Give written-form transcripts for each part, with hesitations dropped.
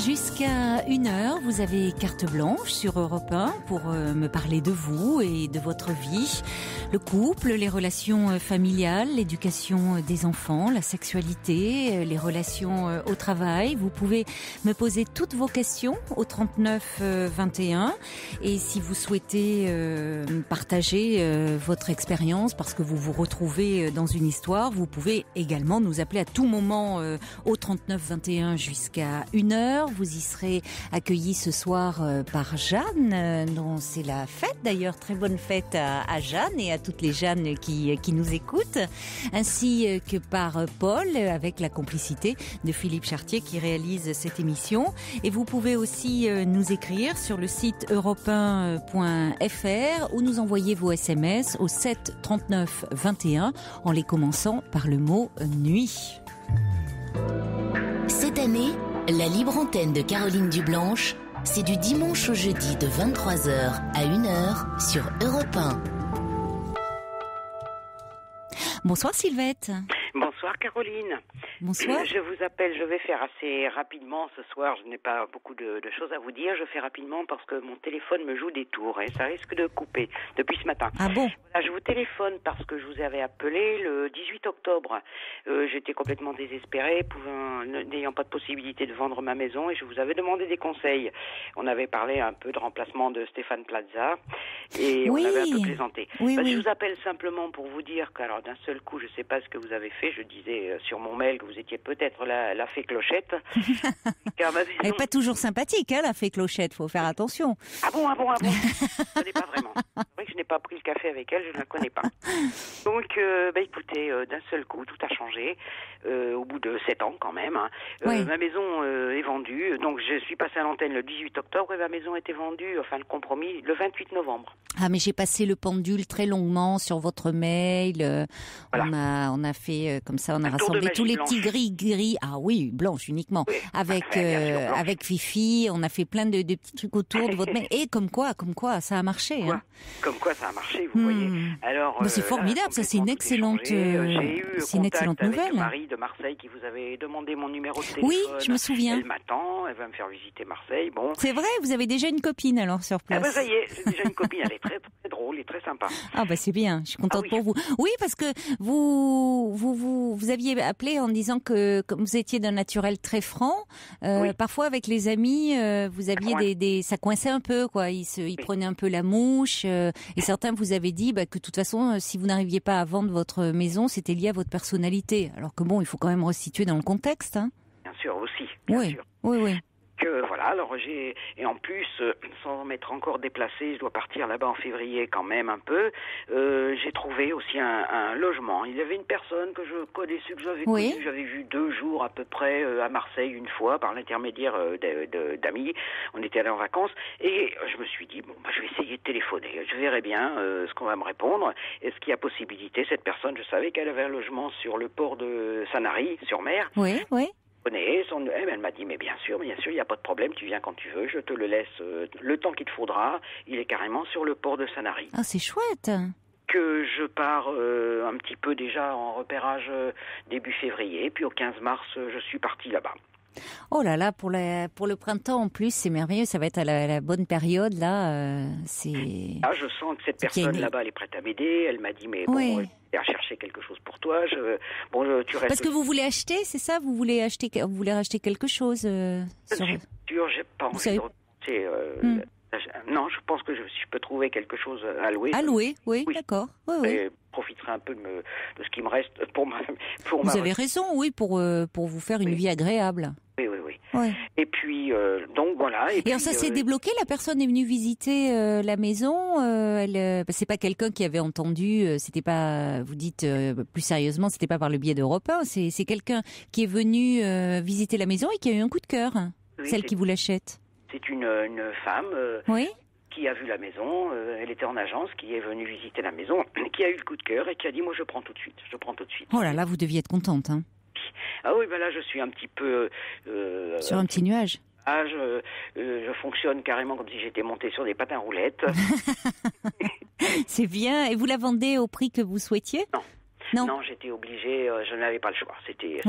Jusqu'à 1h, vous avez carte blanche sur Europe 1 pour me parler de vous et de votre vie. Le couple, les relations familiales, l'éducation des enfants, la sexualité, les relations au travail. Vous pouvez me poser toutes vos questions au 39 21. Et si vous souhaitez partager votre expérience parce que vous vous retrouvez dans une histoire, vous pouvez également nous appeler à tout moment au 39 21 jusqu'à 1h. Vous y serez accueillis ce soir par Jeanne, dont c'est la fête d'ailleurs. Très bonne fête à Jeanne et à toutes les Jeannes qui nous écoutent, ainsi que par Paul, avec la complicité de Philippe Chartier qui réalise cette émission. Et vous pouvez aussi nous écrire sur le site europe1.fr ou nous envoyer vos SMS au 7 39 21 en les commençant par le mot nuit. Cette année, la libre antenne de Caroline Dublanche, c'est du dimanche au jeudi de 23h à 1h sur Europe 1. Bonsoir Sylvette. Bonsoir Caroline. Bonsoir. Je vous appelle, je vais faire assez rapidement ce soir, je n'ai pas beaucoup de choses à vous dire, je fais rapidement parce que mon téléphone me joue des tours et ça risque de couper depuis ce matin. Ah bon? Voilà, je vous téléphone parce que je vous avais appelé le 18 octobre. J'étais complètement désespérée, n'ayant pas de possibilité de vendre ma maison et je vous avais demandé des conseils. On avait parlé un peu de remplacement de Stéphane Plaza et oui. On avait un peu plaisanté. Oui. Je vous appelle simplement pour vous dire qu'alors d'un seul coup, je ne sais pas ce que vous avez fait, je disais sur mon mail que vous étiez peut-être la fée Clochette. Car ma maison... Elle n'est pas toujours sympathique, hein, la fée Clochette, faut faire attention. Ah bon. Je ne connais pas vraiment. C'est vrai que je n'ai pas pris le café avec elle, je ne la connais pas. Donc, écoutez, d'un seul coup, tout a changé. Au bout de 7 ans quand même. Hein. Oui. Ma maison est vendue. Donc, je suis passée à l'antenne le 18 octobre et ma maison était vendue, enfin le compromis, le 28 novembre. Ah mais j'ai passé le pendule très longuement sur votre mail. Voilà. On a fait comme ça, on a rassemblé tous les petits gris. Ah oui, blanche uniquement. Oui. Avec Fifi, on a fait plein de petits trucs autour de votre mail. Et comme quoi, ça a marché. Hein. Comme quoi ça a marché, vous voyez. Alors, c'est formidable, ça c'est une excellente, j'ai eu c'est une excellente nouvelle. Avec Marie de Marseille qui vous avait demandé mon numéro de téléphone. Oui, je me souviens. Elle m'attend, elle va me faire visiter Marseille. Bon. C'est vrai, vous avez déjà une copine alors sur place. Ah ça y est, j'ai déjà une copine, elle est très très drôle et très sympa. Ah c'est bien, je suis contente pour vous. Oui, parce que vous aviez appelé en disant que comme vous étiez d'un naturel très franc, parfois avec les amis, vous aviez ça coinçait un peu quoi, ils prenaient un peu la mouche et certains vous avaient dit que de toute façon si vous n'arriviez pas à vendre votre maison, c'était lié à votre personnalité. Alors que bon, il faut quand même resituer dans le contexte hein. Bien sûr aussi, bien sûr. Oui. Que voilà, alors et en plus sans m'être encore déplacé, je dois partir là-bas en février quand même un peu. J'ai trouvé aussi un logement. Il y avait une personne que je connaissais, que j'avais connue, j'avais vu 2 jours à peu près à Marseille une fois par l'intermédiaire d'amis. On était allés en vacances et je me suis dit je vais essayer de téléphoner. Je verrai bien ce qu'on va me répondre. Est-ce qu'il y a possibilité? Cette personne, je savais qu'elle avait un logement sur le port de Sanary, sur mer. Oui. Elle m'a dit mais bien sûr, il n'y a pas de problème, tu viens quand tu veux, je te le laisse le temps qu'il te faudra. Il est carrément sur le port de Sanary. Ah, c'est chouette. Que je pars un petit peu déjà en repérage début février, puis au 15 mars, je suis parti là-bas. Oh là là, pour le printemps en plus, c'est merveilleux, ça va être à la bonne période là. Là, je sens que cette personne là-bas, elle est prête à m'aider. Elle m'a dit mais à chercher quelque chose pour toi. Tu restes. Parce que vous voulez acheter, c'est ça? Vous voulez racheter quelque chose Je suis sûr, j'ai pas envie de remonter. Non, je pense que je peux trouver quelque chose à louer. À louer, oui. D'accord. Oui. Et profiterai un peu de ce qui me reste pour Vous avez raison, oui, pour vous faire une vie agréable. Oui. Et puis, donc voilà. Et alors ça s'est débloqué, la personne est venue visiter la maison, c'est pas quelqu'un qui avait entendu, c'était pas, vous dites plus sérieusement, c'était pas par le biais d'Europe 1, c'est quelqu'un qui est venu visiter la maison et qui a eu un coup de cœur, celle qui vous l'achète. C'est une femme qui a vu la maison, elle était en agence, qui est venue visiter la maison, qui a eu le coup de cœur et qui a dit moi je prends tout de suite. Oh là là, vous deviez être contente, hein. Ah oui, là je suis un petit peu... sur un petit nuage. Je fonctionne carrément comme si j'étais montée sur des patins roulettes. C'est bien. Et vous la vendez au prix que vous souhaitiez? Non. Non, j'étais obligée, je n'avais pas le choix. C'était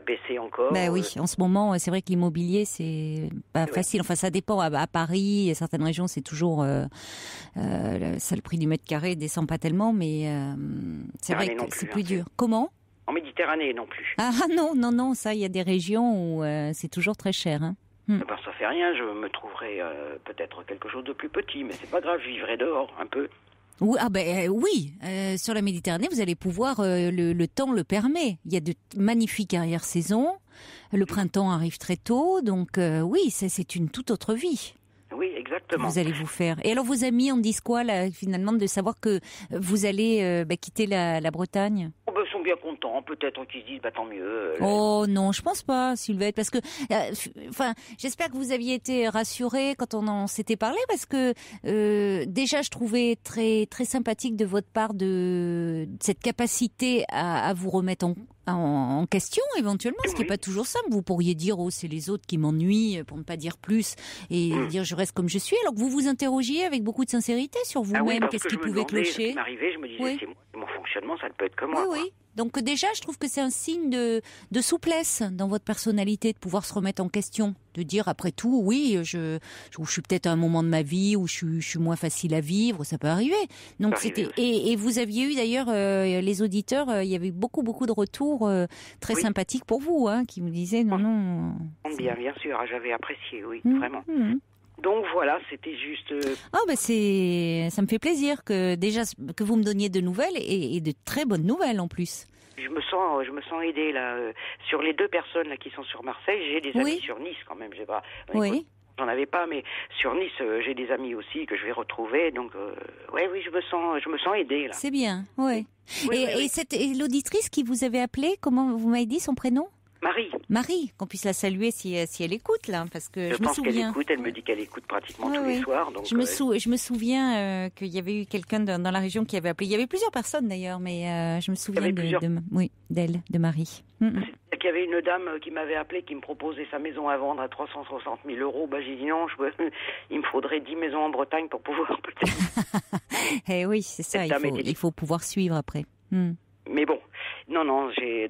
baissé encore. Ben oui, en ce moment, c'est vrai que l'immobilier, c'est pas facile. Enfin, ça dépend. À Paris, certaines régions, c'est toujours le prix du mètre carré descend pas tellement, mais c'est vrai que c'est plus dur. Comment ? En Méditerranée non plus. Ah non, ça, il y a des régions où c'est toujours très cher. Hein. Ben, ça fait rien, je me trouverai peut-être quelque chose de plus petit, mais c'est pas grave, je vivrai dehors un peu. Oui, sur la Méditerranée, vous allez pouvoir, le temps le permet. Il y a de magnifiques arrière-saisons, le printemps arrive très tôt, donc oui, c'est une toute autre vie. Oui, exactement. Vous allez vous faire. Et alors vos amis en disent quoi là, finalement, de savoir que vous allez quitter la Bretagne ? Ils sont bien contents, peut-être qu'ils se disent tant mieux. Oh non, je pense pas, Sylvette, parce que j'espère que vous aviez été rassurée quand on en s'était parlé, parce que déjà je trouvais très très sympathique de votre part de cette capacité à vous remettre en question éventuellement, ce qui n'est pas toujours simple. Vous pourriez dire c'est les autres qui m'ennuient, pour ne pas dire plus, et dire je reste comme je suis, alors que vous vous interrogiez avec beaucoup de sincérité sur vous-même, qu'est-ce qui pouvait clocher. Ce qui m'arrivait, je me disais c'est mon fonctionnement, ça ne peut être que moi. Oui. Donc déjà, je trouve que c'est un signe de souplesse dans votre personnalité, de pouvoir se remettre en question, de dire après tout, oui, je suis peut-être à un moment de ma vie où je suis moins facile à vivre, ça peut arriver. Donc et vous aviez eu d'ailleurs les auditeurs, il y avait beaucoup de retours très sympathiques pour vous, hein, qui vous disaient non. Bien sûr, j'avais apprécié, vraiment. Donc voilà, c'était juste. Ça me fait plaisir que vous me donniez de nouvelles et de très bonnes nouvelles en plus. Je me sens aidée là sur les 2 personnes là qui sont sur Marseille. J'ai des amis sur Nice quand même. J'ai pas. Oui. J'en avais pas, mais sur Nice, j'ai des amis aussi que je vais retrouver. Donc je me sens aidée là. C'est bien, oui. Et l'auditrice qui vous avait appelé, comment vous m'avez dit son prénom ? Marie, qu'on puisse la saluer si elle écoute là, parce que je me souviens. Qu'elle écoute, elle me dit qu'elle écoute pratiquement tous les soirs. Donc je me souviens qu'il y avait eu quelqu'un dans la région qui avait appelé. Il y avait plusieurs personnes d'ailleurs, mais je me souviens de Marie. Il y avait une dame qui m'avait appelé, qui me proposait sa maison à vendre à 360 000 €. J'ai dit non, il me faudrait 10 maisons en Bretagne pour pouvoir peut-être. Eh oui, c'est ça, il faut pouvoir suivre après. Mais bon, non, j'ai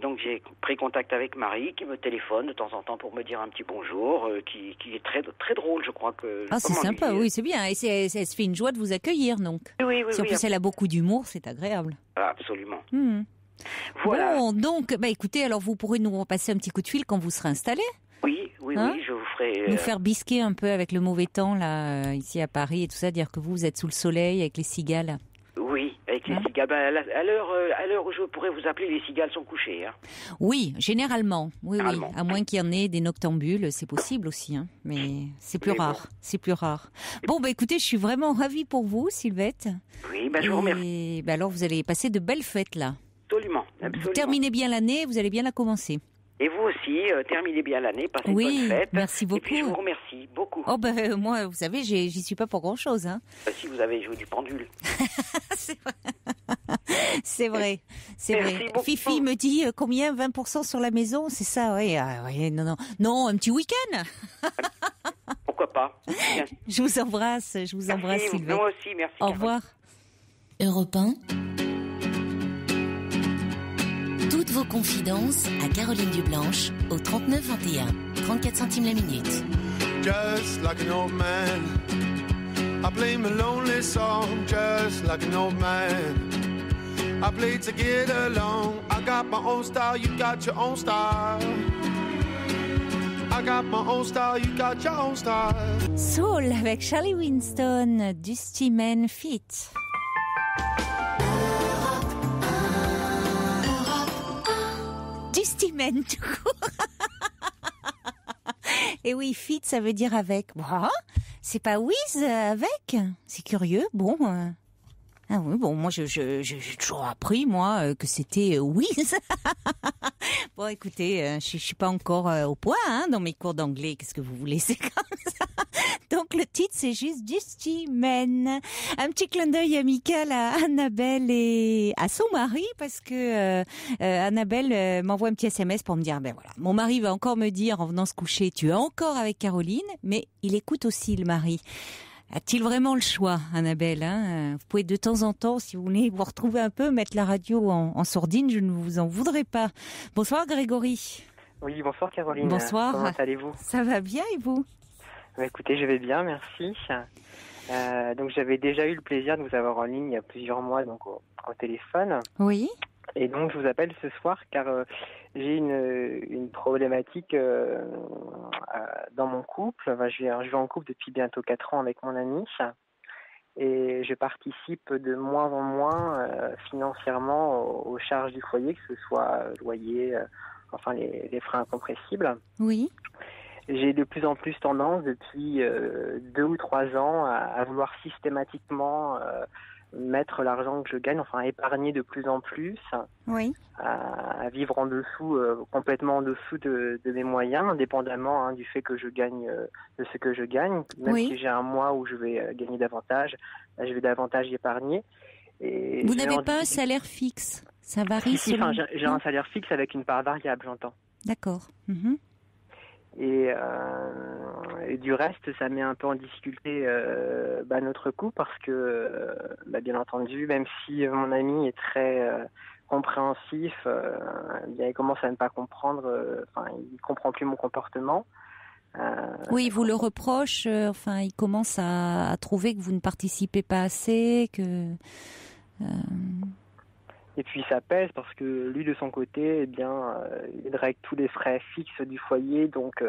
pris contact avec Marie qui me téléphone de temps en temps pour me dire un petit bonjour, qui est très très drôle, je crois que. Ah, c'est sympa, oui, c'est bien, et elle se fait une joie de vous accueillir, donc. Oui. Si en plus elle a beaucoup d'humour, c'est agréable. Absolument. Voilà. Bon, donc, écoutez, alors vous pourrez nous repasser un petit coup de fil quand vous serez installé. Oui, je vous ferai. Nous faire bisquer un peu avec le mauvais temps là, ici à Paris et tout ça, dire que vous êtes sous le soleil avec les cigales. Oui, avec les cigales. À l'heure où je pourrais vous appeler, les cigales sont couchées. Hein. Oui, généralement. Oui. À moins qu'il y en ait des noctambules, c'est possible aussi. Hein. Mais c'est plus rare. Bon. C'est plus rare. Bon, écoutez, je suis vraiment ravie pour vous, Sylvette. Oui, je vous remercie. Et alors, vous allez passer de belles fêtes là. Absolument. Vous terminez bien l'année, vous allez bien la commencer. Et vous aussi, terminez bien l'année, passez une bonne fête. Merci beaucoup. Et puis je vous remercie beaucoup. Moi, vous savez, j'y suis pas pour grand-chose. Hein. Si vous avez joué du pendule. C'est vrai. Fifi me dit combien 20% sur la maison, c'est ça, oui. Non, un petit week-end. Pourquoi pas. Je vous embrasse, Sylvette. Moi aussi, merci. Au revoir. Europe 1. Toutes vos confidences à Caroline Dublanche au 39 21, 34 centimes la minute. Just like an old man, I play my lonely song. Just like an old man, I play to get along. I got my own style, you got your own style. I got my own style, you got your own style. Soul avec Charlie Winston, Dusty Man Fit. Dusty Man tout court. Et oui, fit, ça veut dire avec. C'est pas with avec. C'est curieux. Bon. Ah oui, moi j'ai toujours appris que c'était with. Bon, écoutez, je suis pas encore au point dans mes cours d'anglais. Qu'est-ce que vous voulez, c'est comme ça. Donc le titre c'est juste Dusty Man. Un petit clin d'œil amical à Annabelle et à son mari parce que Annabelle m'envoie un petit SMS pour me dire voilà, mon mari va encore me dire en venant se coucher, tu es encore avec Caroline, mais il écoute aussi le mari. A-t-il vraiment le choix, Annabelle, hein? Vous pouvez de temps en temps, si vous voulez vous retrouver un peu, mettre la radio en sourdine, je ne vous en voudrais pas. Bonsoir Grégory. Oui, bonsoir Caroline. Bonsoir. Comment allez-vous? Ça va bien et vous? Écoutez, je vais bien, merci. Donc j'avais déjà eu le plaisir de vous avoir en ligne il y a plusieurs mois donc au téléphone. Oui. Et donc je vous appelle ce soir car j'ai une problématique dans mon couple. Enfin, je vis en couple depuis bientôt 4 ans avec mon ami et je participe de moins en moins financièrement aux charges du foyer, que ce soit loyer, enfin les frais incompressibles. Oui. J'ai de plus en plus tendance depuis 2 ou 3 ans à vouloir systématiquement mettre l'argent que je gagne, enfin épargner de plus en plus, oui. À vivre en dessous, complètement en dessous de mes moyens, indépendamment du fait que je gagne de ce que je gagne. Même si j'ai un mois où je vais gagner davantage, je vais davantage épargner. Et vous n'avez pas un salaire fixe? Ça varie selon... j'ai un salaire fixe avec une part variable, j'entends. D'accord. Et du reste, ça met un peu en difficulté notre couple parce que, bien entendu, même si mon ami est très compréhensif, il commence à ne pas comprendre, il comprend plus mon comportement. Oui, il vous le reproche, il commence à trouver que vous ne participez pas assez, que... Et puis ça pèse parce que lui de son côté, il règle tous les frais fixes du foyer, donc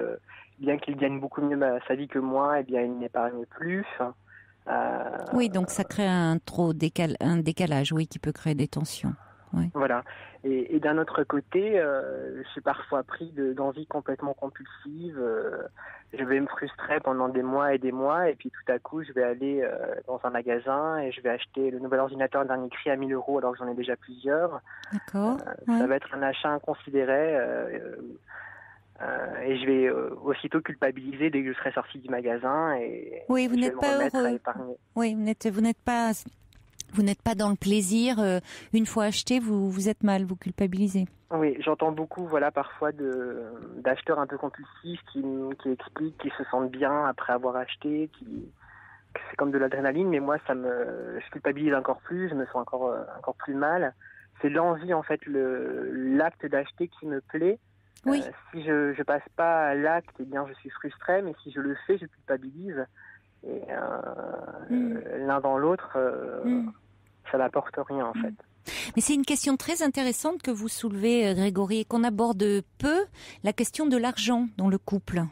bien qu'il gagne beaucoup mieux sa vie que moi, il n'épargne plus. Oui, donc ça crée un décalage, oui, qui peut créer des tensions. Oui. Voilà. Et d'un autre côté, je suis parfois pris d'envie complètement compulsive. Je vais me frustrer pendant des mois, et puis tout à coup, je vais aller dans un magasin et je vais acheter le nouvel ordinateur dernier cri à 1 000 € alors que j'en ai déjà plusieurs. D'accord. Ça va être un achat inconsidéré et je vais aussitôt culpabiliser dès que je serai sorti du magasin et oui, vous n'êtes pas heureux. Oui, vous n'êtes pas dans le plaisir. Une fois acheté, vous êtes mal, vous culpabilisez. Oui, j'entends beaucoup, parfois d'acheteurs un peu compulsifs qui expliquent qu'ils se sentent bien après avoir acheté, que c'est comme de l'adrénaline, mais moi, je culpabilise encore plus, je me sens encore plus mal. C'est l'envie, en fait, l'acte d'acheter qui me plaît. Oui. Si je passe pas à l'acte, je suis frustrée, mais si je le fais, je culpabilise. Et l'un dans l'autre, ça n'apporte rien, en fait. Mais c'est une question très intéressante que vous soulevez, Grégory, et qu'on aborde peu, la question de l'argent dans le couple.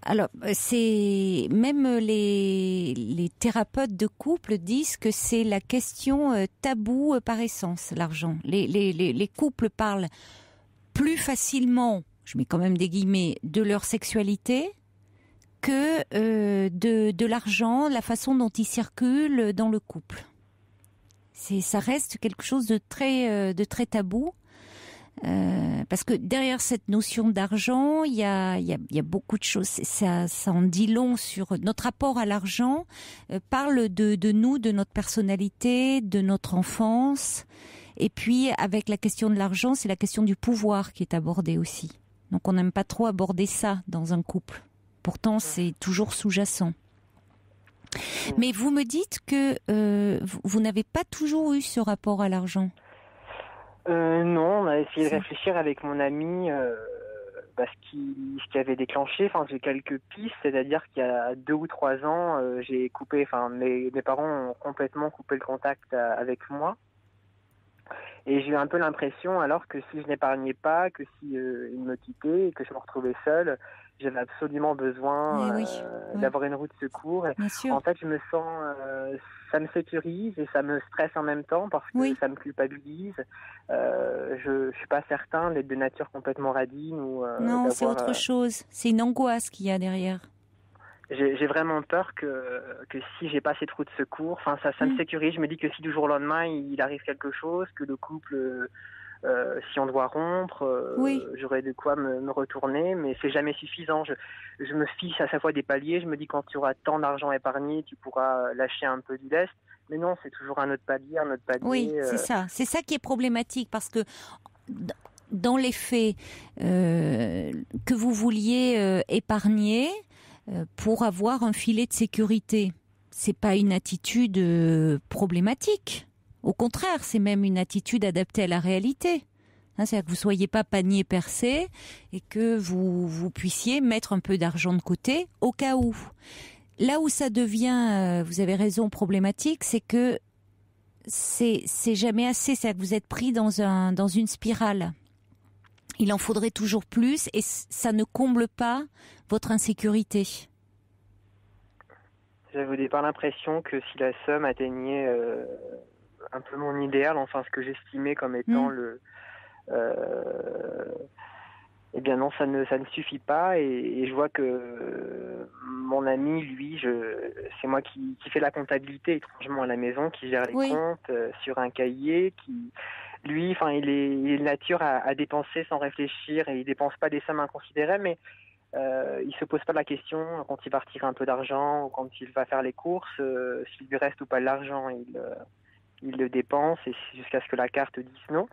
Alors, c'est même les thérapeutes de couple disent que c'est la question taboue par essence, l'argent. Les couples parlent plus facilement, je mets quand même des guillemets, de leur sexualité que de l'argent, la façon dont il circule dans le couple. Ça reste quelque chose de très tabou. Parce que derrière cette notion d'argent, il y a beaucoup de choses. Ça en dit long sur notre rapport à l'argent. Parle de nous, de notre personnalité, de notre enfance. Et puis, avec la question de l'argent, c'est la question du pouvoir qui est abordée aussi. Donc, on n'aime pas trop aborder ça dans un couple. Pourtant, c'est toujours sous-jacent. Mais vous me dites que vous n'avez pas toujours eu ce rapport à l'argent. Non, on a essayé de réfléchir avec mon ami ce qui avait déclenché. J'ai quelques pistes, c'est-à-dire qu'il y a 2 ou 3 ans, j'ai coupé. Mes parents ont complètement coupé le contact avec moi. Et j'ai eu un peu l'impression, alors que si je n'épargnais pas, que si ils me quittaient et que je me retrouvais seule, j'avais absolument besoin d'avoir une roue de secours. En fait, je me sens, ça me sécurise et ça me stresse en même temps parce que ça me culpabilise. Je suis pas certain d'être de nature complètement radine ou non, c'est autre chose. C'est une angoisse qu'il y a derrière. J'ai vraiment peur que si j'ai pas cette roue de secours, ça me sécurise. Je me dis que si du jour au lendemain il arrive quelque chose, que le couple, si on doit rompre, j'aurai de quoi me retourner, mais c'est jamais suffisant. Je me fiche à chaque fois des paliers. Je me dis quand tu auras tant d'argent épargné, tu pourras lâcher un peu du lest. Mais non, c'est toujours un autre palier. Oui, c'est ça. C'est ça qui est problématique parce que dans les faits que vous vouliez épargner, pour avoir un filet de sécurité. C'est pas une attitude problématique. Au contraire, c'est même une attitude adaptée à la réalité. C'est-à-dire que vous soyez pas panier percé et que vous puissiez mettre un peu d'argent de côté au cas où. Là où ça devient, vous avez raison, problématique, c'est que c'est jamais assez. C'est-à-dire que vous êtes pris dans une spirale. Il en faudrait toujours plus et ça ne comble pas votre insécurité. J'avais au départ l'impression que si la somme atteignait un peu mon idéal, enfin ce que j'estimais comme étant eh bien non, ça ne suffit pas et je vois que mon ami, lui, c'est moi qui fais la comptabilité étrangement à la maison, qui gère les comptes sur un cahier, qui lui, enfin il est nature à dépenser sans réfléchir et il dépense pas des sommes inconsidérées, mais il se pose pas la question quand il va retirer un peu d'argent ou quand il va faire les courses, s'il lui reste ou pas de l'argent, il le dépense et jusqu'à ce que la carte dise non.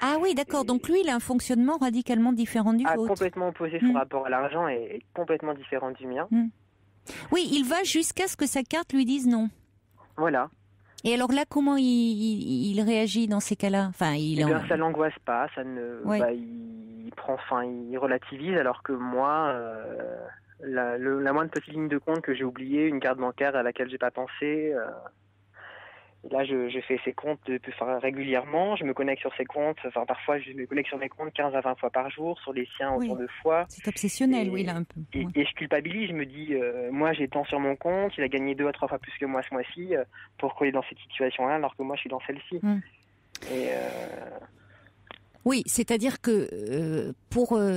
Ah oui, d'accord. Donc lui, il a un fonctionnement radicalement différent du vôtre. Complètement opposé. Son rapport à l'argent est complètement différent du mien. Oui, il va jusqu'à ce que sa carte lui dise non. Voilà. Et alors là, comment il réagit dans ces cas-là? Enfin, ça l'angoisse pas. Ça ne. Il prend. Enfin, il relativise. Alors que moi, la moindre petite ligne de compte que j'ai oubliée, une carte bancaire à laquelle j'ai pas pensé. Et là, je fais ces comptes régulièrement. Je me connecte sur ces comptes. Enfin, parfois, je me connecte sur mes comptes 15 à 20 fois par jour, sur les siens autant de fois. C'est obsessionnel, là, un peu. Et je culpabilise. Je me dis, moi, j'ai tant sur mon compte. Il a gagné 2 à 3 fois plus que moi ce mois-ci. Pourquoi il est dans cette situation-là alors que moi, je suis dans celle-ci Oui, c'est-à-dire que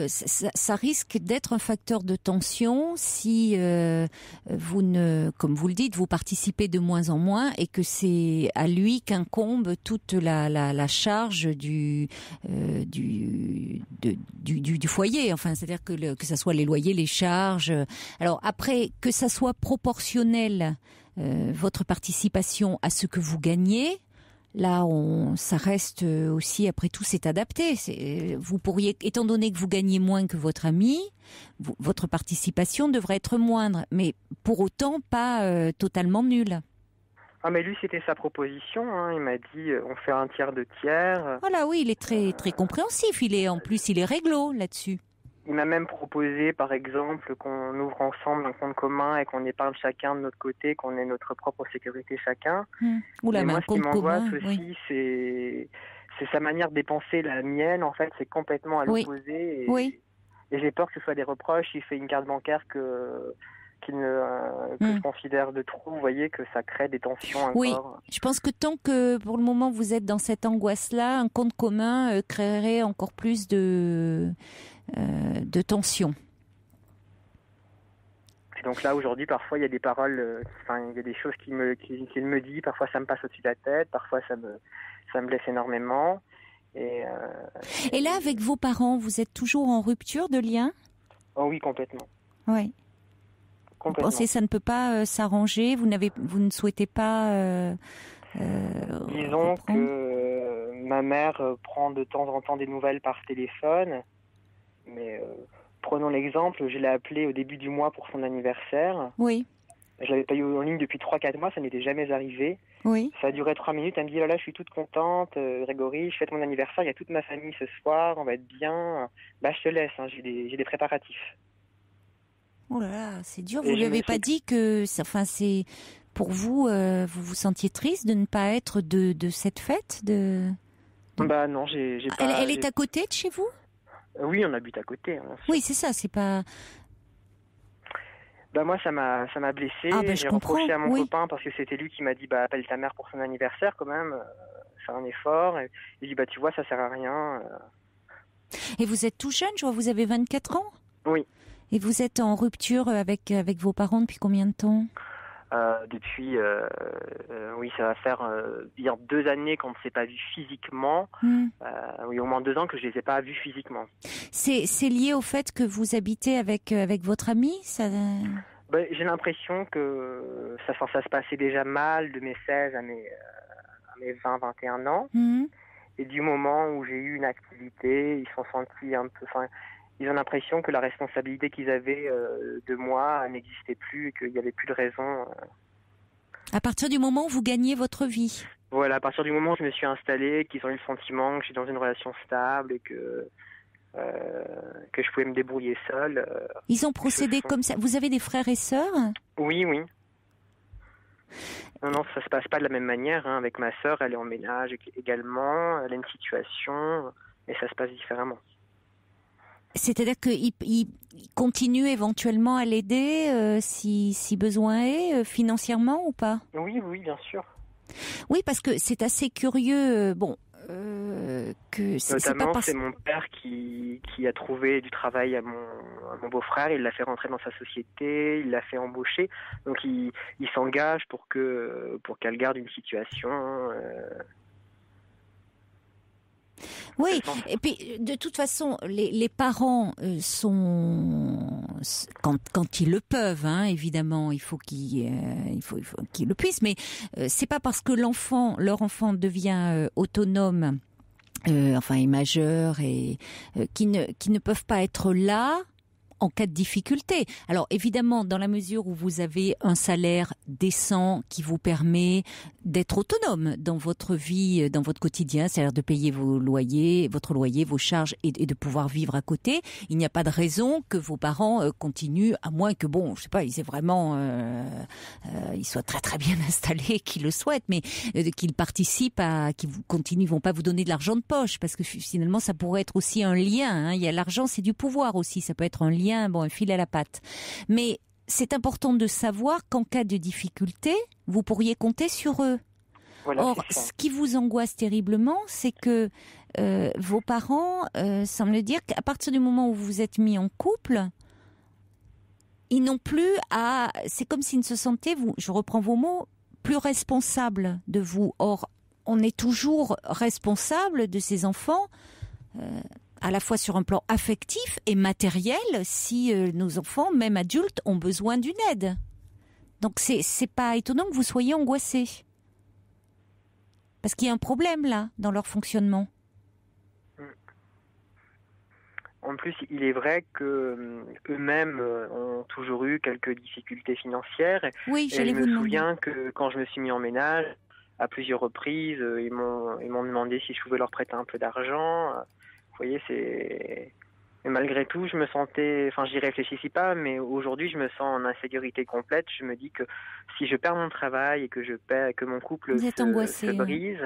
ça risque d'être un facteur de tension si vous ne, comme vous le dites, vous participez de moins en moins et que c'est à lui qu'incombe toute la charge du foyer. Enfin, c'est-à-dire que ça soit les loyers, les charges. Alors après, que ça soit proportionnel votre participation à ce que vous gagnez. Là, ça reste aussi, après tout, c'est adapté. Vous pourriez, étant donné que vous gagnez moins que votre ami, votre participation devrait être moindre, mais pour autant pas totalement nulle. Ah, mais lui, c'était sa proposition. Il m'a dit, on fait un tiers de tiers. Voilà, oui, il est très très compréhensif. En plus, il est réglo là-dessus. Il m'a même proposé, par exemple, qu'on ouvre ensemble un compte commun et qu'on épargne chacun de notre côté, qu'on ait notre propre sécurité chacun. Oula, mais moi, ce qui m'angoisse aussi, c'est sa manière de dépenser. La mienne, en fait, c'est complètement à l'opposé. Et j'ai peur que ce soit des reproches. Il fait une carte bancaire que je considère de trop. Vous voyez que ça crée des tensions encore. Oui, je pense que tant que pour le moment vous êtes dans cette angoisse-là, un compte commun créerait encore plus de tension. Et donc là, aujourd'hui, parfois, il y a des paroles, il y a des choses qu'il me dit, parfois ça me passe au-dessus de la tête, parfois ça me blesse énormément. Et là, avec vos parents, vous êtes toujours en rupture de lien? Oh oui, complètement. Oui. Vous pensez que ça ne peut pas s'arranger? Vous ne souhaitez pas disons reprendre? Que ma mère prend de temps en temps des nouvelles par téléphone. Mais prenons l'exemple, je l'ai appelé au début du mois pour son anniversaire. Oui. Je l'avais pas eu en ligne depuis 3-4 mois, ça n'était jamais arrivé. Oui. Ça a duré 3 minutes, elle me dit, là, je suis toute contente, Grégory, je fête mon anniversaire, il y a toute ma famille ce soir, on va être bien. Bah, je te laisse, j'ai des préparatifs. Oh là là, c'est dur. Vous lui avez pas dit que, c'est pour vous, vous vous sentiez triste de ne pas être de cette fête Bah non, j'ai pas. Elle est à côté de chez vous? Oui, on habite à côté. Oui, c'est ça, c'est pas. Bah moi, ça m'a blessé. J'ai reproché à mon copain parce que c'était lui qui m'a dit, appelle ta mère pour son anniversaire quand même, faire un effort. Et il dit, tu vois, ça sert à rien. Et vous êtes tout jeune, je vois, vous avez 24 ans? Oui. Et vous êtes en rupture avec vos parents depuis combien de temps? Depuis, oui, ça va faire 2 années qu'on ne s'est pas vu physiquement. Oui, au moins 2 ans que je les ai pas vus physiquement. C'est lié au fait que vous habitez avec votre ami, ça? J'ai l'impression que ça se passait déjà mal de mes 16 à mes 20-21 ans. Et du moment où j'ai eu une activité, ils sont sentis un peu. ils ont l'impression que la responsabilité qu'ils avaient de moi n'existait plus et qu'il n'y avait plus de raison. À partir du moment où vous gagnez votre vie. Voilà, à partir du moment où je me suis installée, qu'ils ont eu le sentiment que je suis dans une relation stable et que je pouvais me débrouiller seule. Ils ont procédé comme ça. Vous avez des frères et sœurs ? Oui. Non, ça se passe pas de la même manière. Avec ma sœur, elle est en ménage également. Elle a une situation et ça se passe différemment. C'est-à-dire qu'ils continuent éventuellement à l'aider si besoin est, financièrement ou pas ? Oui, bien sûr. Oui, parce que c'est assez curieux. Notamment, c'est mon père qui a trouvé du travail à mon beau-frère. Il l'a fait rentrer dans sa société, il l'a fait embaucher. Donc, il s'engage pour qu'elle garde une situation. Oui, et puis de toute façon, les parents sont, quand ils le peuvent, évidemment, il faut qu'ils le puissent, mais c'est pas parce que leur enfant devient autonome, est majeur et qui ne peuvent pas être là en cas de difficulté. Alors évidemment, dans la mesure où vous avez un salaire décent qui vous permet d'être autonome dans votre vie, dans votre quotidien, c'est-à-dire de payer votre loyer, vos charges et de pouvoir vivre à côté, il n'y a pas de raison que vos parents continuent, à moins que ils aient vraiment, ils soient très très bien installés, qu'ils le souhaitent, mais qu'ils participent qu'ils vont pas vous donner de l'argent de poche, parce que finalement ça pourrait être aussi un lien. Il y a l'argent, c'est du pouvoir aussi, ça peut être un lien. Un fil à la patte. Mais c'est important de savoir qu'en cas de difficulté, vous pourriez compter sur eux. Voilà, or, ce qui vous angoisse terriblement, c'est que vos parents semblent dire qu'à partir du moment où vous vous êtes mis en couple, ils n'ont plus à... C'est comme s'ils ne se sentaient, je reprends vos mots, plus responsables de vous. Or, on est toujours responsable de ses enfants, à la fois sur un plan affectif et matériel, si nos enfants, même adultes, ont besoin d'une aide. Donc c'est pas étonnant que vous soyez angoissés. Parce qu'il y a un problème là, dans leur fonctionnement. En plus, il est vrai que eux-mêmes ont toujours eu quelques difficultés financières. Oui, je me souviens que quand je me suis mis en ménage, à plusieurs reprises, ils m'ont demandé si je pouvais leur prêter un peu d'argent. Vous voyez, mais malgré tout, je me sentais, j'y réfléchissais pas, mais aujourd'hui, je me sens en insécurité complète. Je me dis que si je perds mon travail et que mon couple se brise,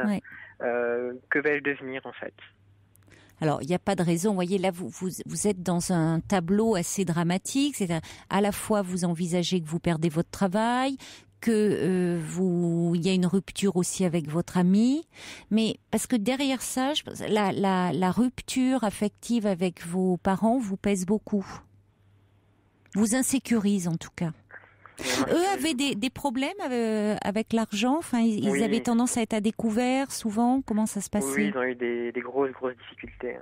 que vais-je devenir en fait ? Alors, il n'y a pas de raison. Vous voyez, là, vous êtes dans un tableau assez dramatique. C'est à la fois, vous envisagez que vous perdez votre travail, que il y a une rupture aussi avec votre ami, mais parce que derrière ça, la rupture affective avec vos parents vous pèse beaucoup, vous insécurise en tout cas. Eux avaient des problèmes avec l'argent, ils avaient tendance à être à découvert souvent. Comment ça se passait ? Oui, ils ont eu des grosses difficultés.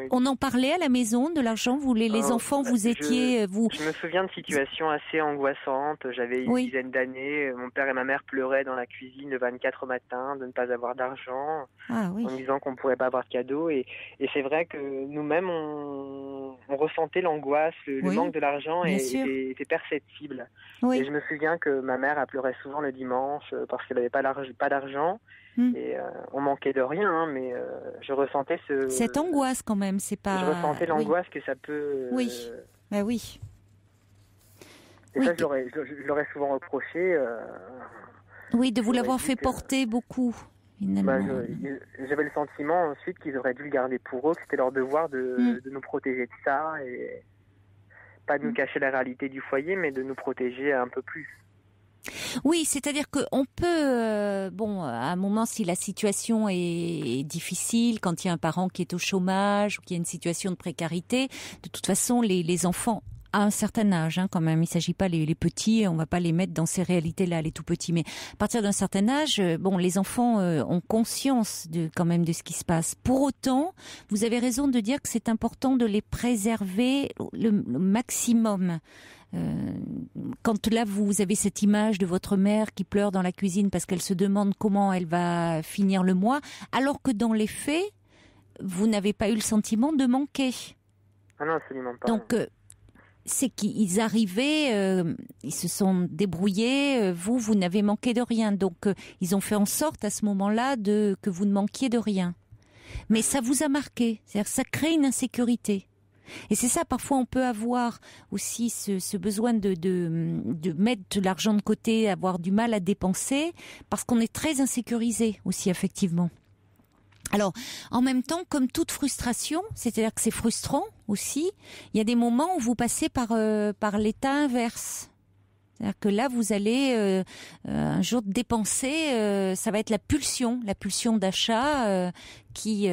On en parlait à la maison de l'argent, les enfants, vous étiez... Je me souviens de situations assez angoissantes. J'avais une dizaine d'années, mon père et ma mère pleuraient dans la cuisine le 24 au matin de ne pas avoir d'argent, en disant qu'on ne pourrait pas avoir de cadeaux. Et c'est vrai que nous-mêmes, on ressentait l'angoisse, le manque de l'argent était perceptible. Oui. Et je me souviens que ma mère a pleuré souvent le dimanche parce qu'elle n'avait pas d'argent. Et on manquait de rien, mais je ressentais cette angoisse quand même, c'est pas... Je ressentais l'angoisse que ça peut... Oui, oui. Et ça, je l'aurais souvent reproché. Oui, de vous l'avoir fait porter beaucoup, finalement. J'avais le sentiment ensuite qu'ils auraient dû le garder pour eux, que c'était leur devoir de nous protéger de ça, et pas de nous cacher la réalité du foyer, mais de nous protéger un peu plus. Oui, c'est-à-dire qu'on peut, à un moment, si la situation est difficile, quand il y a un parent qui est au chômage ou qu'il y a une situation de précarité, de toute façon, les enfants à un certain âge, quand même, il ne s'agit pas les petits, on ne va pas les mettre dans ces réalités-là, les tout petits, mais à partir d'un certain âge, les enfants ont conscience quand même de ce qui se passe. Pour autant, vous avez raison de dire que c'est important de les préserver le maximum. Quand là vous avez cette image de votre mère qui pleure dans la cuisine parce qu'elle se demande comment elle va finir le mois, alors que dans les faits, vous n'avez pas eu le sentiment de manquer. Ah non, absolument pas. Donc, c'est qu'ils arrivaient, ils se sont débrouillés, vous n'avez manqué de rien. Donc, ils ont fait en sorte à ce moment-là que vous ne manquiez de rien. Mais ça vous a marqué, c'est-à-dire que ça crée une insécurité. Et c'est ça, parfois on peut avoir aussi ce besoin de mettre de l'argent de côté, avoir du mal à dépenser, parce qu'on est très insécurisé aussi affectivement. Alors, en même temps, comme toute frustration, c'est-à-dire que c'est frustrant aussi, il y a des moments où vous passez par l'état inverse. C'est-à-dire que là, vous allez un jour dépenser, ça va être la pulsion d'achat qui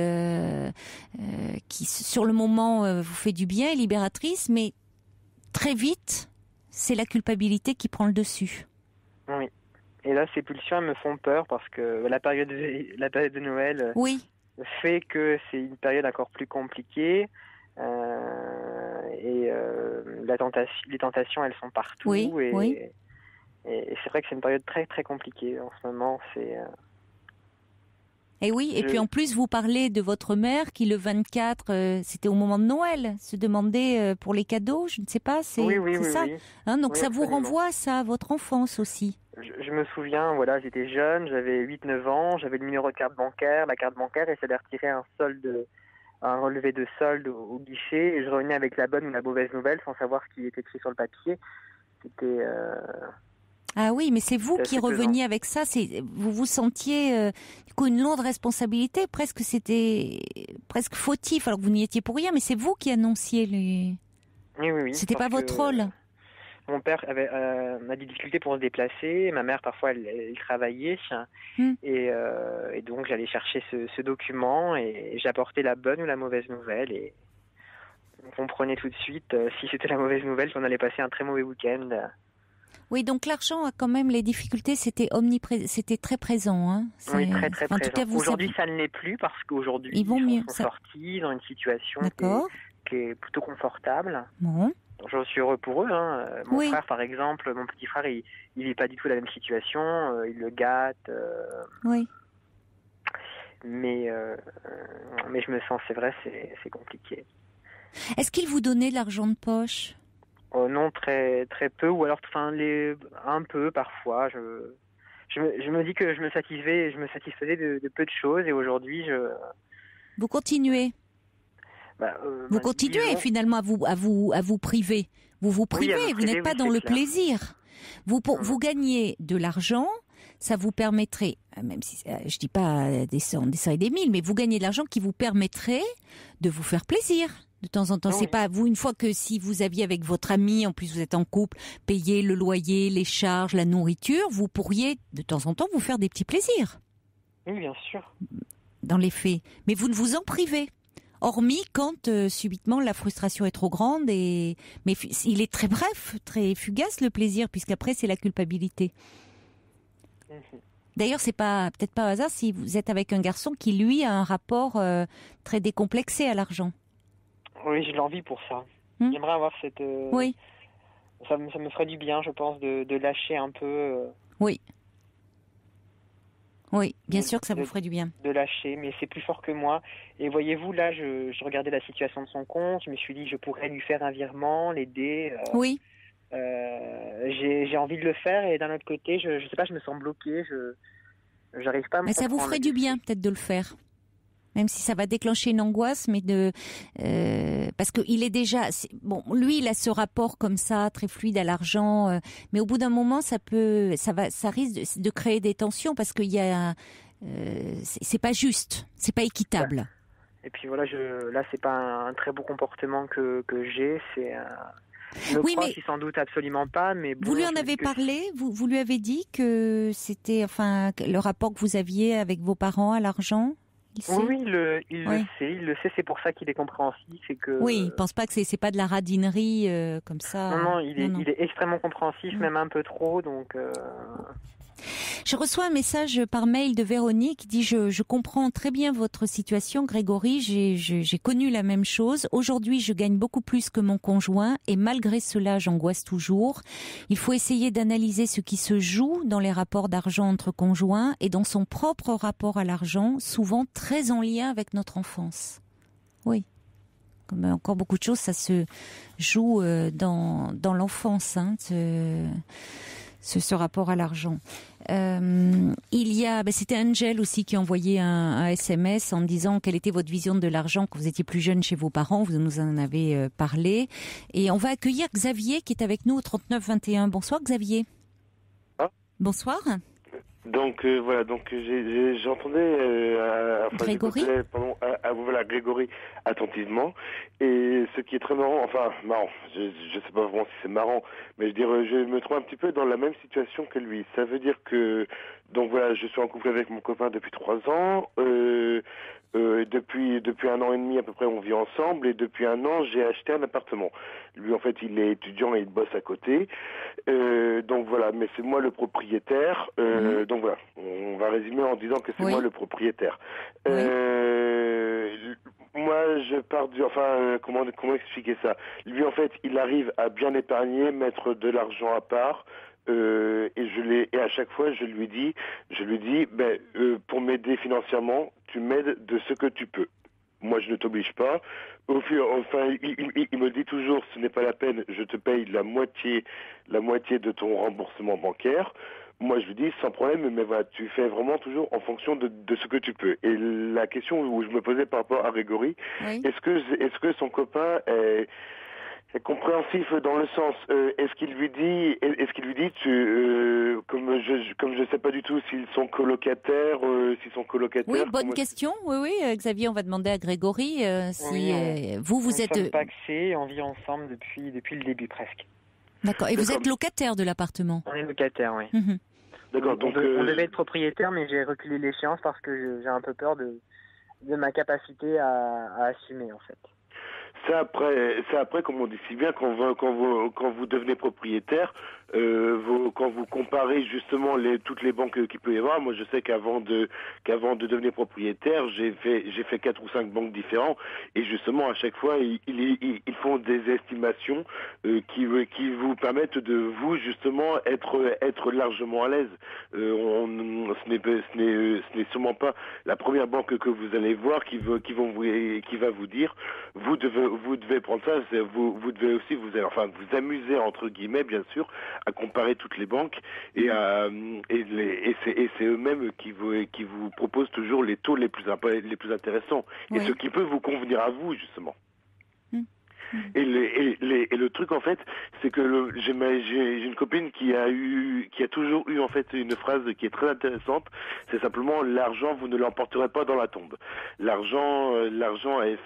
sur le moment vous fait du bien, est libératrice, mais très vite, c'est la culpabilité qui prend le dessus. Oui. Et là, ces pulsions, elles me font peur parce que la période de Noël fait que c'est une période encore plus compliquée. Les tentations, elles sont partout. Et c'est vrai que c'est une période très, très compliquée en ce moment. Et oui, et puis en plus, vous parlez de votre mère qui, le 24, c'était au moment de Noël, se demandait pour les cadeaux, je ne sais pas, c'est ça. Oui. Hein, donc ça absolument. vous renvoie ça à votre enfance aussi. Je me souviens, voilà, j'étais jeune, j'avais 8-9 ans, j'avais le numéro de carte bancaire, la carte bancaire, et ça allait retirer un relevé de solde au guichet, et je revenais avec la bonne ou la mauvaise nouvelle sans savoir ce qui était écrit sur le papier. C'était... Ah oui, mais c'est vous qui reveniez avec ça. Vous vous sentiez du coup une lourde responsabilité. C'était presque fautif, alors que vous n'y étiez pour rien. Mais c'est vous qui annonciez les. Oui. C'était pas votre rôle. Mon père a des difficultés pour se déplacer. Ma mère parfois elle travaillait et donc j'allais chercher ce document et j'apportais la bonne ou la mauvaise nouvelle et on comprenait tout de suite si c'était la mauvaise nouvelle qu'on allait passer un très mauvais week-end. Oui, donc l'argent a quand même les difficultés, c'était très présent. Hein. Oui, très très en présent. Tout cas, aujourd'hui, ça ne l'est plus parce qu'aujourd'hui, ils sont sortis dans une situation qui est plutôt confortable. Bon. Je suis heureux pour eux. Hein. Mon frère, par exemple, mon petit frère, il vit pas du tout la même situation. Il le gâte. Oui. Mais je me sens, c'est vrai, c'est compliqué. Est-ce qu'il vous donnait de l'argent de poche ? Non, très très peu, ou alors un peu parfois. Je me dis que je me satisfaisais de peu de choses, et aujourd'hui Vous continuez. Vous continuez finalement à vous priver. Vous privez, vous n'êtes pas dans le plaisir. Vous gagnez de l'argent, ça vous permettrait, même si je dis pas des cents et des mille, mais vous gagnez de l'argent qui vous permettrait de vous faire plaisir. De temps en temps, c'est pas vous, une fois que si vous aviez avec votre ami, en plus vous êtes en couple, payer le loyer, les charges, la nourriture, vous pourriez de temps en temps vous faire des petits plaisirs. Oui, bien sûr. Dans les faits. Mais vous ne vous en privez. Hormis quand subitement la frustration est trop grande mais il est très bref, très fugace le plaisir, puisqu'après c'est la culpabilité. D'ailleurs, c'est peut-être pas au hasard si vous êtes avec un garçon qui lui a un rapport très décomplexé à l'argent. Oui, je l'envie pour ça. J'aimerais avoir cette... Oui. Ça me ferait du bien, je pense, de lâcher un peu... Oui. Oui, bien sûr que ça vous ferait du bien. De lâcher, mais c'est plus fort que moi. Et voyez-vous, là, je regardais la situation de son compte, je me suis dit que je pourrais lui faire un virement, l'aider. Oui. J'ai envie de le faire, et d'un autre côté, je sais pas, je me sens bloqué, j'arrive pas à me Mais ça vous ferait du bien, peut-être, de le faire. Même si ça va déclencher une angoisse, mais parce que il est déjà lui il a ce rapport comme ça très fluide à l'argent, mais au bout d'un moment ça risque de créer des tensions parce qu'il y a c'est pas juste, c'est pas équitable. Et puis voilà, là c'est pas un très beau comportement que j'ai, c'est mais sans doute absolument pas, mais bon, vous lui en avez parlé, vous lui avez dit que c'était le rapport que vous aviez avec vos parents à l'argent. Oui, il le sait, c'est pour ça qu'il est compréhensif. Oui, il pense pas que c'est pas de la radinerie comme ça. Non, il est extrêmement compréhensif, même un peu trop, donc... Je reçois un message par mail de Véronique qui dit je comprends très bien votre situation, Grégory, j'ai connu la même chose. Aujourd'hui, je gagne beaucoup plus que mon conjoint et malgré cela, j'angoisse toujours. Il faut essayer d'analyser ce qui se joue dans les rapports d'argent entre conjoints et dans son propre rapport à l'argent, souvent très en lien avec notre enfance. Oui. Comme encore beaucoup de choses, ça se joue dans l'enfance, hein, ce rapport à l'argent. Il y a, c'était Angel aussi qui a envoyé un SMS en me disant quelle était votre vision de l'argent quand vous étiez plus jeune chez vos parents. Vous nous en avez parlé. Et on va accueillir Xavier qui est avec nous au 3921. Bonsoir Xavier. Bonsoir. Donc voilà, j'entendais Grégory. Voilà, Grégory attentivement, et ce qui est très marrant, je sais pas vraiment si c'est marrant, mais je me trouve un petit peu dans la même situation que lui. Ça veut dire que donc voilà, je suis en couple avec mon copain depuis 3 ans. Depuis 1 an et demi à peu près, on vit ensemble, et depuis 1 an, j'ai acheté un appartement. Lui, en fait, il est étudiant et il bosse à côté. Donc voilà, mais c'est moi le propriétaire. Donc voilà, on va résumer en disant que c'est moi le propriétaire. Moi, je pars comment expliquer ça? Lui, en fait, il arrive à bien épargner, mettre de l'argent à part. Et à chaque fois je lui dis pour m'aider financièrement, tu m'aides de ce que tu peux. Moi je ne t'oblige pas. Il me dit toujours ce n'est pas la peine, je te paye la moitié de ton remboursement bancaire. Moi je lui dis sans problème, mais voilà, tu fais vraiment toujours en fonction de ce que tu peux. Et la question où je me posais par rapport à Grégory, est-ce que son copain est compréhensif dans le sens, est-ce qu'il lui dit comme je sais pas du tout s'ils sont colocataires, Oui, bonne question. Oui, Xavier, on va demander à Grégory si vous êtes. Nous sommes pacsés, on vit ensemble depuis le début presque. D'accord. Et vous êtes locataire de l'appartement? On est locataire, oui. Mm-hmm. D'accord. Donc on devait être propriétaire, mais j'ai reculé l'échéance parce que j'ai un peu peur de ma capacité à assumer en fait. C'est après, comme on dit si bien, quand vous devenez propriétaire, quand vous comparez justement toutes les banques qu'il peut y avoir. Moi, je sais qu'avant de devenir propriétaire, j'ai fait 4 ou 5 banques différentes, et justement à chaque fois ils font des estimations qui vous permettent de vous justement être largement à l'aise. Ce n'est sûrement pas la première banque que vous allez voir qui va vous dire vous devez prendre ça. Vous devez aussi vous amuser entre guillemets, bien sûr, à comparer toutes les banques, et c'est eux-mêmes qui vous proposent toujours les taux les plus intéressants, et ce qui peut vous convenir à vous justement. Et le truc en fait, c'est que j'ai une copine qui a toujours eu en fait une phrase qui est très intéressante. C'est simplement: l'argent, vous ne l'emporterez pas dans la tombe. L'argent est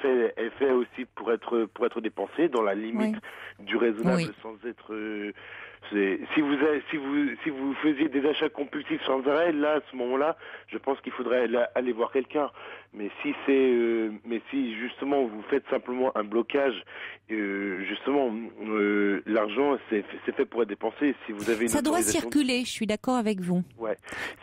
fait aussi pour être dépensé dans la limite du raisonnable, sans être si vous faisiez des achats compulsifs sans arrêt, là, à ce moment-là, je pense qu'il faudrait aller voir quelqu'un. Mais si justement vous faites simplement un blocage, justement, l'argent c'est fait pour être dépensé. Si vous avez ça doit circuler. Je suis d'accord avec vous. Ouais.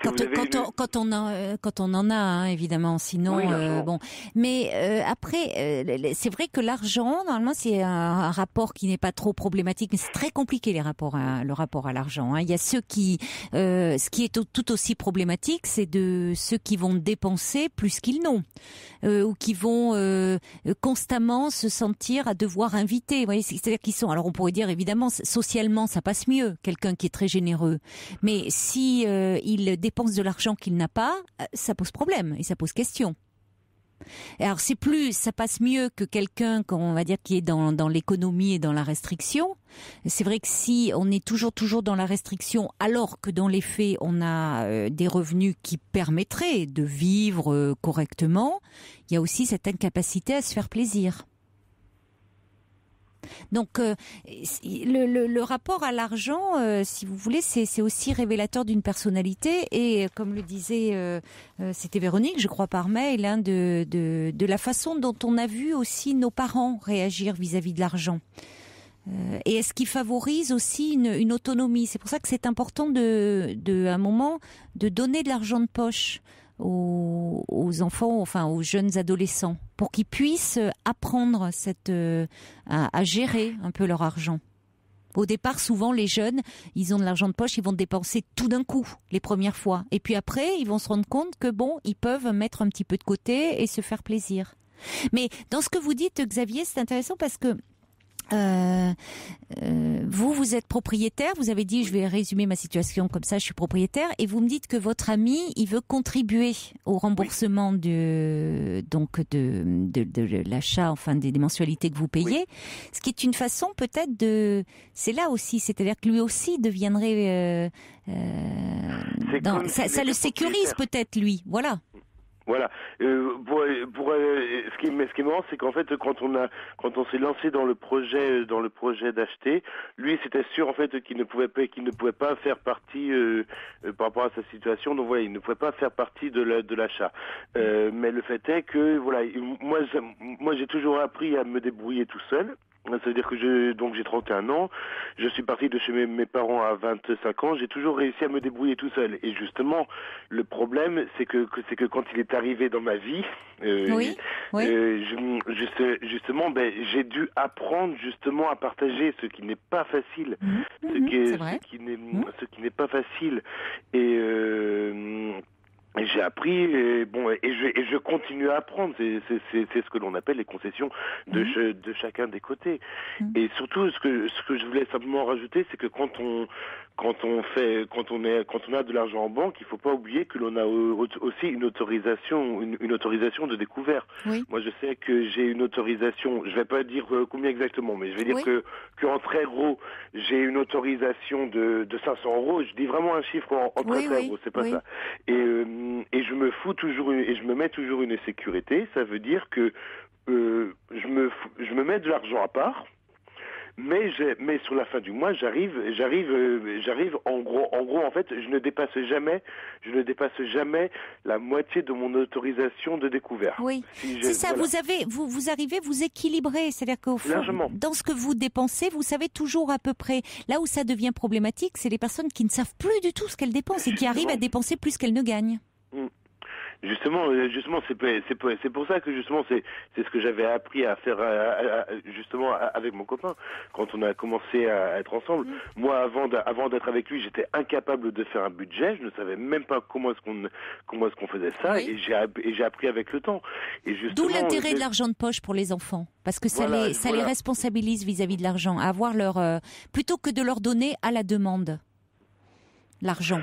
Quand on en a, hein, évidemment. Sinon, bon. Mais après, c'est vrai que l'argent, normalement, c'est un rapport qui n'est pas trop problématique, mais c'est très compliqué le rapport à l'argent. Hein. Il y a ceux qui, ce qui est tout aussi problématique, c'est de ceux qui vont dépenser plus qu'ils n'ont, ou qui vont constamment se sentir à devoir inviter. Vous voyez, c'est-à-dire qu'ils sont. Alors on pourrait dire évidemment socialement ça passe mieux, quelqu'un qui est très généreux. Mais si il dépense de l'argent qu'il n'a pas, ça pose problème et ça pose question. Alors ça passe mieux que quelqu'un qu'on va dire qui est dans l'économie et dans la restriction. C'est vrai que si on est toujours dans la restriction, alors que dans les faits on a des revenus qui permettraient de vivre correctement, il y a aussi cette incapacité à se faire plaisir. Donc le rapport à l'argent, si vous voulez, c'est aussi révélateur d'une personnalité, et comme le disait c'était Véronique, je crois par mail, hein, de la façon dont on a vu aussi nos parents réagir vis-à-vis de l'argent. Et est-ce qu'il favorise aussi une autonomie? C'est pour ça que c'est important à un moment de donner de l'argent de poche aux enfants, enfin aux jeunes adolescents, pour qu'ils puissent apprendre à gérer un peu leur argent. Au départ, souvent, les jeunes, ils ont de l'argent de poche, ils vont dépenser tout d'un coup, les premières fois. Et puis après, ils vont se rendre compte que ils peuvent mettre un petit peu de côté et se faire plaisir. Mais dans ce que vous dites, Xavier, c'est intéressant parce que vous êtes propriétaire, vous avez dit, je vais résumer ma situation comme ça, je suis propriétaire, et vous me dites que votre ami, il veut contribuer au remboursement de l'achat, enfin des mensualités que vous payez, ce qui est une façon peut-être c'est là aussi, c'est-à-dire que lui aussi deviendrait, ça le sécurise peut-être lui, voilà. Voilà. Ce qui est marrant, c'est qu'en fait, quand on s'est lancé dans le projet d'acheter, lui, c'était sûr en fait qu'il ne pouvait pas faire partie par rapport à sa situation. Donc voilà, il ne pouvait pas faire partie de l'achat. Mais le fait est que voilà, moi j'ai toujours appris à me débrouiller tout seul. Ça veut dire que j'ai 31 ans, je suis parti de chez mes parents à 25 ans, j'ai toujours réussi à me débrouiller tout seul. Et justement, le problème, c'est que quand il est arrivé dans ma vie, justement, j'ai dû apprendre justement à partager ce qui n'est pas facile, ce qui n'est pas facile. Et j'ai appris, et je continue à apprendre. C'est ce que l'on appelle les concessions de chacun des côtés. Et surtout, ce que je voulais simplement rajouter, c'est que quand on a de l'argent en banque, il faut pas oublier que l'on a aussi une autorisation de découvert. Oui. Moi, je sais que j'ai une autorisation. Je vais pas dire combien exactement, mais je vais dire que en très gros, j'ai une autorisation de 500 €. Je dis vraiment un chiffre en très gros. C'est pas ça. Et je me mets toujours une sécurité. Ça veut dire que je me mets de l'argent à part. Mais sur la fin du mois, j'arrive en gros en fait, je ne dépasse jamais la moitié de mon autorisation de découvert. Oui. C'est ça, voilà. Vous arrivez, vous équilibrez, c'est-à-dire qu'au fond, dans ce que vous dépensez, vous savez toujours à peu près. Là où ça devient problématique, c'est les personnes qui ne savent plus du tout ce qu'elles dépensent et qui arrivent à dépenser plus qu'elles ne gagnent. Justement, c'est pour ça que justement c'est ce que j'avais appris à faire justement avec mon copain quand on a commencé à être ensemble. Moi, avant d'être avec lui, j'étais incapable de faire un budget. Je ne savais même pas comment est-ce qu'on faisait ça, et j'ai appris avec le temps. Et justement, d'où l'intérêt de l'argent de poche pour les enfants, parce que ça les responsabilise vis-à-vis de l'argent, à avoir plutôt que de leur donner à la demande l'argent.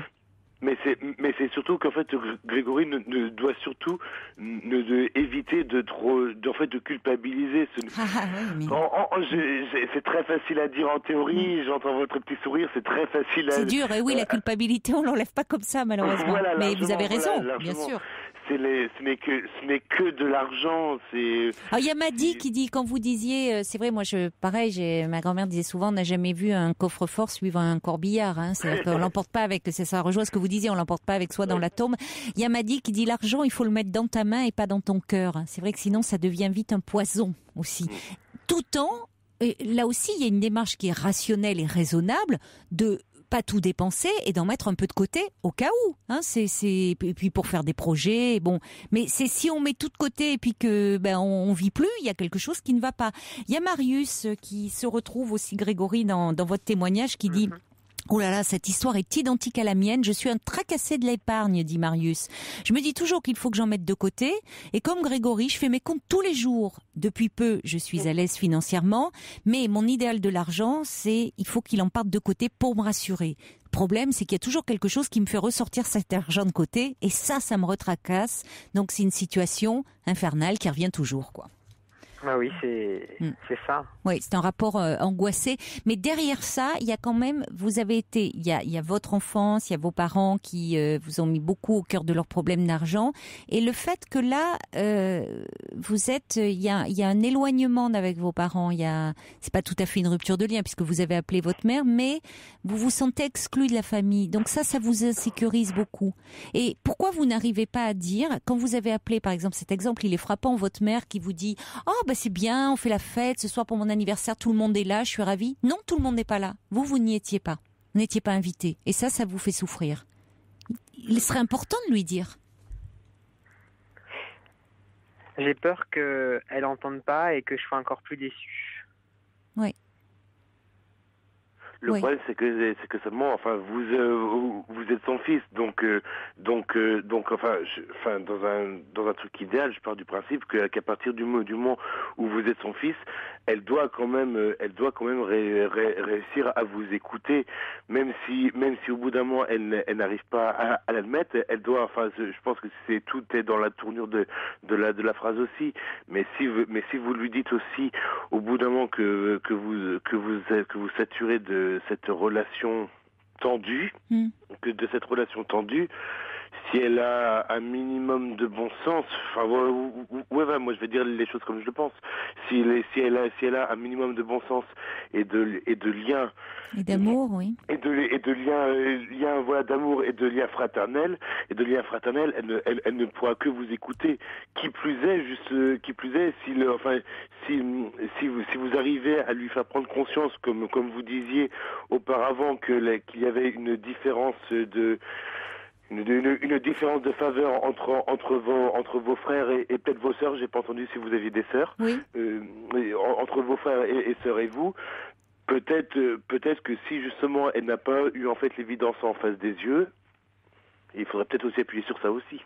Mais c'est surtout qu'en fait Grégory ne doit surtout éviter de culpabiliser. C'est très facile à dire en théorie. J'entends votre petit sourire. C'est très facile. C'est dur. Et oui, la culpabilité, on l'enlève pas comme ça malheureusement. Voilà, mais vous avez raison, bien sûr. Ce n'est que de l'argent. Il y a Madi qui dit, quand vous disiez, c'est vrai, moi ma grand-mère disait souvent, on n'a jamais vu un coffre-fort suivant un corbillard. C'est-à-dire qu'on l'emporte pas avec, ça rejoint ce que vous disiez, on l'emporte pas avec soi dans l'atome. Il y a Madi qui dit, l'argent, il faut le mettre dans ta main et pas dans ton cœur. C'est vrai que sinon, ça devient vite un poison aussi. Tout temps, là aussi, il y a une démarche qui est rationnelle et raisonnable de pas tout dépenser et d'en mettre un peu de côté au cas où. Et puis pour faire des projets, mais c'est si on met tout de côté et puis que on vit plus, il y a quelque chose qui ne va pas. Il y a Marius qui se retrouve aussi, Grégory, dans votre témoignage, qui dit « Oh là là, cette histoire est identique à la mienne. Je suis un tracassé de l'épargne, dit Marius. Je me dis toujours qu'il faut que j'en mette de côté. Et comme Grégory, je fais mes comptes tous les jours. Depuis peu, je suis à l'aise financièrement. Mais mon idéal de l'argent, c'est il faut qu'il en parte de côté pour me rassurer. Le problème, c'est qu'il y a toujours quelque chose qui me fait ressortir cet argent de côté. Et ça me retracasse. Donc c'est une situation infernale qui revient toujours, quoi. Ah oui, c'est ça. Oui, c'est un rapport angoissé. Mais derrière ça, il y a quand même, il y a votre enfance, il y a vos parents qui vous ont mis beaucoup au cœur de leurs problèmes d'argent. Et le fait que là, il y a un éloignement avec vos parents. C'est pas tout à fait une rupture de lien puisque vous avez appelé votre mère, mais vous vous sentez exclu de la famille. Donc ça vous insécurise beaucoup. Et pourquoi vous n'arrivez pas à dire, quand vous avez appelé, par exemple, cet exemple, il est frappant, votre mère qui vous dit, c'est bien, on fait la fête, ce soir pour mon anniversaire, tout le monde est là, je suis ravie. Non, tout le monde n'est pas là. Vous n'y étiez pas. Vous n'étiez pas invité. Et ça vous fait souffrir. Il serait important de lui dire. J'ai peur qu'elle n'entende pas et que je sois encore plus déçue. Oui. Le problème, c'est que seulement, enfin, vous êtes son fils, donc, enfin, dans un truc idéal, je pars du principe qu'à partir du moment où vous êtes son fils, elle doit quand même réussir à vous écouter, même si au bout d'un moment elle n'arrive pas à l'admettre, elle doit, enfin, je pense que tout est dans la tournure de la phrase aussi, mais si vous lui dites aussi au bout d'un moment que vous saturez de cette relation tendue, si elle a un minimum de bon sens, enfin, moi je vais dire les choses comme je le pense. Si elle a un minimum de bon sens et de lien et d'amour, oui, et de lien voilà, d'amour et de lien fraternel, elle ne pourra que vous écouter. Qui plus est, si vous arrivez à lui faire prendre conscience, comme vous disiez auparavant, qu'il y avait une différence de faveur entre vos frères et peut-être vos sœurs, j'ai pas entendu si vous aviez des sœurs, oui. Entre vos frères et sœurs et vous, peut-être que si justement elle n'a pas eu en fait l'évidence en face des yeux, il faudrait peut-être aussi appuyer sur ça aussi.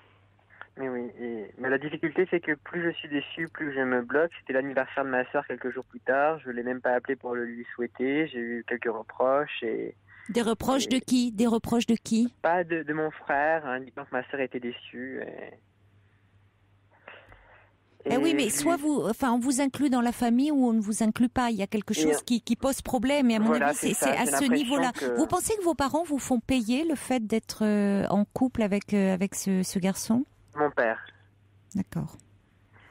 Mais oui, mais la difficulté c'est que plus je suis déçu, plus je me bloque. C'était l'anniversaire de ma sœur quelques jours plus tard, je l'ai même pas appelé pour le lui souhaiter, j'ai eu quelques reproches et... Des reproches de qui ? Des reproches de qui ? Pas de mon frère, hein, disant que ma sœur était déçue. Eh oui, mais soit on vous inclut dans la famille ou on ne vous inclut pas. Il y a quelque chose qui pose problème. Et à mon avis, c'est à ce niveau-là. Vous pensez que vos parents vous font payer le fait d'être en couple avec ce garçon ? Mon père. D'accord.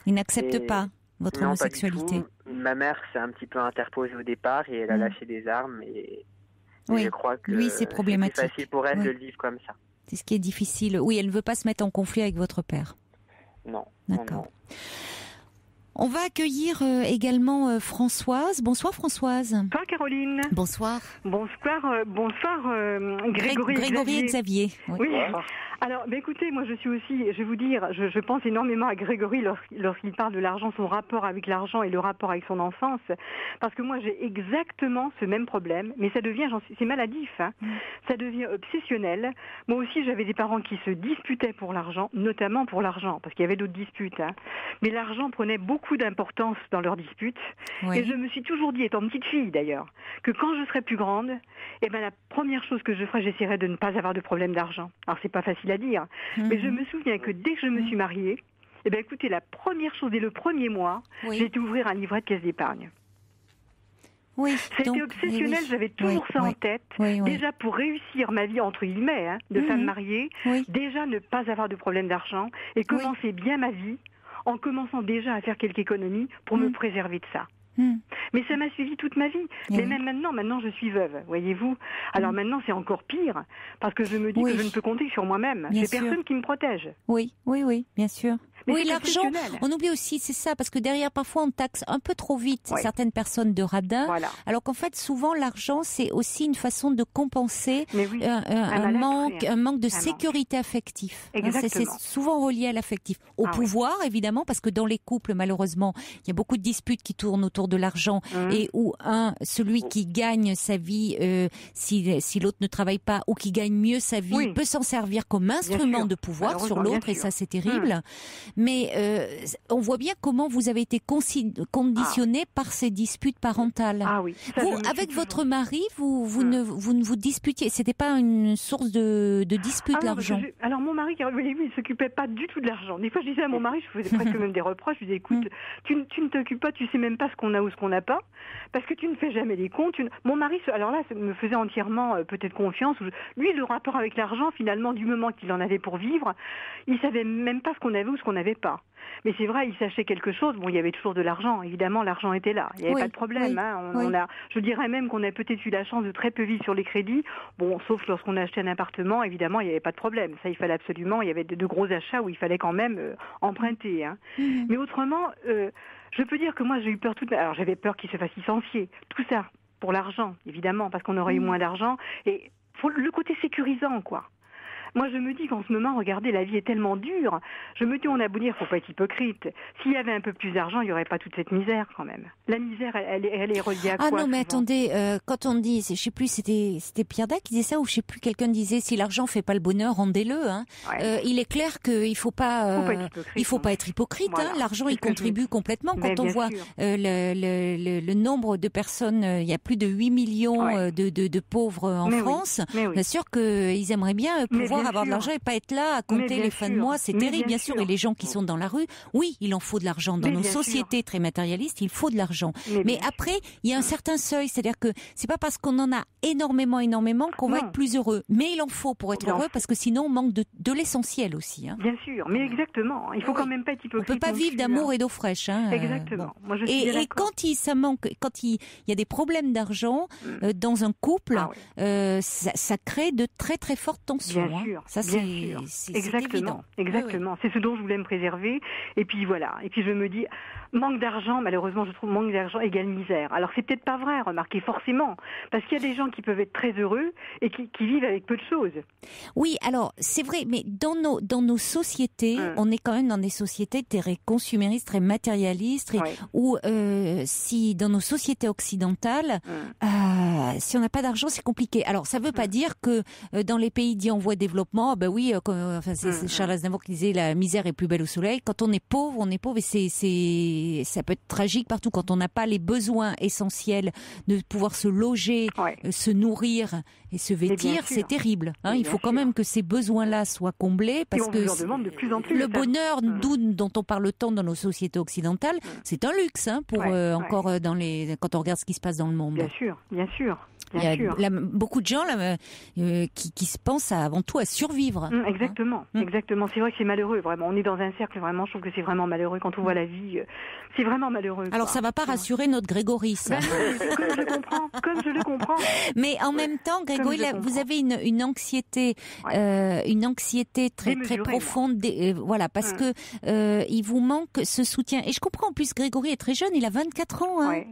Il n'accepte pas votre homosexualité. Pas du tout. Ma mère s'est un petit peu interposée au départ et elle a lâché des armes et oui, je crois que lui, c'est problématique. C'est facile pour elle de le vivre comme ça. C'est ce qui est difficile. Oui, elle ne veut pas se mettre en conflit avec votre père. Non. D'accord. Non. On va accueillir également Françoise. Bonsoir Françoise. Bonsoir Caroline. Bonsoir. Bonsoir Grégory et Xavier. Oui. Alors, écoutez, moi je suis aussi, je vais vous dire, je pense énormément à Grégory lorsqu'il parle de l'argent, son rapport avec l'argent et le rapport avec son enfance, parce que moi j'ai exactement ce même problème, mais ça devient, c'est maladif, hein, ça devient obsessionnel. Moi aussi j'avais des parents qui se disputaient pour l'argent, notamment pour l'argent, parce qu'il y avait d'autres disputes, hein, mais l'argent prenait beaucoup d'importance dans leurs disputes, et je me suis toujours dit, étant petite fille d'ailleurs, que quand je serais plus grande, eh ben la première chose que je ferais, j'essaierais de ne pas avoir de problème d'argent. Alors c'est pas facile à dire, mais je me souviens que dès que je me suis mariée, eh ben écoutez, la première chose, dès le premier mois, j'ai été ouvrir un livret de caisse d'épargne. Oui, c'était obsessionnel, j'avais toujours ça en tête. Déjà pour réussir ma vie, entre guillemets, hein, de femme mariée, déjà ne pas avoir de problème d'argent et commencer bien ma vie en commençant déjà à faire quelques économies pour me préserver de ça. Mais ça m'a suivi toute ma vie. Mais même maintenant je suis veuve, voyez-vous. Alors maintenant c'est encore pire, parce que je me dis que je ne peux compter sur moi-même. J'ai personne qui me protège. Oui, bien sûr. Mais oui, l'argent, on oublie aussi, c'est ça, parce que derrière, parfois, on taxe un peu trop vite certaines personnes de radins, alors qu'en fait, souvent, l'argent, c'est aussi une façon de compenser un manque de sécurité affective. C'est souvent relié à l'affectif. Au pouvoir, évidemment, parce que dans les couples, malheureusement, il y a beaucoup de disputes qui tournent autour de l'argent, et où celui qui gagne sa vie, si l'autre ne travaille pas, ou qui gagne mieux sa vie, peut s'en servir comme instrument de pouvoir sur l'autre, et ça, c'est terrible. Mais on voit bien comment vous avez été conditionné par ces disputes parentales. Ah oui. Vous, avec votre mari, vous ne vous disputiez. C'était pas une source de dispute, l'argent. Alors mon mari, il s'occupait pas du tout de l'argent. Des fois, je disais à mon mari, je faisais presque même des reproches. Je disais, écoute, tu ne t'occupes pas, tu sais même pas ce qu'on a ou ce qu'on n'a pas, parce que tu ne fais jamais les comptes. Mon mari, alors là, me faisait entièrement peut-être confiance. Lui, le rapport avec l'argent, finalement, du moment qu'il en avait pour vivre, il savait même pas ce qu'on avait ou ce qu'on n'avait pas. Mais c'est vrai, il s'achetait quelque chose. Bon, il y avait toujours de l'argent. Évidemment, l'argent était là. Il n'y avait pas de problème. Hein. Je dirais même qu'on a peut-être eu la chance de très peu vivre sur les crédits. Bon, sauf lorsqu'on a acheté un appartement, évidemment, il n'y avait pas de problème. Ça, il fallait absolument. Il y avait de gros achats où il fallait quand même emprunter. Hein. Mais autrement, Je peux dire que moi, j'ai eu peur alors j'avais peur qu'il se fasse licencier. Tout ça, pour l'argent, évidemment, parce qu'on aurait eu moins d'argent. Et le côté sécurisant, quoi. Moi, je me dis qu'en ce moment, regardez, la vie est tellement dure. Je me dis, on a beau dire, faut pas être hypocrite. S'il y avait un peu plus d'argent, il n'y aurait pas toute cette misère, quand même. La misère, elle est reliée à quoi? Ah non, mais souvent attendez, quand on dit, je sais plus, c'était Pierre Dac qui disait ça, ou je sais plus, quelqu'un disait, si l'argent fait pas le bonheur, rendez-le. Hein. Ouais. Il est clair qu'il faut pas être hypocrite. Voilà. Hein. L'argent, il contribue complètement. Quand on voit le nombre de personnes, il y a plus de 8 millions de pauvres en France. Bien sûr qu'ils aimeraient bien pouvoir avoir de l'argent et pas être là à compter les fins de mois, c'est terrible, bien sûr. Et les gens qui sont dans la rue, oui, il en faut de l'argent. Dans nos sociétés très matérialistes, il faut de l'argent. Mais après, il y a un certain seuil, c'est-à-dire que c'est pas parce qu'on en a énormément qu'on va être plus heureux. Mais il en faut pour être heureux, parce que sinon on manque de l'essentiel aussi. Hein. Bien sûr, mais exactement. Il faut quand même pas être hypocrite. On peut pas vivre d'amour et d'eau fraîche. Hein. Exactement. Moi, je suis et quand ça manque, quand il y a des problèmes d'argent dans un couple, ça crée de très très fortes tensions. Bien sûr. Ça, c'est évident. Exactement. C'est ce dont je voulais me préserver. Et puis voilà. Et puis je me dis, manque d'argent, malheureusement, je trouve manque d'argent égale misère. Alors c'est peut-être pas vrai, remarquez, forcément. Parce qu'il y a des gens qui peuvent être très heureux et qui vivent avec peu de choses. Oui, alors c'est vrai, mais dans nos sociétés, on est quand même dans des sociétés très consuméristes, très matérialistes, où si dans nos sociétés occidentales, si on n'a pas d'argent, c'est compliqué. Alors ça veut pas dire que dans les pays dits en voie de développement, ben oui, c'est Charles Aznavour qui disait la misère est plus belle au soleil. Quand on est pauvre et ça peut être tragique partout. Quand on n'a pas les besoins essentiels de pouvoir se loger, se nourrir et se vêtir, c'est terrible. Hein, il faut quand même que ces besoins-là soient comblés, parce que demande de plus en plus, le bonheur dont on parle tant dans nos sociétés occidentales, c'est un luxe pour encore quand on regarde ce qui se passe dans le monde. Bien sûr. Il y a beaucoup de gens qui se pensent avant tout à survivre. Exactement. C'est vrai que c'est malheureux, vraiment. On est dans un cercle, vraiment, je trouve que c'est vraiment malheureux quand on voit la vie. C'est vraiment malheureux. Alors ça va pas rassurer notre Grégory, ça. Comme je le comprends. Mais en même temps, Grégory, vous avez une anxiété, très très profonde, voilà, parce que il vous manque ce soutien. Et je comprends, en plus, Grégory est très jeune, il a 24 ans. Hein.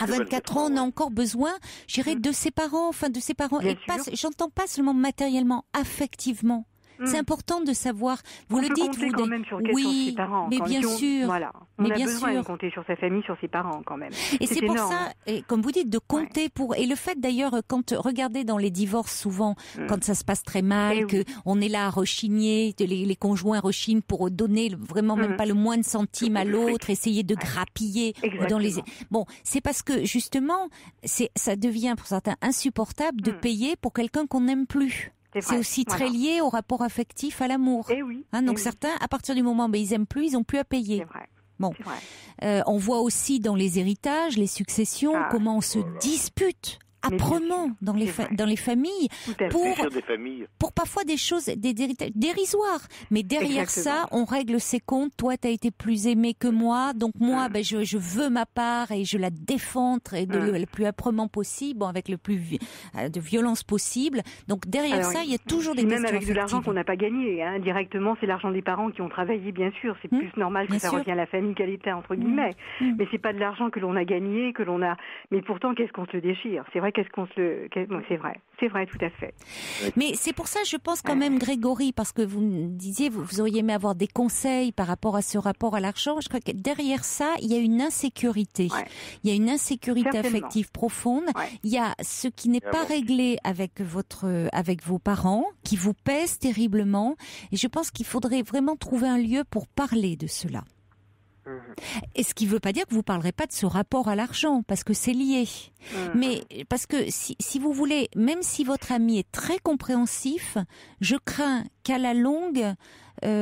À 24 ans, on a encore besoin, je dirais, de ses parents, et j'entends pas seulement matériellement, affectivement. C'est important de savoir. Vous le dites, vous. Quand même sur ses parents, mais bien sûr. Voilà. On a besoin de compter sur sa famille, sur ses parents, quand même. Et c'est pour ça, et comme vous dites, de compter pour. Et le fait d'ailleurs, quand regardez dans les divorces souvent, quand ça se passe très mal, que on est là à rechigner, les conjoints rechignent pour donner vraiment même pas le moindre centime à l'autre, essayer de grappiller dans les. Bon, c'est parce que justement, ça devient pour certains insupportable de payer pour quelqu'un qu'on n'aime plus. C'est aussi très lié au rapport affectif, à l'amour. Donc certains, à partir du moment où ils aiment plus, ils n'ont plus à payer. C'est vrai. Bon, on voit aussi dans les héritages, les successions, comment on se dispute âprement dans les familles pour parfois des choses dérisoires, mais derrière ça on règle ses comptes. Toi t'as été plus aimé que moi, donc moi je veux ma part et je la défends le plus âprement possible, avec le plus de violence possible. Donc derrière ça il y a toujours des questions même avec affectives. de l'argent qu'on n'a pas gagné directement, c'est l'argent des parents qui ont travaillé, bien sûr, c'est plus normal que ça revient à la famille qu'à l'État, entre guillemets, mais c'est pas de l'argent que l'on a gagné, mais pourtant qu'est-ce qu'on se le déchire, c'est vrai. C'est vrai, tout à fait. Mais c'est pour ça, je pense quand même, Grégory, parce que vous me disiez, vous auriez aimé avoir des conseils par rapport à ce rapport à l'argent. Je crois que derrière ça, il y a une insécurité. Il y a une insécurité affective profonde. Il y a ce qui n'est pas réglé avec vos parents, qui vous pèse terriblement. Et je pense qu'il faudrait vraiment trouver un lieu pour parler de cela. Et ce qui ne veut pas dire que vous ne parlerez pas de ce rapport à l'argent, parce que c'est lié. Mais parce que si vous voulez, même si votre ami est très compréhensif, je crains qu'à la longue,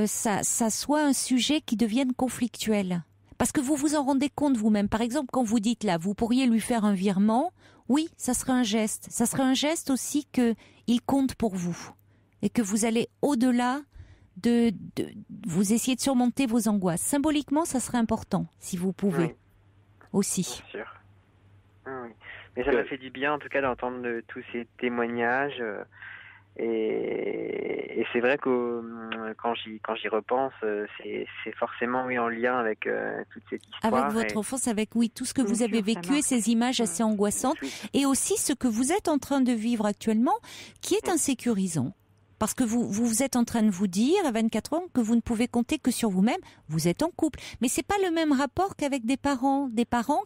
ça soit un sujet qui devienne conflictuel. Parce que vous vous en rendez compte vous-même. Par exemple, quand vous dites là, vous pourriez lui faire un virement, oui, ça serait un geste. Ça serait un geste aussi qu'il compte pour vous. Et que vous allez au-delà de vous essayer de surmonter vos angoisses. Symboliquement, ça serait important, si vous pouvez, aussi. Bien sûr. Oui. Mais ça m'a fait du bien, en tout cas, d'entendre tous ces témoignages. Et c'est vrai que quand j'y repense, c'est forcément en lien avec toute cette histoire. Avec votre enfance, avec tout ce que vous avez vécu et ces images assez angoissantes, et aussi ce que vous êtes en train de vivre actuellement, qui est insécurisant. Parce que vous êtes en train de vous dire à 24 ans que vous ne pouvez compter que sur vous-même. Vous êtes en couple. Mais c'est pas le même rapport qu'avec des parents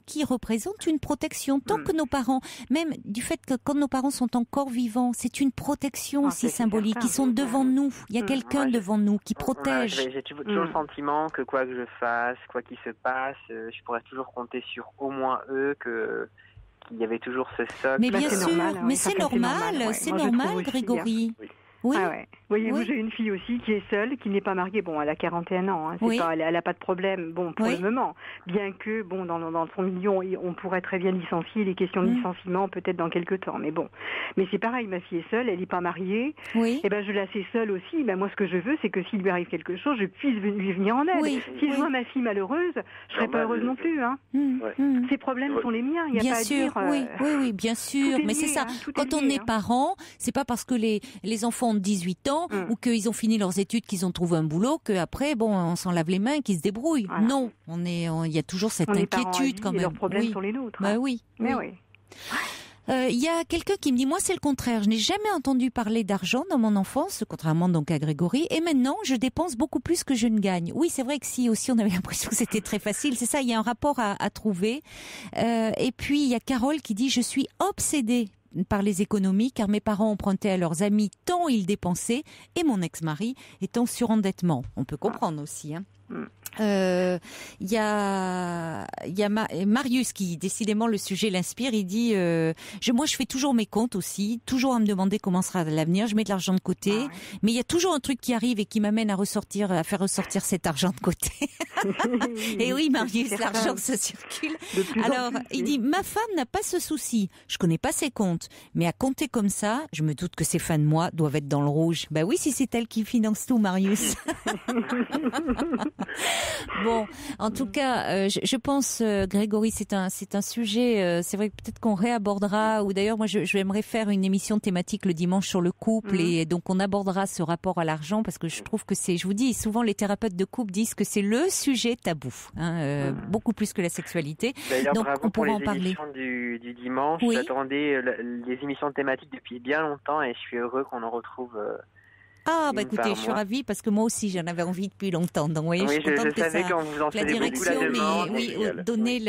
qui représentent une protection. Tant que nos parents, même du fait que quand nos parents sont encore vivants, c'est une protection aussi symbolique. Ils sont devant nous. Il y a quelqu'un devant nous qui protège. J'ai toujours le sentiment que quoi que je fasse, quoi qu'il se passe, je pourrais toujours compter sur au moins eux, qu'il y avait toujours ce socle. Mais bien sûr, mais c'est normal, Grégory. Oui. Ah ouais. Voyez-vous, j'ai une fille aussi qui est seule, qui n'est pas mariée. Bon, elle a 41 ans. Hein. Elle n'a pas de problème. Bon, pour le moment. Bien que, bon, dans son milieu, on pourrait très bien licencier. Les questions de licenciement, peut-être dans quelques temps. Mais bon. Mais c'est pareil, ma fille est seule, elle n'est pas mariée. Et ben, je la sais seule aussi. Ben, moi, ce que je veux, c'est que s'il lui arrive quelque chose, je puisse lui venir en aide. Si je vois ma fille malheureuse, je serais pas heureuse non plus. Hein. Ces problèmes sont les miens. Il n'y a pas à dire. Oui, bien sûr. Mais c'est ça. Quand on est parent, c'est pas parce que les enfants ont 18 ans ou qu'ils ont fini leurs études, qu'ils ont trouvé un boulot, qu'après, on s'en lave les mains et qu'ils se débrouillent. Voilà. Non, il y a toujours cette inquiétude quand même. Leurs problèmes sont les nôtres. Bah oui. Il y a quelqu'un qui me dit, moi c'est le contraire, je n'ai jamais entendu parler d'argent dans mon enfance, contrairement donc à Grégory, et maintenant je dépense beaucoup plus que je ne gagne. Oui, c'est vrai que si aussi on avait l'impression que c'était très facile, c'est ça, il y a un rapport à trouver. Et puis il y a Carole qui dit, je suis obsédée par les économies, car mes parents empruntaient à leurs amis tant ils dépensaient, et mon ex-mari est en surendettement. On peut comprendre aussi, hein. Il y a Marius qui décidément le sujet l'inspire. Il dit moi je fais toujours mes comptes aussi, toujours à me demander comment sera l'avenir. Je mets de l'argent de côté, mais il y a toujours un truc qui arrive et qui m'amène à faire ressortir cet argent de côté. Et oui, Marius, l'argent se circule. Alors il dit, ma femme n'a pas ce souci. Je connais pas ses comptes, mais à compter comme ça, je me doute que ces fins de mois doivent être dans le rouge. Bah oui, si c'est elle qui finance tout, Marius. Bon, en tout cas, je pense, Grégory, c'est un sujet. C'est vrai que peut-être qu'on réabordera, ou d'ailleurs, moi, j'aimerais faire une émission thématique le dimanche sur le couple, et donc on abordera ce rapport à l'argent, parce que je trouve que je vous dis, souvent les thérapeutes de couple disent que c'est le sujet tabou, beaucoup plus que la sexualité. D'ailleurs, donc on pourra en parler. Émissions du dimanche, j'attendais les émissions thématiques depuis bien longtemps, et je suis heureux qu'on en retrouve. Ah, bah écoutez, je suis ravie parce que moi aussi j'en avais envie depuis longtemps. Donc, vous voyez, je suis contente que savais quand vous en la direction donner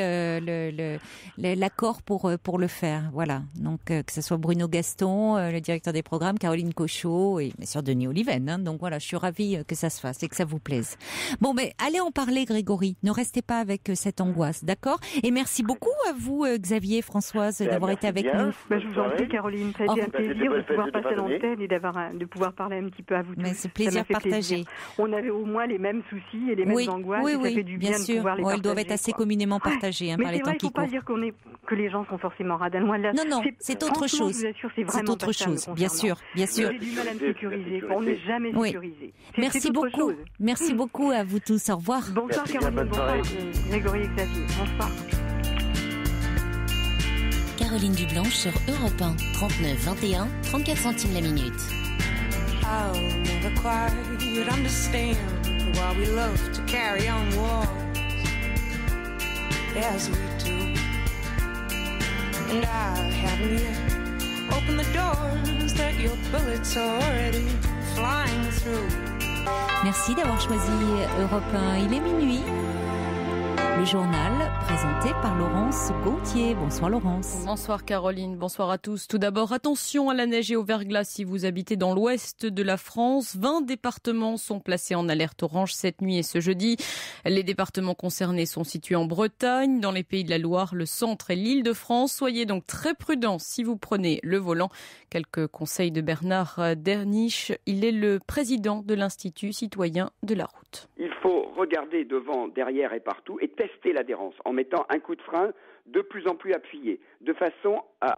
l'accord pour le faire. Voilà. Donc, que ce soit Bruno Gaston, le directeur des programmes, Caroline Cochot et bien sûr Denis Oliven. Hein. Donc voilà, je suis ravie que ça se fasse et que ça vous plaise. Bon, mais allez en parler, Grégory. Ne restez pas avec cette angoisse, d'accord? Et merci beaucoup à vous, Xavier, Françoise, d'avoir été avec nous. Je vous en prie, Caroline. Ça a été un plaisir de pouvoir passer à l'antenne et de pouvoir parler un petit peu à vous tous. Mais c'est plaisir partagé. On avait au moins les mêmes soucis et les mêmes angoisses. Ça fait du bien bien sûr. De pouvoir les partager. Elles doivent être assez communément partagées par les temps qui courent. Mais c'est vrai, il ne faut pas dire que les gens sont forcément radins. Loin de là. Non, c'est autre chose. Je vous assure, c'est vraiment autre chose. Bien sûr, bien sûr. J'ai du mal à me sécuriser. On n'est jamais sécurisé. Merci beaucoup. Merci beaucoup à vous tous. Au revoir. Bonsoir Caroline. Bonsoir Grégory et Xavier. Bonsoir. Caroline Dublanche sur Europe 1, 39 21, 34 centimes la minute. I'll never quite understand why we love to carry on wars as we do. And I haven't yet opened the doors that your bullets are already flying through. Merci d'avoir choisi Europe 1. Il est minuit. Le journal présenté par Laurence Gauthier. Bonsoir Laurence. Bonsoir Caroline, bonsoir à tous. Tout d'abord, attention à la neige et au verglas si vous habitez dans l'ouest de la France. 20 départements sont placés en alerte orange cette nuit et ce jeudi. Les départements concernés sont situés en Bretagne, dans les Pays de la Loire, le centre et l'Île-de-France. Soyez donc très prudents si vous prenez le volant. Quelques conseils de Bernard Derniche. Il est le président de l'Institut citoyen de la route. Il faut regarder devant, derrière et partout et tester l'adhérence en mettant un coup de frein de plus en plus appuyé, de façon à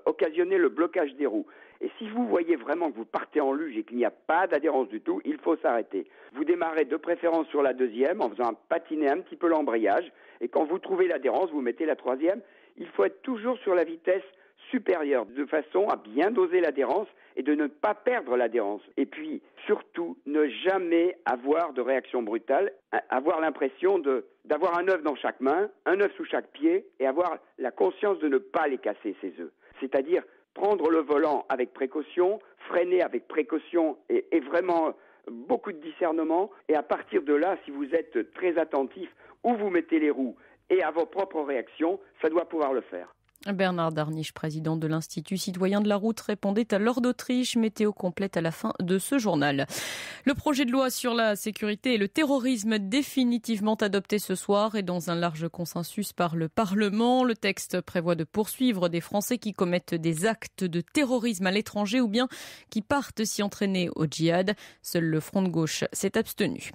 occasionner le blocage des roues. Et si vous voyez vraiment que vous partez en luge et qu'il n'y a pas d'adhérence du tout, il faut s'arrêter. Vous démarrez de préférence sur la deuxième en faisant patiner un petit peu l'embrayage et quand vous trouvez l'adhérence, vous mettez la troisième. Il faut être toujours sur la vitesse supérieure, de façon à bien doser l'adhérence et de ne pas perdre l'adhérence. Et puis, surtout, ne jamais avoir de réaction brutale, avoir l'impression d'avoir un œuf dans chaque main, un œuf sous chaque pied, et avoir la conscience de ne pas les casser, ces œufs. C'est-à-dire prendre le volant avec précaution, freiner avec précaution et vraiment beaucoup de discernement. Et à partir de là, si vous êtes très attentif, où vous mettez les roues et à vos propres réactions, ça doit pouvoir le faire. Bernard Darniche, président de l'Institut citoyen de la route, répondait à Laure d'Autriche. Météo complète à la fin de ce journal. Le projet de loi sur la sécurité et le terrorisme définitivement adopté ce soir et dans un large consensus par le Parlement. Le texte prévoit de poursuivre des Français qui commettent des actes de terrorisme à l'étranger ou bien qui partent s'y entraîner au djihad. Seul le Front de gauche s'est abstenu.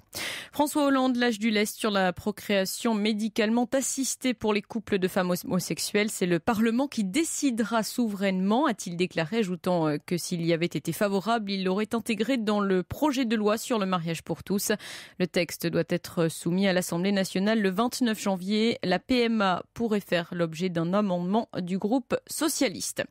François Hollande lâche du lest sur la procréation médicalement assistée pour les couples de femmes homosexuelles. C'est le Parlement qui décidera souverainement, a-t-il déclaré, ajoutant que s'il y avait été favorable, il l'aurait intégré dans le projet de loi sur le mariage pour tous. Le texte doit être soumis à l'Assemblée nationale le 29 janvier. La PMA pourrait faire l'objet d'un amendement du groupe socialiste.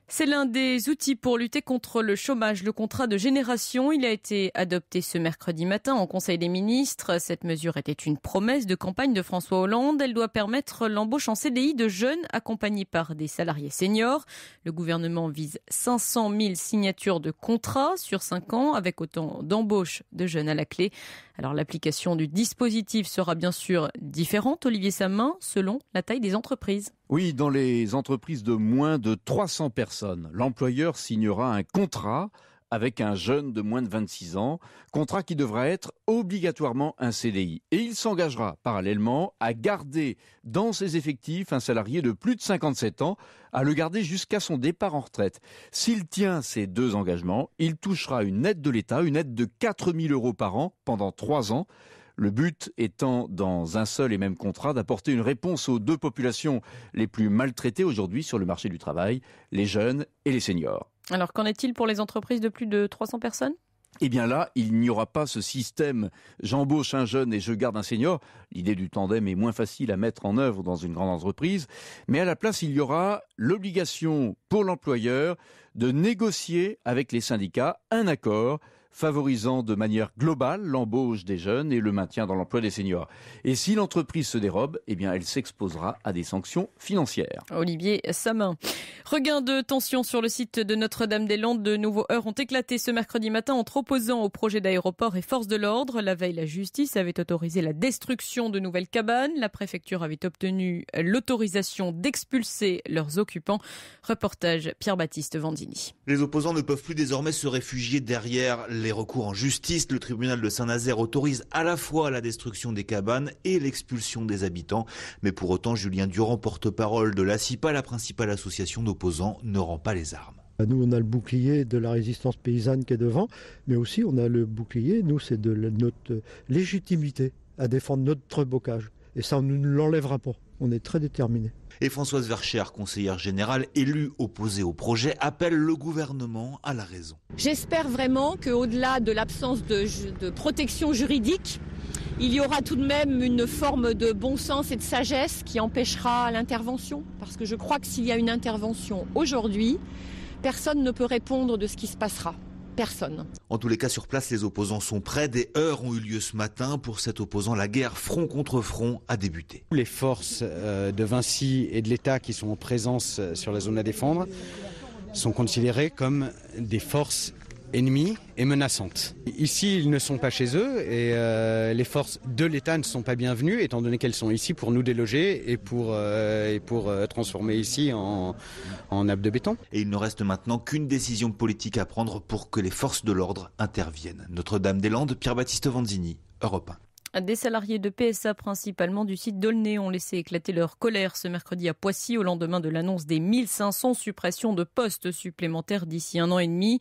C'est l'un des outils pour lutter contre le chômage, le contrat de génération. Il a été adopté ce mercredi matin en Conseil des ministres. Cette mesure était une promesse de campagne de François Hollande. Elle doit permettre l'embauche en CDI de jeunes accompagnés par des salariés seniors. Le gouvernement vise 500 000 signatures de contrats sur 5 ans avec autant d'embauches de jeunes à la clé. Alors l'application du dispositif sera bien sûr différente, Olivier Samin, selon la taille des entreprises. Oui, dans les entreprises de moins de 300 personnes, l'employeur signera un contrat avec un jeune de moins de 26 ans, contrat qui devra être obligatoirement un CDI. Et il s'engagera parallèlement à garder dans ses effectifs un salarié de plus de 57 ans, à le garder jusqu'à son départ en retraite. S'il tient ces 2 engagements, il touchera une aide de l'État, une aide de 4 000 € par an pendant 3 ans. Le but étant, dans un seul et même contrat, d'apporter une réponse aux 2 populations les plus maltraitées aujourd'hui sur le marché du travail, les jeunes et les seniors. Alors qu'en est-il pour les entreprises de plus de 300 personnes ? Eh bien là, il n'y aura pas ce système « j'embauche un jeune et je garde un senior ». L'idée du tandem est moins facile à mettre en œuvre dans une grande entreprise. Mais à la place, il y aura l'obligation pour l'employeur de négocier avec les syndicats un accord favorisant de manière globale l'embauche des jeunes et le maintien dans l'emploi des seniors. Et si l'entreprise se dérobe, eh bien elle s'exposera à des sanctions financières. Olivier Samin. Regain de tension sur le site de Notre-Dame-des-Landes. De nouveaux heurts ont éclaté ce mercredi matin entre opposants au projet d'aéroport et forces de l'ordre. La veille, la justice avait autorisé la destruction de nouvelles cabanes. La préfecture avait obtenu l'autorisation d'expulser leurs occupants. Reportage Pierre-Baptiste Vandini. Les opposants ne peuvent plus désormais se réfugier derrière les recours en justice. Le tribunal de Saint-Nazaire autorise à la fois la destruction des cabanes et l'expulsion des habitants. Mais pour autant, Julien Durand, porte-parole de l'ACIPA, la principale association d'opposants, ne rend pas les armes. Nous, on a le bouclier de la résistance paysanne qui est devant, mais aussi on a le bouclier, nous, c'est de notre légitimité à défendre notre bocage. Et ça, on ne l'enlèvera pas. On est très déterminés. Et Françoise Vercher, conseillère générale élue opposée au projet, appelle le gouvernement à la raison. J'espère vraiment qu'au-delà de l'absence de protection juridique, il y aura tout de même une forme de bon sens et de sagesse qui empêchera l'intervention. Parce que je crois que s'il y a une intervention aujourd'hui, personne ne peut répondre de ce qui se passera. Personne. En tous les cas, sur place, les opposants sont prêts. Des heurts ont eu lieu ce matin. Pour cet opposant, la guerre front contre front a débuté. Les forces de Vinci et de l'État qui sont en présence sur la zone à défendre sont considérées comme des forces ennemies et menaçantes. Ici, ils ne sont pas chez eux et les forces de l'État ne sont pas bienvenues étant donné qu'elles sont ici pour nous déloger et pour transformer ici en nappe de béton. Et il ne reste maintenant qu'une décision politique à prendre pour que les forces de l'ordre interviennent. Notre-Dame-des-Landes, Pierre-Baptiste Vanzini, Europe 1. Des salariés de PSA, principalement du site d'Aulnay, ont laissé éclater leur colère ce mercredi à Poissy au lendemain de l'annonce des 1500 suppressions de postes supplémentaires d'ici 1 an et demi.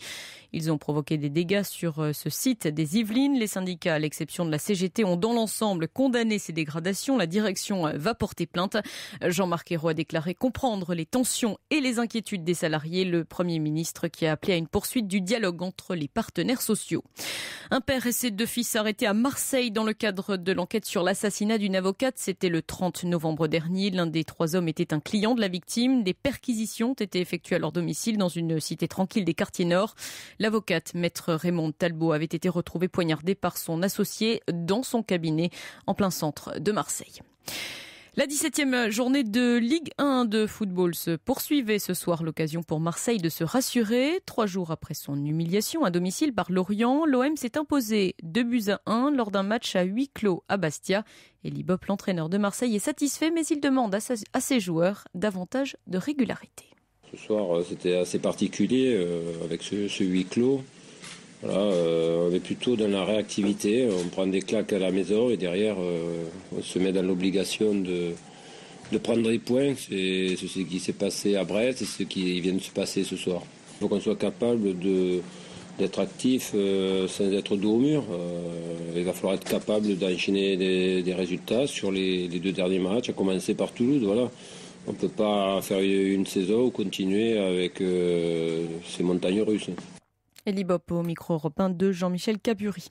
Ils ont provoqué des dégâts sur ce site des Yvelines. Les syndicats, à l'exception de la CGT, ont dans l'ensemble condamné ces dégradations. La direction va porter plainte. Jean-Marc Ayrault a déclaré comprendre les tensions et les inquiétudes des salariés. Le Premier ministre qui a appelé à une poursuite du dialogue entre les partenaires sociaux. Un père et ses 2 fils arrêtés à Marseille dans le cadre cadre de l'enquête sur l'assassinat d'une avocate. C'était le 30 novembre dernier. L'un des 3 hommes était un client de la victime. Des perquisitions ont été effectuées à leur domicile dans une cité tranquille des quartiers nord. L'avocate, maître Raymond Talbot, avait été retrouvée poignardée par son associé dans son cabinet en plein centre de Marseille. La 17e journée de Ligue 1 de football se poursuivait ce soir. L'occasion pour Marseille de se rassurer. 3 jours après son humiliation à domicile par Lorient, l'OM s'est imposé 2-1 lors d'un match à huis clos à Bastia. Elie Bopp, l'entraîneur de Marseille, est satisfait, mais il demande à ses joueurs davantage de régularité. Ce soir, c'était assez particulier avec ce huis clos. Voilà, on est plutôt dans la réactivité, on prend des claques à la maison et derrière on se met dans l'obligation de prendre des points. C'est ce qui s'est passé à Brest et ce qui vient de se passer ce soir. Il faut qu'on soit capable d'être actif sans être dos au mur. Il va falloir être capable d'enchaîner des résultats sur les 2 derniers matchs, à commencer par Toulouse. Voilà. On ne peut pas faire une saison ou continuer avec ces montagnes russes. Elie Bopp au micro européen de Jean-Michel Cabury.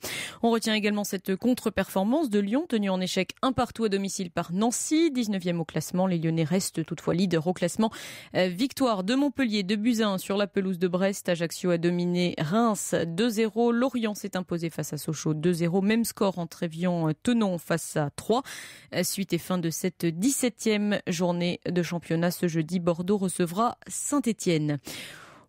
On retient également cette contre-performance de Lyon, tenue en échec 1-1 à domicile par Nancy. 19e au classement, les Lyonnais restent toutefois leaders au classement. Victoire de Montpellier 2-1 sur la pelouse de Brest. Ajaccio a dominé Reims 2-0. Lorient s'est imposé face à Sochaux 2-0. Même score entre Évian-Thonon face à 3. Suite et fin de cette 17e journée de championnat. Ce jeudi, Bordeaux recevra Saint-Étienne.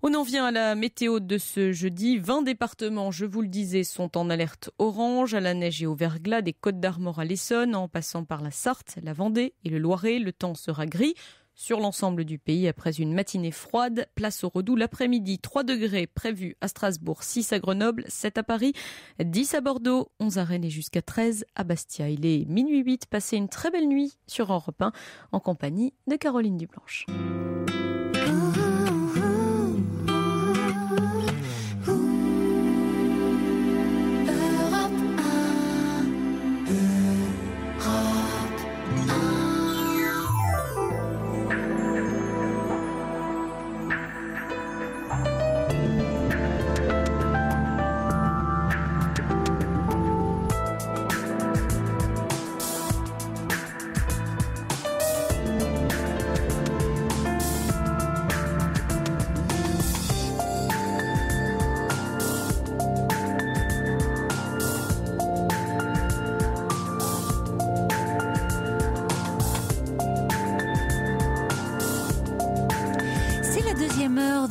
On en vient à la météo de ce jeudi. 20 départements, je vous le disais, sont en alerte orange, à la neige et au verglas, des Côtes-d'Armor à l'Essonne, en passant par la Sarthe, la Vendée et le Loiret. Le temps sera gris sur l'ensemble du pays après une matinée froide. Place au redoux l'après-midi. 3 degrés prévus à Strasbourg, 6 à Grenoble, 7 à Paris, 10 à Bordeaux, 11 à Rennes et jusqu'à 13 à Bastia. Il est minuit 8. Passez une très belle nuit sur Europe 1 en compagnie de Caroline Dublanche.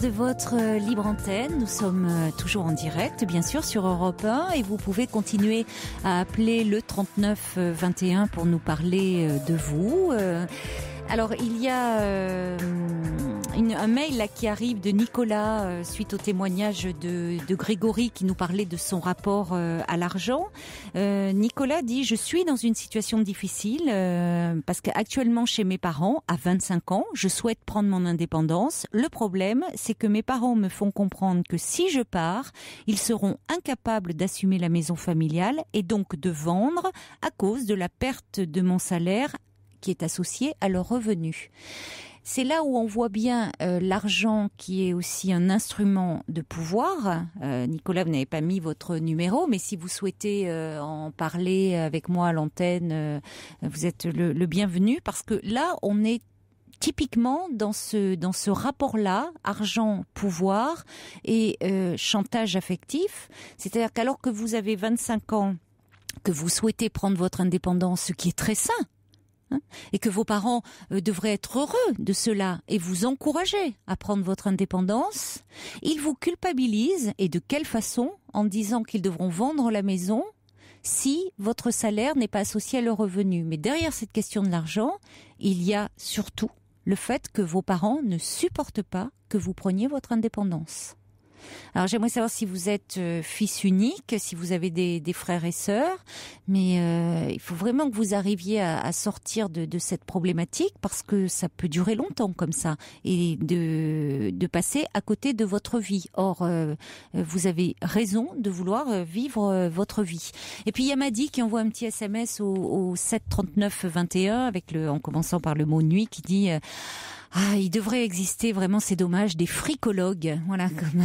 De votre libre antenne. Nous sommes toujours en direct, bien sûr, sur Europe 1 et vous pouvez continuer à appeler le 39 21 pour nous parler de vous. Alors, il y a un mail là qui arrive de Nicolas suite au témoignage de Grégory qui nous parlait de son rapport à l'argent. Nicolas dit « Je suis dans une situation difficile parce qu'actuellement chez mes parents, à 25 ans, je souhaite prendre mon indépendance. Le problème, c'est que mes parents me font comprendre que si je pars, ils seront incapables d'assumer la maison familiale et donc de vendre à cause de la perte de mon salaire qui est associé à leurs revenus. » C'est là où on voit bien l'argent qui est aussi un instrument de pouvoir. Nicolas, vous n'avez pas mis votre numéro, mais si vous souhaitez en parler avec moi à l'antenne, vous êtes le bienvenu, parce que là, on est typiquement dans ce rapport-là, argent-pouvoir et chantage affectif. C'est-à-dire qu'alors que vous avez 25 ans, que vous souhaitez prendre votre indépendance, ce qui est très sain, et que vos parents devraient être heureux de cela et vous encourager à prendre votre indépendance, ils vous culpabilisent, et de quelle façon? En disant qu'ils devront vendre la maison si votre salaire n'est pas associé à leur revenu. Mais derrière cette question de l'argent, il y a surtout le fait que vos parents ne supportent pas que vous preniez votre indépendance. Alors j'aimerais savoir si vous êtes fils unique, si vous avez des frères et sœurs, mais il faut vraiment que vous arriviez à sortir de cette problématique, parce que ça peut durer longtemps comme ça, et de passer à côté de votre vie. Or, vous avez raison de vouloir vivre votre vie. Et puis il y a Madi qui envoie un petit SMS au 7 39 21 en commençant par le mot nuit, qui dit il devrait exister, vraiment c'est dommage, des fricologues, voilà, comme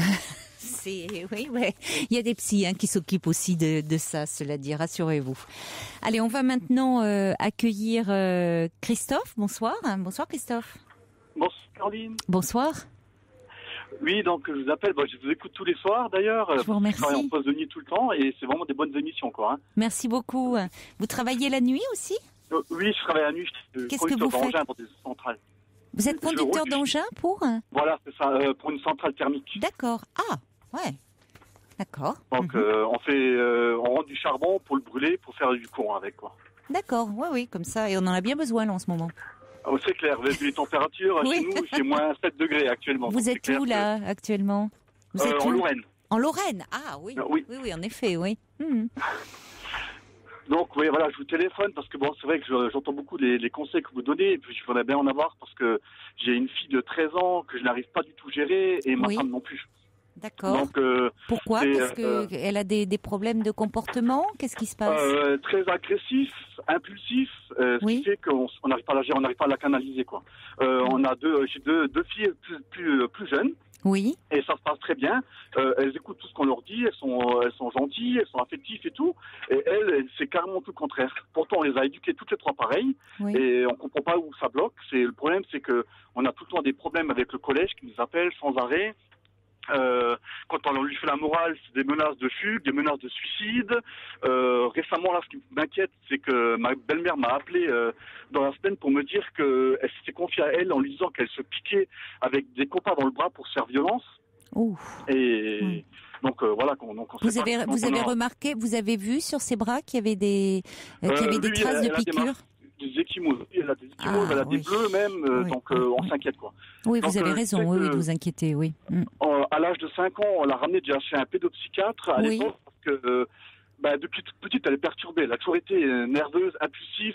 Oui, ouais. Il y a des psys qui s'occupent aussi de ça, cela dit, rassurez-vous. Allez, on va maintenant accueillir Christophe. Bonsoir. Bonsoir Christophe. Bonsoir Caroline. Bonsoir. Oui, donc je vous appelle, je vous écoute tous les soirs d'ailleurs. Je vous remercie. Je travaille en poste de nuit tout le temps et c'est vraiment des bonnes émissions, quoi. Merci beaucoup. Vous travaillez la nuit aussi ? Oui, je travaille la nuit. Qu'est-ce que vous faites ? Pour des centrales. Vous êtes conducteur d'engin pour ? Voilà, c'est ça, pour une centrale thermique. D'accord. Ah, ouais. D'accord. Donc on rend du charbon pour le brûler, pour faire du courant avec, quoi. D'accord, oui, comme ça. Et on en a bien besoin là en ce moment. Oh, c'est clair, vous avez vu les températures, chez nous c'est moins 7 degrés actuellement. Vous êtes où là actuellement ? Vous êtes en Lorraine. En Lorraine ? Ah oui, oui, en effet, oui. Donc oui, voilà, je vous téléphone parce que c'est vrai que j'entends beaucoup les conseils que vous donnez et puis je voudrais bien en avoir parce que j'ai une fille de 13 ans que je n'arrive pas du tout à gérer et ma femme non plus. D'accord. Donc, pourquoi ? Parce qu'elle a des problèmes de comportement ? Qu'est-ce qui se passe ? Très agressif, impulsif, ce qui fait qu'on n'arrive pas à la gérer, on n'arrive pas à la canaliser, quoi. J'ai deux filles plus jeunes. Oui. Et ça se passe très bien. Elles écoutent tout ce qu'on leur dit, elles sont gentilles, elles sont affectives et tout. Et elles, c'est carrément tout le contraire. Pourtant, on les a éduquées toutes les trois pareilles. Oui. Et on comprend pas où ça bloque. Le problème, c'est que on a tout le temps des problèmes avec le collège qui nous appelle sans arrêt. Quand on lui fait la morale, c'est des menaces de fugue, des menaces de suicide. Récemment, là, ce qui m'inquiète, c'est que ma belle-mère m'a appelé dans la semaine pour me dire qu'elle s'était confiée à elle en lui disant qu'elle se piquait avec des copains dans le bras pour se faire violence. Ouh. Et donc voilà. Vous avez remarqué, vous avez vu sur ses bras qu'il y avait des traces de piqûres. Des échymoses. Elle a des échymoses, elle a des bleus même, donc on s'inquiète, quoi. Oui, donc, vous avez raison, de vous inquiéter, oui. À l'âge de 5 ans, on l'a ramenée déjà chez un pédopsychiatre à l'époque parce que depuis toute petite, elle est perturbée. Elle a toujours été nerveuse, impulsive.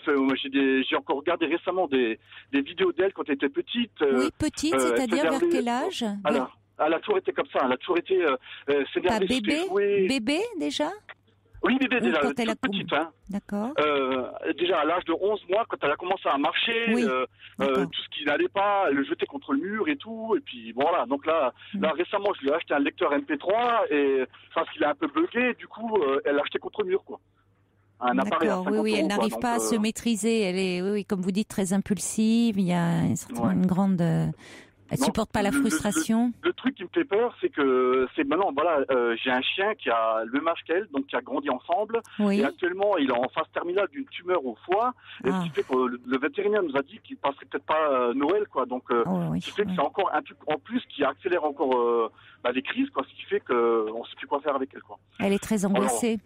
J'ai encore regardé récemment des vidéos d'elle quand elle était petite. Oui, petite, c'est-à-dire vers quel âge ? Elle a toujours été comme ça. Elle a toujours été s'énerver. Bébé déjà ? Oui, bébé, déjà, quand elle toute petite. D'accord. Déjà, à l'âge de 11 mois, quand elle a commencé à marcher, tout ce qui n'allait pas, elle le jetait contre le mur et tout. Et puis, voilà. Donc là, récemment, je lui ai acheté un lecteur MP3 et parce qu'il a un peu bugué, du coup, elle l'a acheté contre le mur, quoi. Un appareil à 50 oui, elle n'arrive pas à se maîtriser. Elle est, comme vous dites, très impulsive. Il y a une grande... Elle supporte pas la frustration. Le truc qui me fait peur, c'est que maintenant, j'ai un chien qui a le même âge qu'elle, donc qui a grandi ensemble. Oui. Et actuellement, il est en phase terminale d'une tumeur au foie. Et ce qui fait que le vétérinaire nous a dit qu'il passerait peut-être pas Noël, quoi. Donc, ce qui fait que c'est encore un truc en plus qui accélère encore les crises, quoi. Ce qui fait qu'on ne sait plus quoi faire avec elle, quoi. Elle est très angoissée.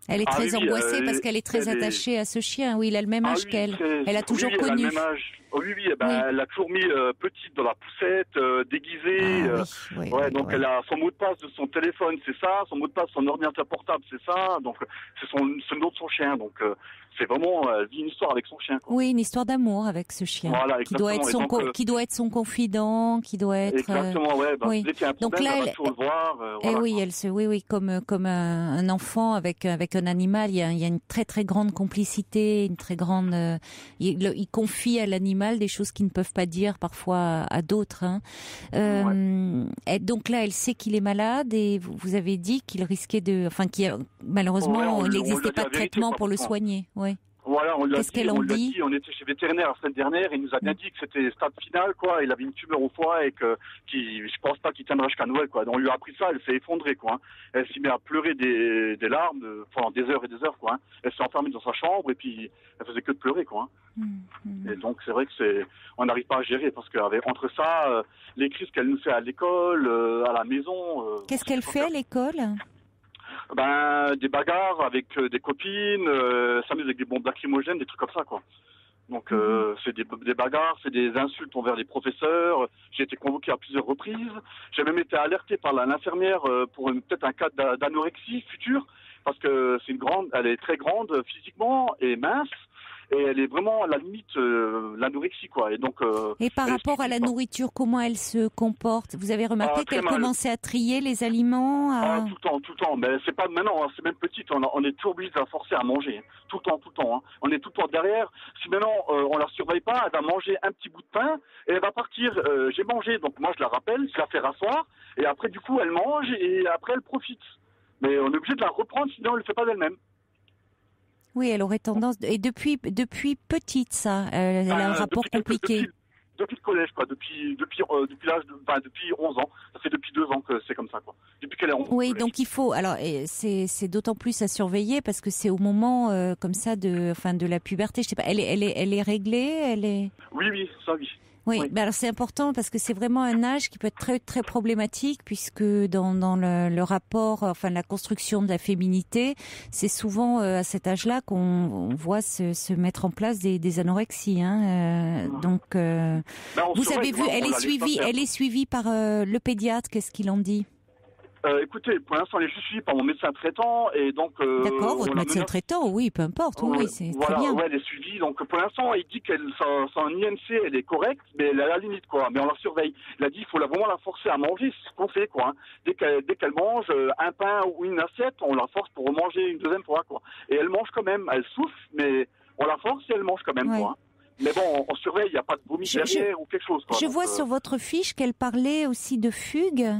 Elle est très angoissée parce qu'elle est très attachée à ce chien. Oui, il a le même âge qu'elle. Elle a toujours connu. Elle a le même âge. Elle a toujours mis petite dans la poussette, déguisée. Donc elle a son mot de passe de son téléphone, c'est ça. Son mot de passe de son ordinateur portable, c'est ça. Donc c'est le nom de son chien. Donc c'est vraiment elle vit une histoire avec son chien, quoi. Oui, une histoire d'amour avec ce chien. Voilà, qui doit être son confident, qui doit être. Exactement, Dès qu'il y a un problème, donc là, elle va toujours le voir. Comme un enfant avec un animal, il y a une très très grande complicité, une très grande. Il confie à l'animal des choses qu'ils ne peuvent pas dire parfois à d'autres. Et donc là, elle sait qu'il est malade et vous avez dit qu'il risquait malheureusement, il n'existait pas de traitement pour le soigner. Oui. Voilà, on lui a Qu'est-ce qu'elle en dit ? On était chez vétérinaire la semaine dernière, il nous a bien dit que c'était stade final, quoi. Il avait une tumeur au foie et je pense pas qu'il tiendra jusqu'à Noël, quoi. Donc on lui a appris ça, elle s'est effondrée, quoi. Elle s'est mise à pleurer des larmes pendant des heures et des heures, quoi. Elle s'est enfermée dans sa chambre et puis elle faisait que de pleurer, quoi. Et donc c'est vrai que on n'arrive pas à gérer parce qu'entre ça, les crises qu'elle nous fait à l'école, à la maison. Qu'est-ce qu'elle fait à l'école ? Des bagarres avec des copines, s'amuse avec des bombes lacrymogènes, des trucs comme ça, quoi. Donc c'est des bagarres, c'est des insultes envers les professeurs. J'ai été convoqué à plusieurs reprises. J'ai même été alerté par l'infirmière pour peut-être un cas d'anorexie future, parce que elle est très grande physiquement et mince. et elle est vraiment à la limite l'anorexie, quoi. Et donc. Et par rapport à la nourriture, comment elle se comporte? Vous avez remarqué qu'elle commençait à trier les aliments tout le temps. Mais c'est pas maintenant, hein, c'est même petite. On est toujours obligé de la forcer à manger, tout le temps. Hein. On est tout le temps derrière. Si maintenant on la surveille pas, elle va manger un petit bout de pain et elle va partir. J'ai mangé, donc moi je la rappelle, je la fais rasseoir et après du coup elle mange et après elle profite. Mais on est obligé de la reprendre, sinon elle le fait pas d'elle-même. Oui, elle aurait tendance. Et depuis petite, ça, elle a un rapport compliqué. Depuis le collège, quoi. Depuis l'âge depuis 11 ans. Ça fait depuis 2 ans que c'est comme ça, quoi. Depuis qu'elle est en Oui, donc il faut. Alors, c'est d'autant plus à surveiller parce que c'est au moment comme ça de la puberté. Je sais pas. Elle est réglée, Oui, ça oui. Oui, mais alors c'est important parce que c'est vraiment un âge qui peut être très très problématique puisque dans le rapport, enfin la construction de la féminité, c'est souvent à cet âge-là qu'on voit se mettre en place des anorexies. Hein, donc, vous avez vu, elle est suivie par le pédiatre. Qu'est-ce qu'il en dit? Écoutez, pour l'instant, elle est juste suivie par mon médecin traitant et donc. D'accord, votre médecin traitant, oui, peu importe, oui, c'est voilà, très bien. Ouais, elle est suivie. Donc pour l'instant, il dit son IMC, elle est correcte, mais elle est à la limite, quoi. Mais on la surveille. Il a dit, il faut vraiment la forcer à manger, c'est ce qu'on fait, quoi. Hein. Dès qu'elle mange un pain ou une assiette, on la force pour remanger une deuxième fois, quoi. Et elle mange quand même. Elle souffle, mais on la force et elle mange quand même, quoi. Hein. Mais bon, on surveille. Il n'y a pas de vomi derrière ou quelque chose, quoi. Je vois sur votre fiche qu'elle parlait aussi de fugue.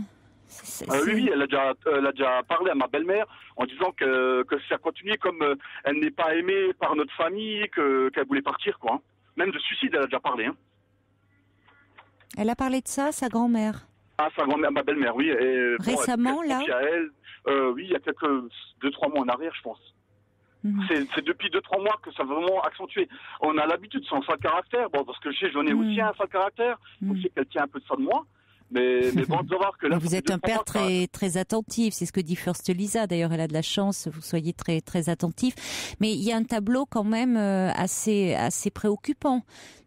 Oui, elle a déjà parlé à ma belle-mère en disant que si ça continuait, comme elle n'est pas aimée par notre famille, qu'elle voulait partir, quoi. Même de suicide, elle a déjà parlé. Hein. Elle a parlé de ça, sa grand-mère? Ah, sa grand-mère, ma belle-mère, oui. Et, récemment, là? Oui, il y a 2-3 mois en arrière, je pense. C'est depuis 2-3 mois que ça a vraiment accentué. On a l'habitude de son sale caractère, bon, parce que je sais, j'en ai aussi un sale caractère, donc je sais qu'elle tient un peu de ça de moi. Mais bon, de voir que là, vous êtes un père très très attentif, c'est ce que dit First Lisa. D'ailleurs, elle a de la chance, vous soyez très très attentif. Mais il y a un tableau quand même assez préoccupant.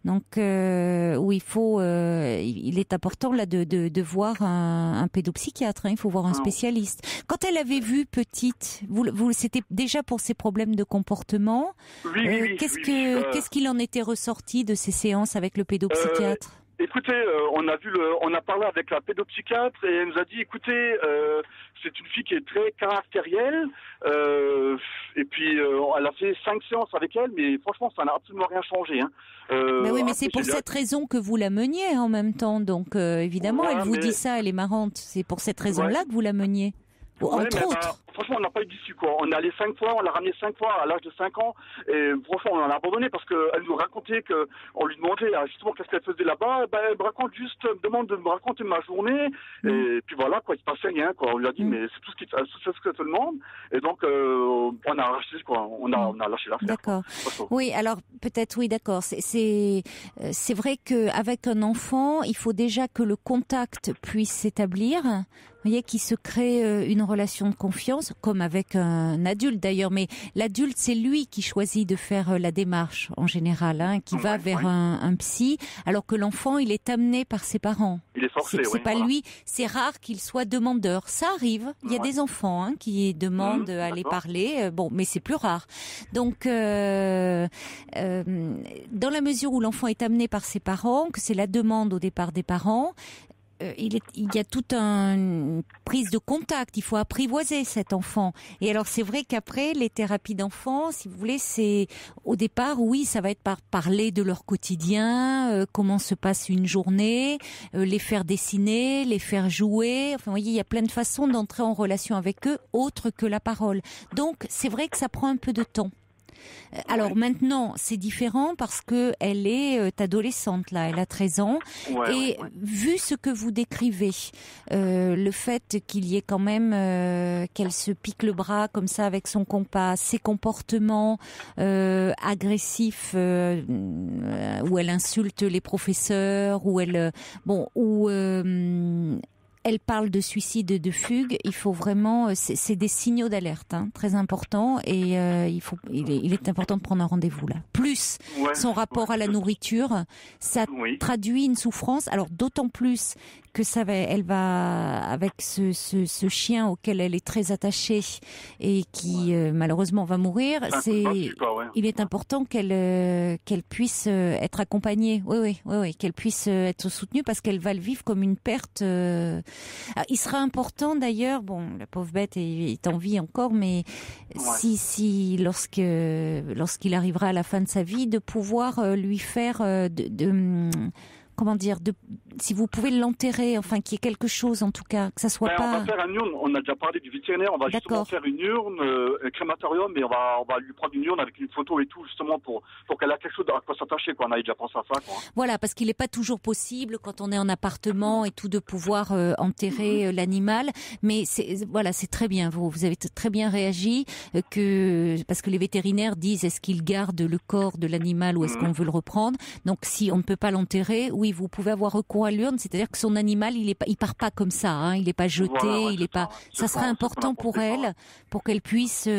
Donc où il est important là de voir un pédopsychiatre. Hein, il faut voir un spécialiste. Quand elle avait vu petite, c'était déjà pour ses problèmes de comportement. Oui, qu'est-ce qu'il en était ressorti de ces séances avec le pédopsychiatre? Écoutez, on a parlé avec la pédopsychiatre et elle nous a dit, écoutez, c'est une fille qui est très caractérielle, et puis elle a fait 5 séances avec elle, mais franchement, ça n'a absolument rien changé. Hein. Mais oui, mais c'est pour cette raison que vous la meniez en même temps, donc évidemment, elle vous dit ça, elle est marrante. C'est pour cette raison-là que vous la meniez. Entre autres. Franchement, on n'a pas eu d'issue, quoi. On est allé 5 fois, on l'a ramené 5 fois à l'âge de 5 ans, et franchement, on en a abandonné parce qu'elle nous racontait on lui demandait justement qu'est-ce qu'elle faisait là-bas. Elle me demande de me raconter ma journée, et puis voilà, quoi, il se passait rien, quoi. On lui a dit, mais c'est tout ce qu'elle te demande, et donc, on a arraché, quoi. On a lâché l'affaire. D'accord. Oui, alors, peut-être, oui, d'accord. C'est vrai qu'avec un enfant, il faut déjà que le contact puisse s'établir. Vous voyez, qu'il se crée une relation de confiance, comme avec un adulte d'ailleurs, mais l'adulte, c'est lui qui choisit de faire la démarche en général, hein, qui va vers un psy, alors que l'enfant, il est amené par ses parents. Il est forcé, c'est pas lui, c'est rare qu'il soit demandeur. Ça arrive, il y a des enfants qui demandent à aller parler, bon, mais c'est plus rare. Donc, dans la mesure où l'enfant est amené par ses parents, que c'est la demande au départ des parents, il y a toute une prise de contact, il faut apprivoiser cet enfant. Et alors c'est vrai qu'après, les thérapies d'enfants, si vous voulez, c'est au départ, oui, ça va être par parler de leur quotidien, comment se passe une journée, les faire dessiner, les faire jouer. Enfin, vous voyez, il y a plein de façons d'entrer en relation avec eux, autre que la parole. Donc c'est vrai que ça prend un peu de temps. Alors maintenant, c'est différent parce que elle est adolescente là, elle a 13 ans et vu ce que vous décrivez, le fait qu'il y ait quand même qu'elle se pique le bras comme ça avec son compas, ses comportements agressifs où elle insulte les professeurs, où elle elle parle de suicide, de fugue, il faut vraiment, c'est des signaux d'alerte, hein, très importants, et il est important de prendre un rendez-vous là. Plus son rapport à la nourriture, ça traduit une souffrance. Alors d'autant plus que elle va avec ce chien auquel elle est très attachée et qui malheureusement va mourir. Il est important qu'elle puisse être accompagnée. Oui, qu'elle puisse être soutenue parce qu'elle va le vivre comme une perte. Il sera important d'ailleurs. Bon, la pauvre bête est en vie encore, mais si lorsqu'il arrivera à la fin de sa vie, de pouvoir lui faire comment dire, si vous pouvez l'enterrer, enfin qu'il y ait quelque chose en tout cas, que ça soit pas... On va faire une urne, on a déjà parlé du vétérinaire, on va justement faire une urne, un crématorium, et on va lui prendre une urne avec une photo et tout, justement pour qu'elle a quelque chose à quoi s'attacher, quoi. On a déjà pensé à ça, quoi. Voilà, parce qu'il n'est pas toujours possible, quand on est en appartement et tout, de pouvoir enterrer l'animal, mais c'est très bien, vous avez très bien réagi, parce que les vétérinaires disent est-ce qu'ils gardent le corps de l'animal ou est-ce qu'on veut le reprendre, donc si on ne peut pas l'enterrer, oui, vous pouvez avoir recours à l'urne, c'est-à-dire que son animal, il part pas comme ça, hein, il n'est pas jeté, il est pas. Ça serait important pour elle, pour qu'elle puisse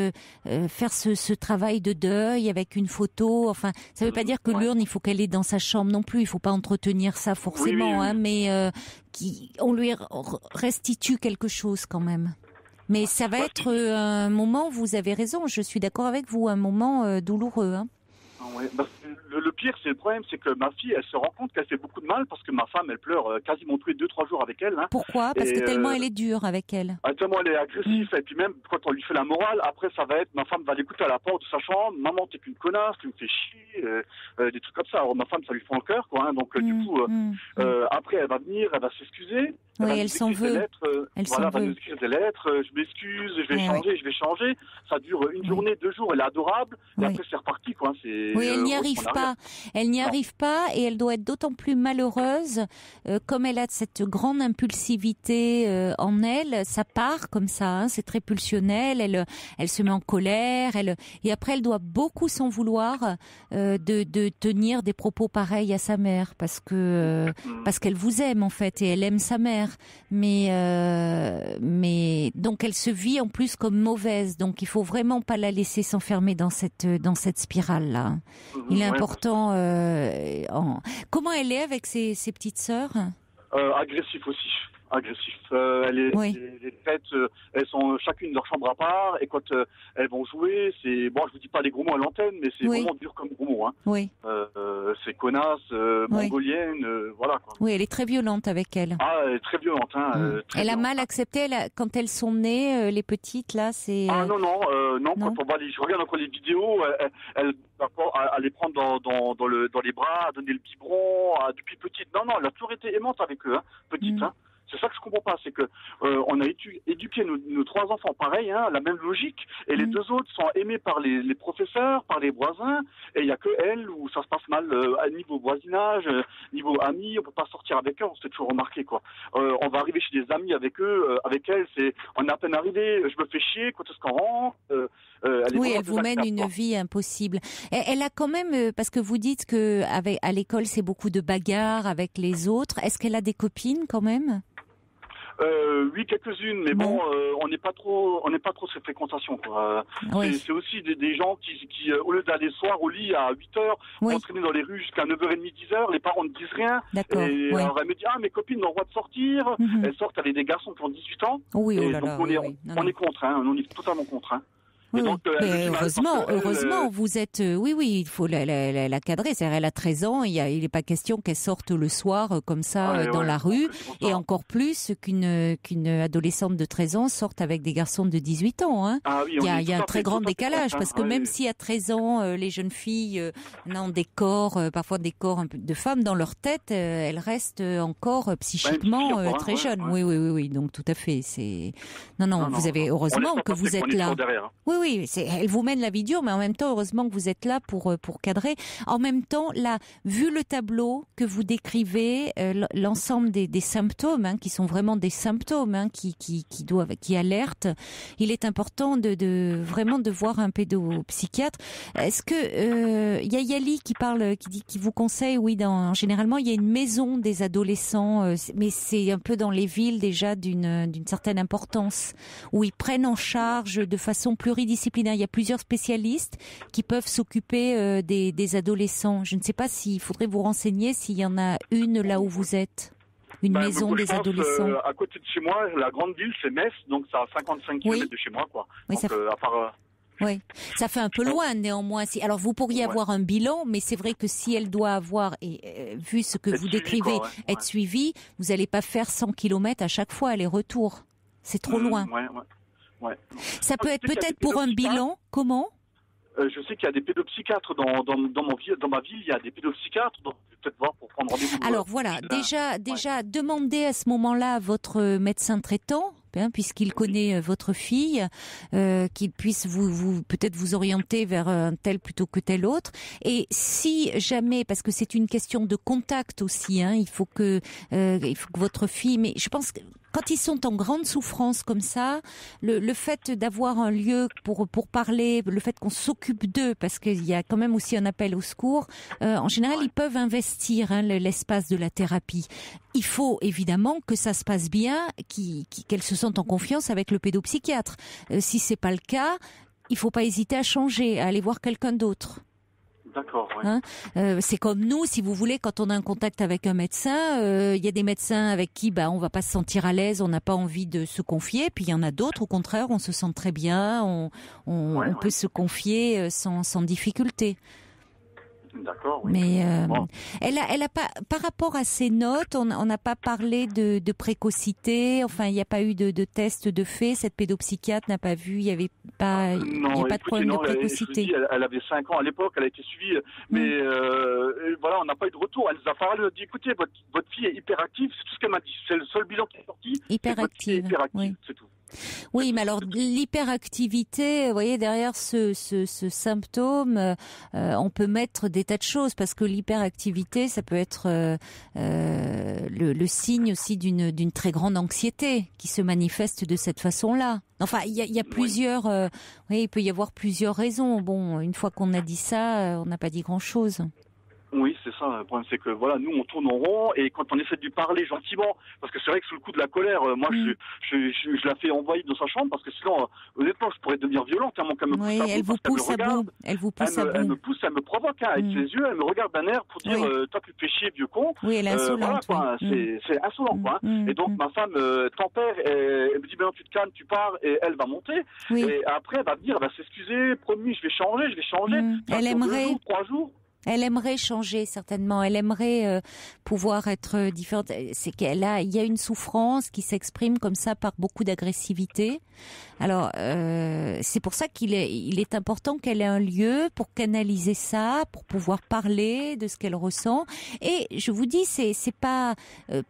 faire ce travail de deuil avec une photo. Enfin, ça veut pas dire que l'urne, il faut qu'elle est dans sa chambre non plus. Il faut pas entretenir ça forcément, hein, mais on lui restitue quelque chose quand même. Mais ça va être un moment. Vous avez raison, je suis d'accord avec vous, un moment douloureux. Hein. Le pire, c'est le problème, c'est que ma fille, elle se rend compte qu'elle fait beaucoup de mal parce que ma femme, elle pleure quasiment tous les 2-3 jours avec elle. Hein. Pourquoi ? Parce que tellement elle est dure avec elle. Tellement elle est agressive, et puis même quand on lui fait la morale, après ça va être, ma femme va l'écouter à la porte de sa chambre, maman t'es qu'une connasse, tu me fais chier, des trucs comme ça. Alors ma femme, ça lui fend le cœur, quoi. Hein. Donc du coup, après elle va venir, elle va s'excuser. Oui, elle s'en veut. Elle va nous écrire des lettres, je m'excuse, je vais changer. Ça dure une journée, 2 jours, elle est adorable, et après c'est reparti, quoi. Oui, elle n'y arrive pas. Elle n'y arrive pas et elle doit être d'autant plus malheureuse comme elle a cette grande impulsivité en elle. Ça part comme ça, hein, c'est très pulsionnel. Elle se met en colère. Et après, elle doit beaucoup s'en vouloir de tenir des propos pareils à sa mère parce qu'elle vous aime en fait et elle aime sa mère. Mais donc elle se vit en plus comme mauvaise. Donc il faut vraiment pas la laisser s'enfermer dans cette spirale là. Il est important. Comment elle est avec ses petites sœurs ? Agressif aussi. Les fêtes, elles sont chacune dans leur chambre à part, et quand elles vont jouer, je vous dis pas les gros mots à l'antenne, mais c'est vraiment dur comme gros mots. Hein. Oui. C'est connasse, mongolienne, voilà. Quoi. Oui, elle est très violente avec elle. Ah, elle est très violente. Hein, elle a mal accepté quand elles sont nées, les petites là, c'est. Ah non. Quand je regarde encore les vidéos, elle les prendre dans les bras, à donner le biberon, depuis petite. Non, elle a toujours été aimante avec eux, hein, petite. Hein. C'est ça que je comprends pas, c'est que on a éduqué nos 3 enfants pareil, hein, la même logique, et les 2 autres sont aimés par les professeurs, par les voisins, et il y a que elle où ça se passe mal à niveau voisinage, niveau amis, on peut pas sortir avec eux, on s'est toujours remarqué quoi. On va arriver chez des amis avec eux, avec elle, on est à peine arrivé, je me fais chier, quand est-ce qu'on rentre elle vous mène une vie impossible. Elle a quand même, parce que vous dites que à l'école c'est beaucoup de bagarres avec les autres. Est-ce qu'elle a des copines quand même ? Oui, quelques-unes, mais bon, on n'est pas trop cette fréquentation, quoi. C'est aussi des gens qui au lieu d'aller soir au lit à 8h, vont traîner dans les rues jusqu'à 9h30, 10h, les parents ne disent rien. D'accord. Et alors elle me dit, mes copines ont le droit de sortir, elles sortent avec des garçons qui ont 18 ans. Oui, on est contre, hein, on est totalement contre, hein. Oui, donc, heureusement, vous êtes... il faut la cadrer. C'est-à-dire, elle a 13 ans, il n'est pas question qu'elle sorte le soir comme ça dans la rue. Et encore plus qu'une adolescente de 13 ans sorte avec des garçons de 18 ans. Hein. Il y a un très grand décalage, parce que même si à 13 ans, les jeunes filles ont des corps, parfois des corps un peu de femmes dans leur tête, elles restent encore psychiquement très jeunes. Oui, donc tout à fait. Non, vous avez heureusement que vous êtes là. Oui, oui. Elle vous mène la vie dure, mais en même temps, heureusement que vous êtes là pour cadrer. En même temps, là, vu le tableau que vous décrivez, l'ensemble des symptômes, hein, qui sont vraiment des symptômes, hein, qui alertent, il est important vraiment de voir un pédopsychiatre. Est-ce que y a Yali qui vous conseille, oui, généralement il y a une maison des adolescents, mais c'est un peu dans les villes déjà d'une certaine importance, où ils prennent en charge de façon pluridisciplinaire. Il y a plusieurs spécialistes qui peuvent s'occuper des adolescents. Je ne sais pas s'il faudrait vous renseigner s'il y en a une là où vous êtes. Une maison des adolescents. À côté de chez moi, la grande ville, c'est Metz, donc c'est à 55 km de chez moi, quoi. Oui, donc, à part... Oui, ça fait un peu loin néanmoins. Alors vous pourriez avoir un bilan, mais c'est vrai que si elle doit avoir, vu ce que vous décrivez, être suivie, vous n'allez pas faire 100 km à chaque fois aller-retour. C'est trop loin. Ouais. Ça peut être peut-être pour un bilan. Comment ? Je sais qu'il y a des pédopsychiatres dans ma ville, il y a des pédopsychiatres, donc je vais peut-être voir pour prendre rendez-vous. Alors voilà, déjà demandez à ce moment-là à votre médecin traitant, puisqu'il connaît votre fille, qu'il puisse peut-être vous orienter vers un tel plutôt que tel autre. Et si jamais, parce que c'est une question de contact aussi, hein, il faut que votre fille, mais je pense que quand ils sont en grande souffrance comme ça, le fait d'avoir un lieu pour parler, le fait qu'on s'occupe d'eux, parce qu'il y a quand même aussi un appel au secours, en général, ils peuvent investir l'espace de la thérapie. Il faut évidemment que ça se passe bien, qu'elles se sentent en confiance avec le pédopsychiatre. Si c'est pas le cas, il faut pas hésiter à changer, à aller voir quelqu'un d'autre. D'accord, ouais. Hein, c'est comme nous, si vous voulez, quand on a un contact avec un médecin, il y a des médecins avec qui on va pas se sentir à l'aise, on n'a pas envie de se confier, puis il y en a d'autres, au contraire, on se sent très bien, on peut se confier sans difficulté. D'accord, oui. Mais elle a pas, par rapport à ses notes, on n'a pas parlé de précocité. Enfin, il n'y a pas eu de test de fait. Cette pédopsychiatre n'a pas vu. Il n'y avait pas, de problème de précocité. Elle avait 5 ans à l'époque. Elle a été suivie, mais voilà, on n'a pas eu de retour. Elle nous a parlé. Elle a dit, écoutez, votre fille est hyperactive. C'est tout ce qu'elle m'a dit. C'est le seul bilan qui est sorti. Hyperactive. Oui. C'est tout. Oui, mais alors l'hyperactivité, vous voyez, derrière ce symptôme, on peut mettre des tas de choses, parce que l'hyperactivité, ça peut être le signe aussi d'une très grande anxiété qui se manifeste de cette façon-là. Enfin, il y a plusieurs, il peut y avoir plusieurs raisons. Bon, une fois qu'on a dit ça, on n'a pas dit grand-chose. Oui, c'est ça. Le problème, c'est que voilà, nous, on tourne en rond, et quand on essaie de lui parler gentiment, parce que c'est vrai que sous le coup de la colère, moi, je la fais envahir dans sa chambre, parce que sinon, honnêtement, je pourrais devenir violente, tellement qu'elle me pousse à bout. Elle vous pousse à bout. Elle me pousse, elle me provoque, avec ses yeux, elle me regarde d'un air pour dire, toi, tu te fais chier, vieux con. Oui, elle est insolente. Voilà, quoi, c'est insolent, quoi. Et donc, ma femme tempère, elle me dit, tu te calmes, tu pars, et elle va monter. Et après, elle va venir, elle va s'excuser, promis, je vais changer. Elle aimerait. 2 jours, 3 jours. Elle aimerait changer, certainement. Elle aimerait pouvoir être différente. C'est il y a une souffrance qui s'exprime comme ça par beaucoup d'agressivité. Alors, c'est pour ça qu'il est important qu'elle ait un lieu pour canaliser ça, pour pouvoir parler de ce qu'elle ressent. Et je vous dis, c'est pas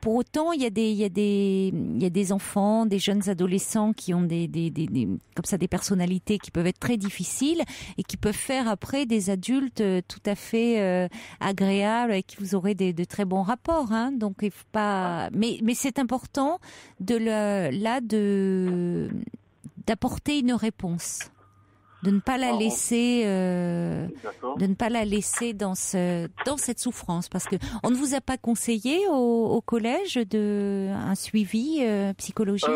pour autant, il y a des enfants, des jeunes adolescents qui ont comme ça des personnalités qui peuvent être très difficiles et qui peuvent faire après des adultes tout à fait agréables, avec qui vous aurez de très bons rapports, hein. Donc il faut pas, mais c'est important d'apporter une réponse, de ne pas la laisser dans cette souffrance, parce que on ne vous a pas conseillé au collège un suivi psychologique.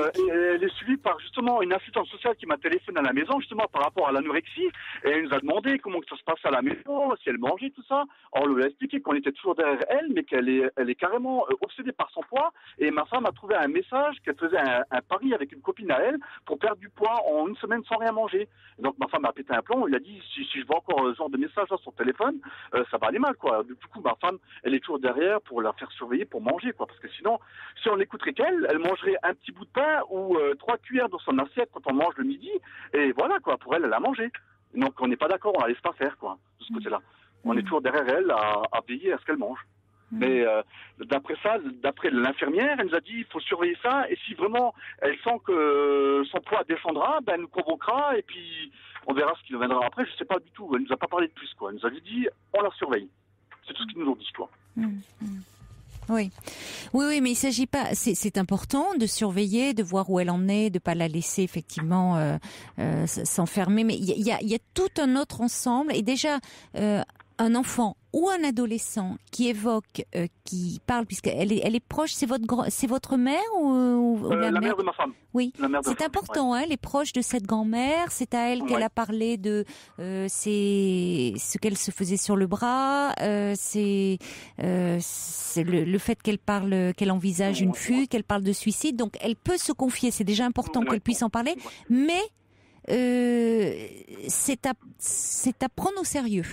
Elle est suivie par justement une assistante sociale qui m'a téléphoné à la maison, justement par rapport à l'anorexie, et elle nous a demandé comment ça se passe à la maison, si elle mangeait, tout ça. On lui a expliqué qu'on était toujours derrière elle, mais qu'elle est carrément obsédée par son poids, et ma femme a trouvé un message qu'elle faisait un pari avec une copine à elle pour perdre du poids en 1 semaine sans rien manger. Et donc ma femme a pété un plomb, il a dit, si je vois encore ce genre de message là sur le téléphone, ça va aller mal, quoi. Du coup, ma femme, elle est toujours derrière pour la faire surveiller, pour manger, quoi. Parce que sinon, si on l'écouterait qu'elle, elle mangerait un petit bout de pain ou 3 cuillères dans son assiette quand on mange le midi, et voilà, quoi. Pour elle, elle a mangé. Donc on n'est pas d'accord, on la laisse pas faire, quoi, de ce côté-là. On est toujours derrière elle à veiller à ce qu'elle mange. Mais d'après l'infirmière, elle nous a dit il faut surveiller ça, et si vraiment elle sent que son poids descendra, elle nous convoquera, et puis on verra ce qui viendra après. Je sais pas du tout, elle nous a pas parlé de plus, quoi. Elle nous a dit on la surveille. C'est tout ce qu'ils nous ont dit, quoi. Oui, mais il s'agit pas. C'est important de surveiller, de voir où elle en est, de pas la laisser effectivement s'enfermer. Mais il y a tout un autre ensemble. Et déjà, un enfant ou un adolescent qui évoque, qui parle, puisqu'elle est proche, c'est votre mère ou la mère de ma femme. Oui, c'est important, hein, les proches de cette grand-mère. C'est à elle qu'elle a parlé de ce qu'elle se faisait sur le bras, c'est le fait qu'elle envisage une fugue, qu'elle parle de suicide. Donc elle peut se confier, c'est déjà important qu'elle puisse en parler, mais c'est à prendre au sérieux.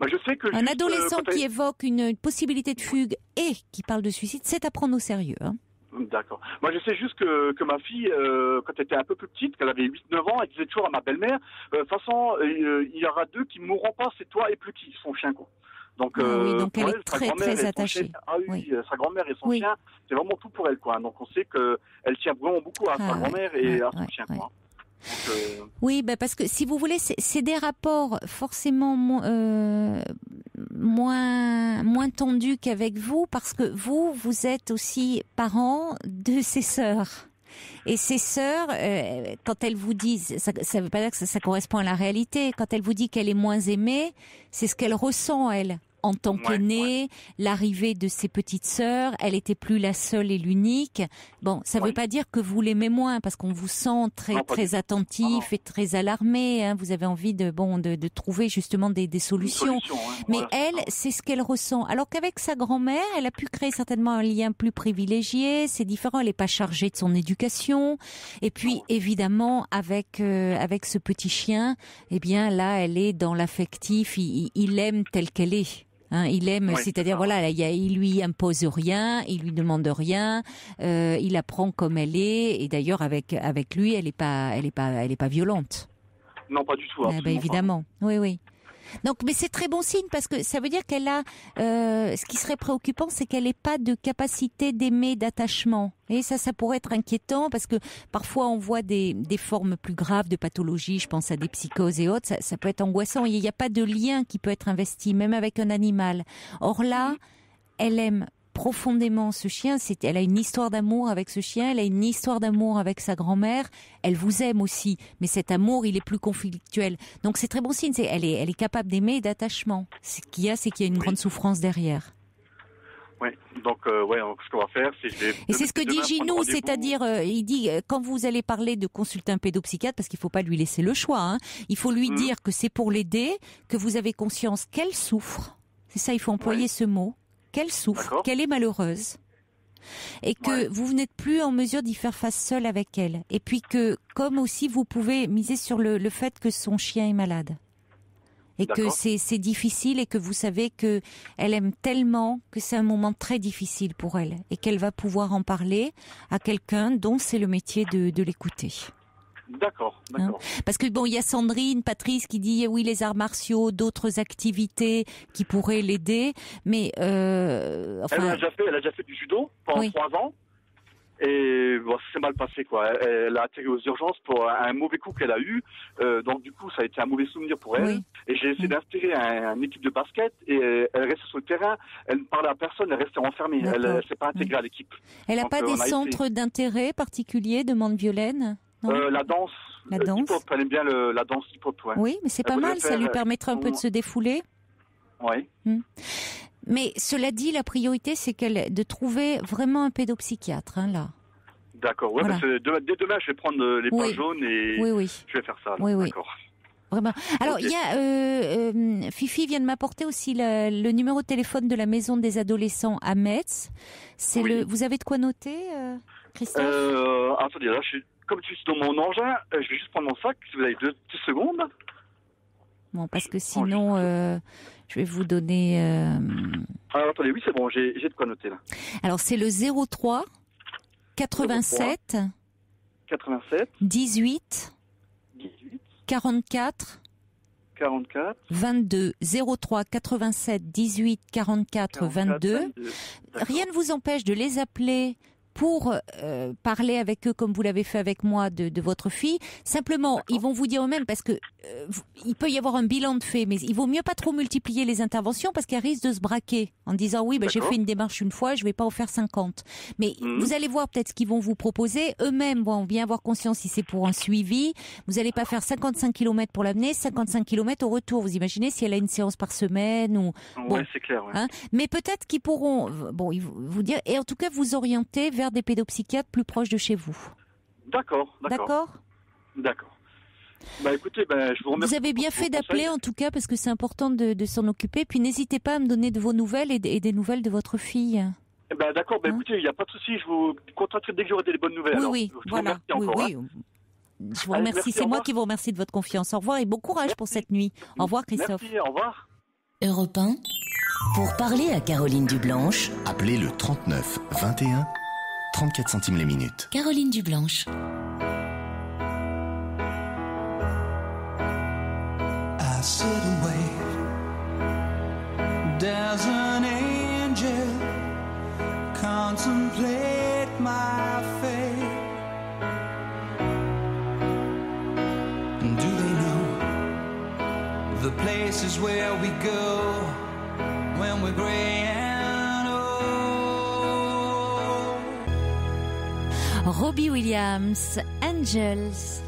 Je sais que un adolescent qui évoque une possibilité de fugue et qui parle de suicide, c'est à prendre au sérieux. Hein. D'accord. Moi, je sais juste que ma fille, quand elle était un peu plus petite, qu'elle avait 8-9 ans, elle disait toujours à ma belle-mère, de toute façon, il y aura deux qui ne mourront pas, c'est toi et Plucky, son chien, quoi. Donc, donc elle est très attachée. Sa grand-mère et son chien, c'est vraiment tout pour elle, quoi. Donc on sait qu'elle tient vraiment beaucoup à sa grand-mère et à son chien, quoi. Donc, oui, parce que si vous voulez, c'est des rapports forcément moins tendus qu'avec vous, parce que vous êtes aussi parents de ses sœurs. Et ses sœurs, quand elles vous disent, ça veut pas dire que ça correspond à la réalité, quand elle vous dit qu'elle est moins aimée, c'est ce qu'elle ressent, elle. En tant qu'aînée, l'arrivée de ses petites sœurs, elle était plus la seule et l'unique. Bon, ça veut pas dire que vous l'aimez moins, parce qu'on vous sent très attentif et très alarmé. Hein. Vous avez envie de trouver justement des solutions. Mais elle, c'est ce qu'elle ressent. Alors qu'avec sa grand-mère, elle a pu créer certainement un lien plus privilégié. C'est différent. Elle n'est pas chargée de son éducation. Et puis, évidemment, avec ce petit chien, eh bien là, elle est dans l'affectif. Il aime telle qu'elle est. Hein, il aime, c'est-à-dire voilà, il lui impose rien, il lui demande rien, il apprend comme elle est, et d'ailleurs avec lui, elle est pas violente. Non, pas du tout. Évidemment, oui. Donc, mais c'est très bon signe parce que ça veut dire qu'elle a. Ce qui serait préoccupant, c'est qu'elle n'ait pas de capacité d'aimer, d'attachement. Et ça pourrait être inquiétant parce que parfois on voit des formes plus graves de pathologie. Je pense à des psychoses et autres. Ça peut être angoissant. Il n'y a pas de lien qui peut être investi, même avec un animal. Or là, elle aime profondément ce chien. Elle a une histoire d'amour avec ce chien, elle a une histoire d'amour avec sa grand-mère, elle vous aime aussi, mais cet amour, il est plus conflictuel. Donc c'est très bon signe, elle est capable d'aimer et d'attachement. Ce qu'il y a, c'est qu'il y a une grande souffrance derrière. Oui, donc ce qu'on va faire, c'est... Et c'est ce que dit Ginou, c'est-à-dire, il dit, quand vous allez parler de consulter un pédopsychiatre, parce qu'il ne faut pas lui laisser le choix, hein, il faut lui dire que c'est pour l'aider, que vous avez conscience qu'elle souffre, c'est ça, il faut employer ce mot, qu'elle souffre, qu'elle est malheureuse, et que vous n'êtes plus en mesure d'y faire face seule avec elle. Et puis que, comme aussi, vous pouvez miser sur le fait que son chien est malade. Et que c'est difficile et que vous savez que elle aime tellement que c'est un moment très difficile pour elle. Et qu'elle va pouvoir en parler à quelqu'un dont c'est le métier de l'écouter. D'accord. Hein, parce que il y a Sandrine, Patrice qui dit oui les arts martiaux, d'autres activités qui pourraient l'aider, mais elle a déjà fait du judo pendant 3 ans et ça s'est mal passé quoi. Elle a atterri aux urgences pour un mauvais coup qu'elle a eu, donc du coup ça a été un mauvais souvenir pour elle. Et j'ai essayé d'inspirer une équipe de basket et elle restait sur le terrain, elle ne parlait à personne, elle restait enfermée, elle ne s'est pas intégrée à l'équipe. Elle n'a pas des centres d'intérêt particuliers, demande Violaine? La danse. Hip-hop, elle aime bien la danse hip-hop. Oui, mais c'est pas mal, ça lui permettrait un peu de se défouler. Oui. Mais cela dit, la priorité, c'est de trouver vraiment un pédopsychiatre, hein, là. D'accord, parce que dès demain, je vais prendre les pages jaunes et je vais faire ça. Oui. D'accord. Vraiment. Alors, il y a Fifi vient de m'apporter aussi le numéro de téléphone de la maison des adolescents à Metz. Vous avez de quoi noter, Christophe? Attendez, là, comme tu suis dans mon engin, je vais juste prendre mon sac, si vous avez 2 secondes. Bon, parce que sinon, je vais vous donner... Alors, attendez, oui, c'est bon, j'ai de quoi noter, là. Alors, c'est le 03 87 18 44 44 22 03 87 18 44 22. Rien ne vous empêche de les appeler pour parler avec eux comme vous l'avez fait avec moi de votre fille. Simplement, ils vont vous dire eux-mêmes, parce que il peut y avoir un bilan de fait, mais il vaut mieux pas trop multiplier les interventions parce qu'elles risquent de se braquer en disant oui, j'ai fait une démarche une fois, je vais pas en faire 50. Mais vous allez voir peut-être ce qu'ils vont vous proposer. Eux-mêmes vont bien avoir conscience si c'est pour un suivi. Vous allez pas faire 55 km pour l'amener, 55 km au retour. Vous imaginez si elle a une séance par semaine ou... Ouais, c'est clair. Ouais. Hein, mais peut-être qu'ils pourront vous dire, et en tout cas vous orienter vers des pédopsychiatres plus proches de chez vous. D'accord. Bah écoutez, je vous remercie. Vous avez bien fait d'appeler en tout cas, parce que c'est important de s'en occuper. Puis n'hésitez pas à me donner de vos nouvelles et des nouvelles de votre fille. D'accord, écoutez, il n'y a pas de souci, je vous contacterai dès que j'aurai des bonnes nouvelles. Oui, voilà. Je vous remercie, merci, c'est moi qui vous remercie de votre confiance. Au revoir et bon courage pour cette nuit. Au revoir Christophe. Merci, au revoir. Europe 1. Pour parler à Caroline Dublanche, appelez le 39 21 34 centimes les minutes. Caroline Dublanche. I sit and wait. There's an angel. Contemplate my fate. And do they know the places where we go when we're gray and old? Robbie Williams, Angels.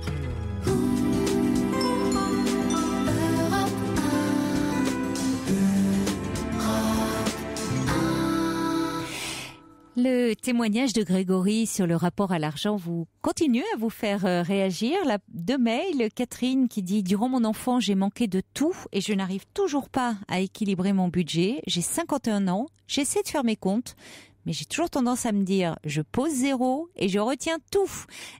Le témoignage de Grégory sur le rapport à l'argent vous continue à vous faire réagir. Là, deux mails, Catherine qui dit « Durant mon enfance, j'ai manqué de tout et je n'arrive toujours pas à équilibrer mon budget. J'ai 51 ans, j'essaie de faire mes comptes. » Mais j'ai toujours tendance à me dire, je pose 0 et je retiens tout.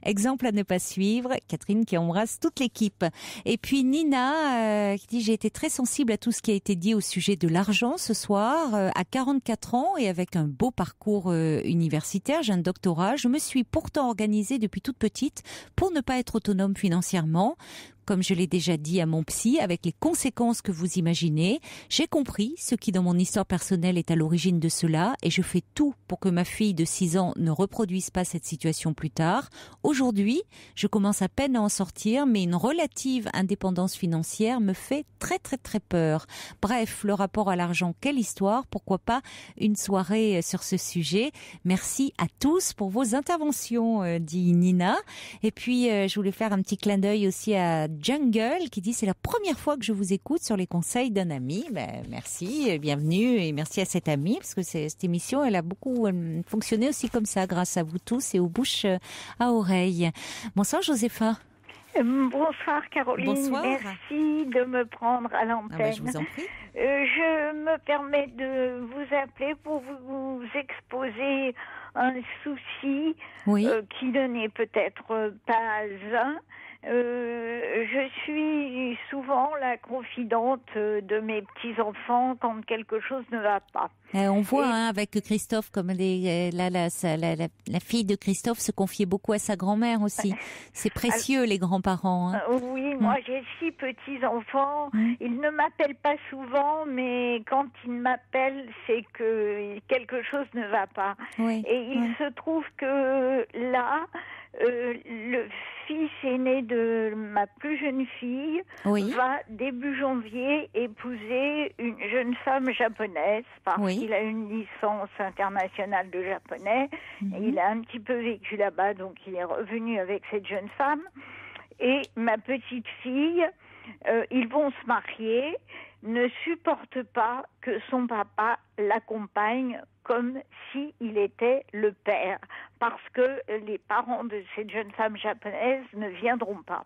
Exemple à ne pas suivre. Catherine qui embrasse toute l'équipe. Et puis Nina qui dit, j'ai été très sensible à tout ce qui a été dit au sujet de l'argent ce soir. À 44 ans et avec un beau parcours universitaire, j'ai un doctorat. Je me suis pourtant organisée depuis toute petite pour ne pas être autonome financièrement. Comme je l'ai déjà dit à mon psy, avec les conséquences que vous imaginez, j'ai compris ce qui dans mon histoire personnelle est à l'origine de cela et je fais tout pour que ma fille de 6 ans ne reproduise pas cette situation plus tard. Aujourd'hui, je commence à peine à en sortir, mais une relative indépendance financière me fait très très très peur. Bref, le rapport à l'argent, quelle histoire, pourquoi pas une soirée sur ce sujet. Merci à tous pour vos interventions, dit Nina. Et puis, je voulais faire un petit clin d'œil aussi à Jungle qui dit c'est la première fois que je vous écoute sur les conseils d'un ami. Merci, bienvenue et merci à cet ami parce que cette émission elle a beaucoup fonctionné aussi comme ça grâce à vous tous et aux bouches à oreilles. Bonsoir Josépha. Bonsoir Caroline, bonsoir. Merci de me prendre à l'antenne. Je vous en prie. Je me permets de vous appeler pour vous exposer un souci qui ne n'est peut-être pas un. Je suis souvent la confidente de mes petits-enfants quand quelque chose ne va pas. On voit avec Christophe, comme la fille de Christophe se confiait beaucoup à sa grand-mère aussi. C'est précieux les grands-parents. Hein. Oui, moi j'ai 6 petits-enfants. Ils ne m'appellent pas souvent, mais quand ils m'appellent, c'est que quelque chose ne va pas. Et il se trouve que là, le fils aîné de ma plus jeune fille va début janvier épouser une jeune femme japonaise parce qu'il a une licence internationale de japonais et il a un petit peu vécu là-bas, donc il est revenu avec cette jeune femme. Et ma petite fille, ils vont se marier, ne supporte pas que son papa l'accompagne comme s'il était le père, parce que les parents de cette jeune femme japonaise ne viendront pas.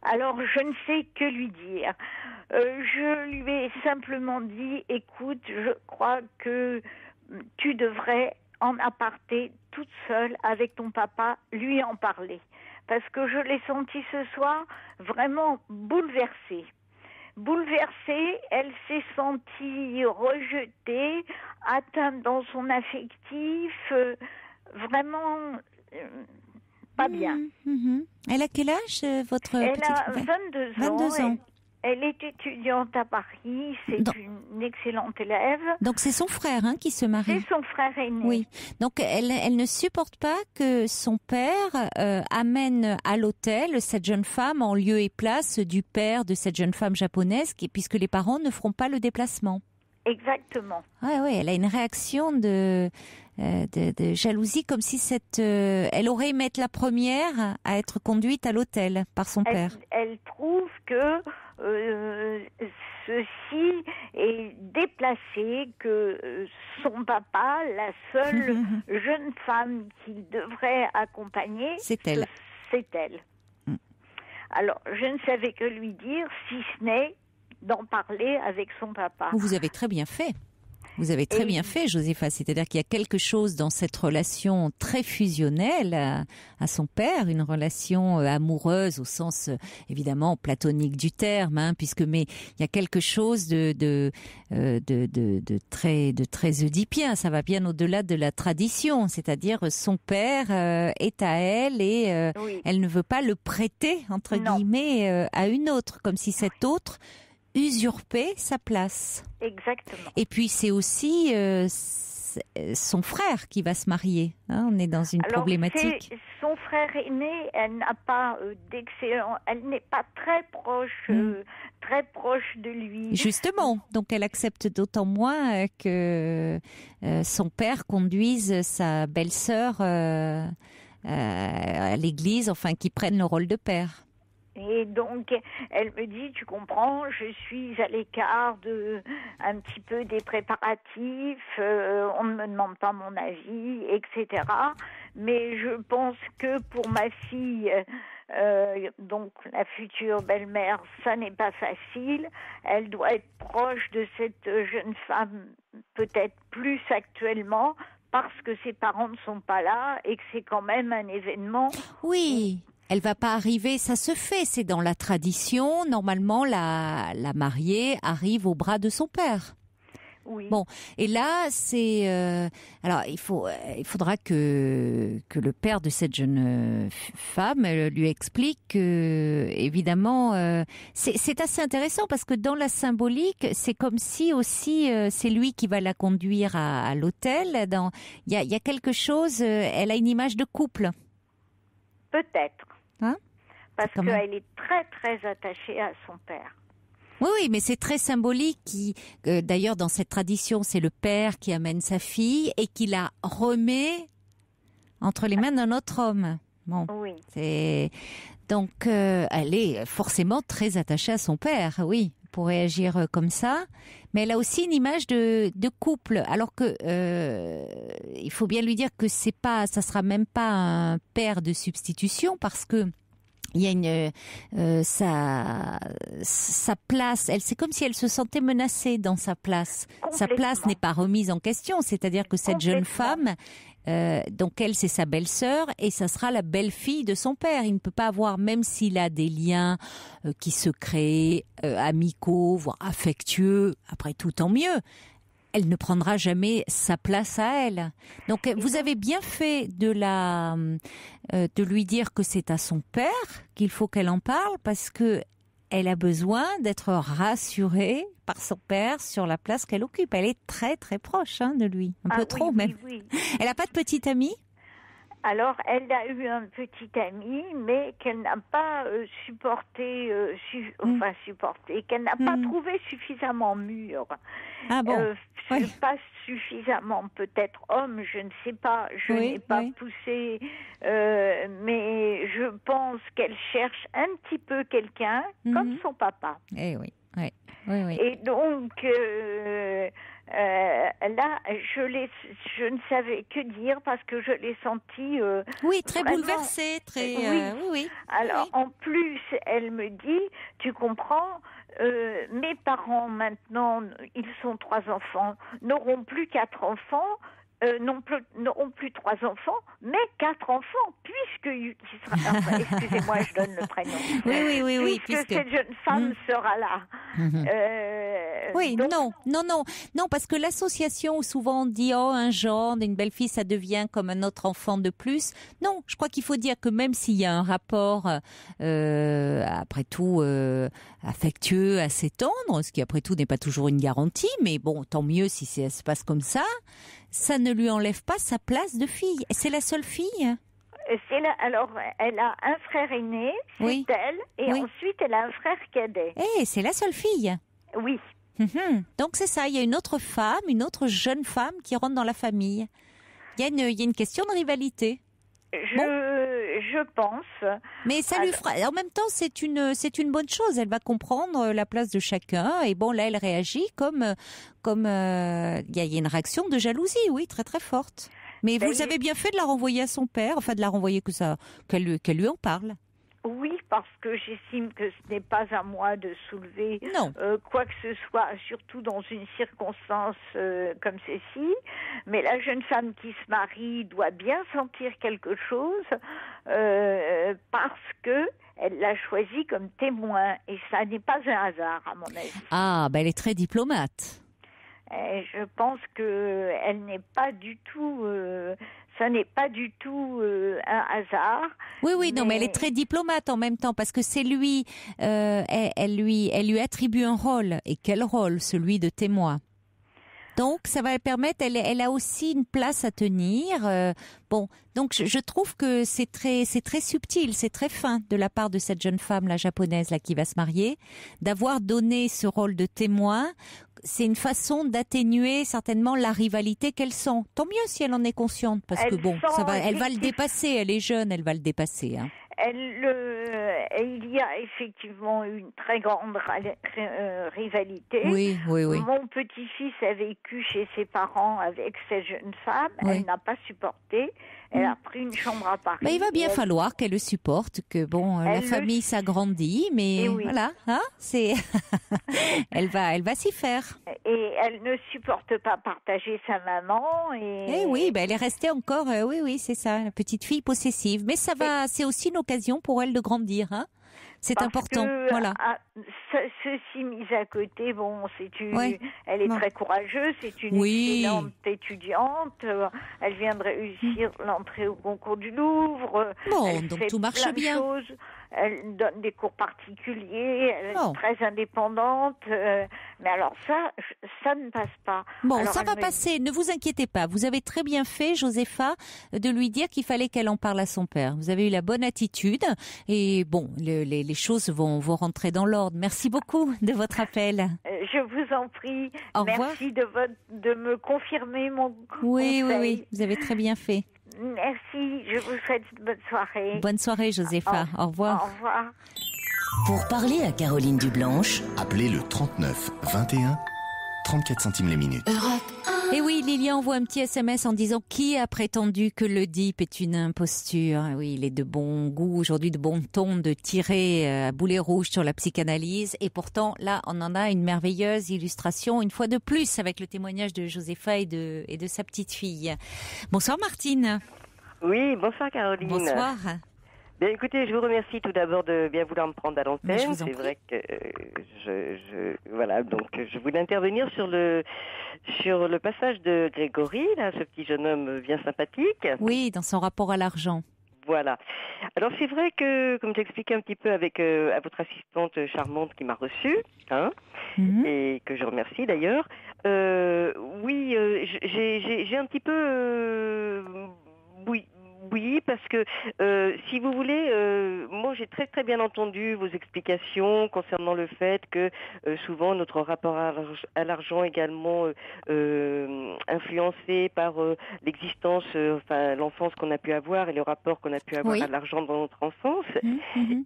Alors, je ne sais que lui dire. Je lui ai simplement dit, écoute, je crois que tu devrais en aparté, toute seule, avec ton papa, lui en parler. Parce que je l'ai sentie ce soir vraiment bouleversée. Bouleversée, elle s'est sentie rejetée, atteinte dans son affectif, vraiment pas bien. Elle a quel âge, votre petite... Elle a 22 ans. Elle est étudiante à Paris, c'est une excellente élève. Donc c'est son frère qui se marie. C'est son frère aîné. Oui. Donc elle ne supporte pas que son père amène à l'hôtel cette jeune femme en lieu et place du père de cette jeune femme japonaise, puisque les parents ne feront pas le déplacement. Exactement. Ouais, elle a une réaction de jalousie, comme si elle aurait aimé être la première à être conduite à l'hôtel par son père. Elle trouve que ceci est déplacé, que son papa, la seule jeune femme qu'il devrait accompagner, c'est elle. Alors, je ne savais que lui dire, si ce n'est d'en parler avec son papa. Vous avez très bien fait. Vous avez très bien fait, Josépha. C'est-à-dire qu'il y a quelque chose dans cette relation très fusionnelle à son père, une relation amoureuse au sens évidemment platonique du terme, mais il y a quelque chose de très oedipien. Ça va bien au-delà de la tradition. C'est-à-dire son père est à elle et elle ne veut pas le prêter entre guillemets à une autre, comme si cette autre usurper sa place. Exactement. Et puis c'est aussi son frère qui va se marier. On est dans une problématique. Son frère aîné, elle n'a pas d'excellent, elle n'est pas très proche de lui. Justement, donc elle accepte d'autant moins que son père conduise sa belle-sœur à l'église, qui prenne le rôle de père. Et donc, elle me dit, tu comprends, je suis à l'écart un petit peu des préparatifs, on ne me demande pas mon avis, etc. Mais je pense que pour ma fille, donc la future belle-mère, ça n'est pas facile. Elle doit être proche de cette jeune femme, peut-être plus actuellement, parce que ses parents ne sont pas là et que c'est quand même un événement. Oui. Elle va pas arriver, ça se fait, c'est dans la tradition. Normalement, la mariée arrive au bras de son père. Oui. Bon, et là, c'est alors il faudra que le père de cette jeune femme lui explique que évidemment c'est assez intéressant parce que dans la symbolique, c'est comme si aussi c'est lui qui va la conduire à l'hôtel. Il y a quelque chose. Elle a une image de couple. Peut-être. Parce qu'elle est très très attachée à son père. Oui, mais c'est très symbolique. D'ailleurs, dans cette tradition, c'est le père qui amène sa fille et qui la remet entre les mains d'un autre homme. Bon, oui. Donc, elle est forcément très attachée à son père, oui, pour réagir comme ça. Mais elle a aussi une image de couple, alors que il faut bien lui dire que ça sera même pas un père de substitution parce que il y a sa place. C'est comme si elle se sentait menacée dans sa place. Sa place n'est pas remise en question. C'est-à-dire que cette jeune femme, donc elle, c'est sa belle-sœur et ça sera la belle-fille de son père. Il ne peut pas avoir, même s'il a des liens qui se créent, amicaux, voire affectueux. Après tout, tant mieux. Elle ne prendra jamais sa place à elle. Donc, vous avez bien fait de lui dire que c'est à son père qu'il faut qu'elle en parle parce que elle a besoin d'être rassurée par son père sur la place qu'elle occupe. Elle est très très proche de lui, un peu trop même. Oui. Elle n'a pas de petite amie ? Alors, elle a eu un petit ami, mais qu'elle n'a pas supporté, qu'elle n'a pas trouvé suffisamment mûr. Ah bon Pas suffisamment, peut-être homme, je ne sais pas. Je n'ai pas poussé, mais je pense qu'elle cherche un petit peu quelqu'un comme son papa. Eh oui. Et donc, là, je ne savais que dire parce que je l'ai sentie très vraiment bouleversée, très oui. Alors en plus, elle me dit, tu comprends, mes parents maintenant, ils sont 3 enfants, n'auront plus 4 enfants. N'auront plus 3 enfants, mais 4 enfants, puisque excusez-moi, je donne le prénom. Oui. Puisque cette jeune femme sera là. Oui, donc... non, parce que l'association, souvent on dit, un gendre, une belle-fille, ça devient comme un autre enfant de plus. Non, je crois qu'il faut dire que même s'il y a un rapport, après tout, affectueux, assez tendre, ce qui après tout n'est pas toujours une garantie, mais bon, tant mieux si ça se passe comme ça ne lui enlève pas sa place de fille. C'est la seule fille ? Alors, elle a un frère aîné, c'est elle, et ensuite elle a un frère cadet. C'est la seule fille ? Oui. Donc c'est ça, il y a une autre femme, une autre jeune femme qui rentre dans la famille. Il y a une question de rivalité. Je pense. Mais ça lui fera. En même temps, c'est une bonne chose. Elle va comprendre la place de chacun. Et bon, là, elle réagit comme il y a une réaction de jalousie, oui, très très forte. Mais vous avez bien fait de la renvoyer à son père, enfin de la renvoyer qu'elle lui en parle. Oui, parce que j'estime que ce n'est pas à moi de soulever quoi que ce soit, surtout dans une circonstance comme celle-ci. Mais la jeune femme qui se marie doit bien sentir quelque chose parce que elle l'a choisi comme témoin. Et ça n'est pas un hasard, à mon avis. Ah, elle est très diplomate. Je pense qu'elle n'est pas du tout... ça n'est pas du tout un hasard. Oui, non, mais elle est très diplomate en même temps parce que c'est lui, elle lui attribue un rôle. Et quel rôle ? Celui de témoin. Donc, ça va lui permettre, elle a aussi une place à tenir. Donc je trouve que c'est très subtil, c'est très fin de la part de cette jeune femme, la japonaise, là, qui va se marier, d'avoir donné ce rôle de témoin. C'est une façon d'atténuer certainement la rivalité qu'elles sont. Tant mieux si elle en est consciente, parce que elle va le dépasser, elle est jeune, elle va le dépasser. Hein. Il y a effectivement une très grande rivalité. Oui. Mon petit-fils a vécu chez ses parents avec cette jeune femme. Oui. Elle n'a pas supporté. Elle a pris une chambre à Paris. Il va bien falloir qu'elle le supporte, que la famille s'agrandit, mais voilà, hein, elle va s'y faire. Et elle ne supporte pas partager sa maman. Elle est restée encore, c'est ça, la petite fille possessive. Mais c'est aussi une occasion pour elle de grandir, hein. C'est important, voilà. Ceci mis à côté, elle est très courageuse, c'est une excellente étudiante, elle vient de réussir l'entrée au concours du Louvre. Donc tout marche bien. Elle donne des cours particuliers, elle est très indépendante, mais alors ça ne passe pas. Ça va passer, ne vous inquiétez pas. Vous avez très bien fait, Josepha, de lui dire qu'il fallait qu'elle en parle à son père. Vous avez eu la bonne attitude et les choses vont rentrer dans l'ordre. Merci beaucoup de votre appel. Je vous en prie. Au revoir. Merci de me confirmer mon conseil. Oui, vous avez très bien fait. Merci, je vous souhaite une bonne soirée. Bonne soirée, Josepha. Au revoir. Au revoir. Pour parler à Caroline Dublanche, appelez le 39 21 34 centimes les minutes. Et oui, Lilian envoie un petit SMS en disant « Qui a prétendu que l'Oedipe est une imposture ?» Oui, il est de bon goût, aujourd'hui de bon ton de tirer à boulet rouge sur la psychanalyse. Et pourtant, là, on en a une merveilleuse illustration, une fois de plus, avec le témoignage de Josepha et de sa petite fille. Bonsoir Martine. Oui, bonsoir Caroline. Bonsoir. Bien, écoutez, je vous remercie tout d'abord de bien vouloir me prendre à l'antenne. C'est vrai que donc je voulais intervenir sur le passage de Grégory, là, ce petit jeune homme bien sympathique. Oui, dans son rapport à l'argent. Voilà. Alors c'est vrai que, comme j'expliquais un petit peu avec à votre assistante charmante qui m'a reçue, et que je remercie d'ailleurs, j'ai un petit peu oui, parce que si vous voulez, moi j'ai très très bien entendu vos explications concernant le fait que souvent notre rapport à l'argent est également influencé par l'existence, l'enfance qu'on a pu avoir et le rapport qu'on a pu avoir à l'argent dans notre enfance.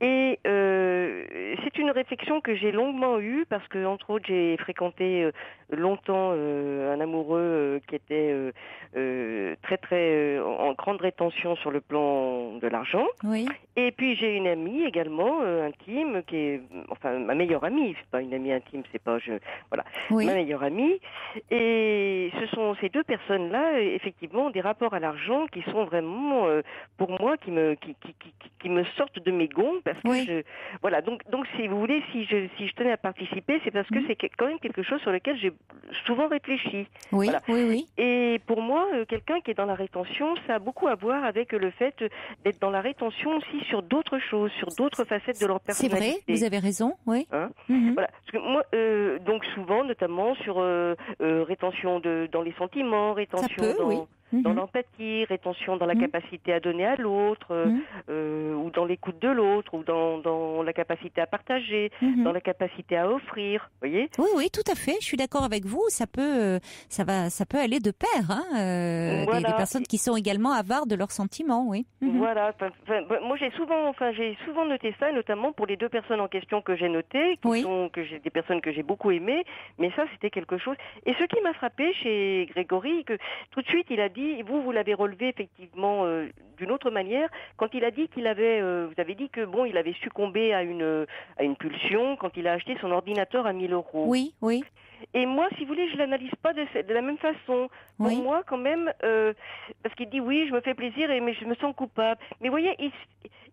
Et c'est une réflexion que j'ai longuement eue parce que entre autres j'ai fréquenté longtemps un amoureux qui était très très en grande rétention sur le plan de l'argent. Oui. Et puis j'ai une amie également intime qui est, enfin ma meilleure amie, c'est pas une amie intime, c'est pas ma meilleure amie. Et ce sont ces deux personnes-là, effectivement, des rapports à l'argent qui sont vraiment pour moi qui me sortent de mes gonds parce que donc si vous voulez, si je tenais à participer, c'est parce que c'est quand même quelque chose sur lequel j'ai souvent réfléchi. Oui. Et pour moi, quelqu'un qui est dans la rétention, ça a beaucoup à voir avec le fait d'être dans la rétention aussi sur d'autres choses, sur d'autres facettes de leur personnalité. C'est vrai, vous avez raison, oui. Voilà, parce que moi, donc souvent, notamment sur rétention dans les sentiments, rétention dans l'empathie, rétention dans la capacité à donner à l'autre, ou dans l'écoute de l'autre, ou dans la capacité à partager, dans la capacité à offrir, voyez ? Oui, tout à fait. Je suis d'accord avec vous. Ça peut aller de pair. Des personnes qui sont également avares de leurs sentiments, oui. Voilà. Moi, j'ai souvent noté ça, notamment pour les deux personnes en question que j'ai notées, des personnes que j'ai beaucoup aimées. Mais ça, c'était quelque chose. Et ce qui m'a frappé chez Grégory, que tout de suite, il a dit, vous l'avez relevé effectivement d'une autre manière, quand il a dit qu'il avait, vous avez dit que il avait succombé à une pulsion quand il a acheté son ordinateur à 1 000 €. Oui. Et moi, si vous voulez, je l'analyse pas de la même façon. Pour moi, quand même, parce qu'il dit oui, je me fais plaisir, mais je me sens coupable. Mais vous voyez,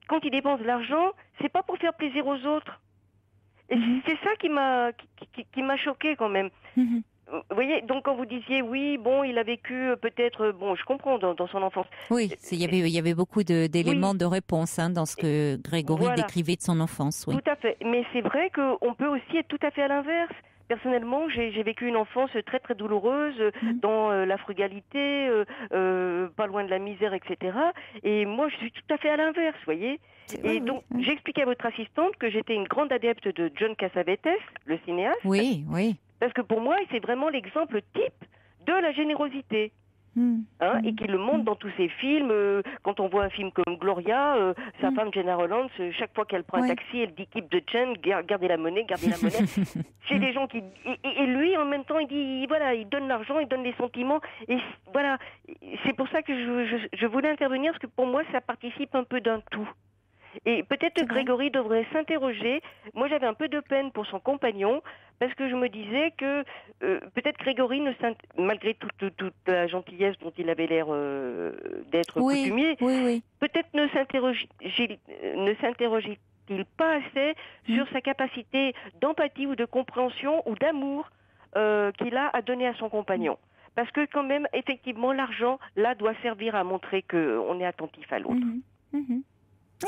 quand il dépense de l'argent, c'est pas pour faire plaisir aux autres. Et c'est ça qui m'a choqué quand même. Vous voyez, donc quand vous disiez il a vécu peut-être, je comprends dans son enfance. Oui, il y avait beaucoup d'éléments de réponse dans ce que Grégory décrivait de son enfance. Oui. Tout à fait. Mais c'est vrai qu'on peut aussi être tout à fait à l'inverse. Personnellement, j'ai vécu une enfance très très douloureuse dans la frugalité, pas loin de la misère, etc. Et moi, je suis tout à fait à l'inverse, vous voyez. Et donc, j'expliquais à votre assistante que j'étais une grande adepte de John Cassavetes, le cinéaste. Oui. Parce que pour moi, c'est vraiment l'exemple type de la générosité. Et qu'il le montre dans tous ses films. Quand on voit un film comme Gloria, sa femme Gena Rowlands, chaque fois qu'elle prend un taxi, elle dit keep the change, gardez la monnaie. C'est des gens qui et lui en même temps il dit il donne l'argent, il donne les sentiments et voilà. C'est pour ça que je voulais intervenir parce que pour moi ça participe un peu d'un tout. Et peut-être que Grégory devrait s'interroger. Moi, j'avais un peu de peine pour son compagnon parce que je me disais que peut-être Grégory, malgré toute la gentillesse dont il avait l'air d'être coutumier, peut-être ne s'interroge-t-il pas assez sur sa capacité d'empathie ou de compréhension ou d'amour qu'il a à donner à son compagnon. Parce que quand même, effectivement, l'argent, là, doit servir à montrer qu'on est attentif à l'autre.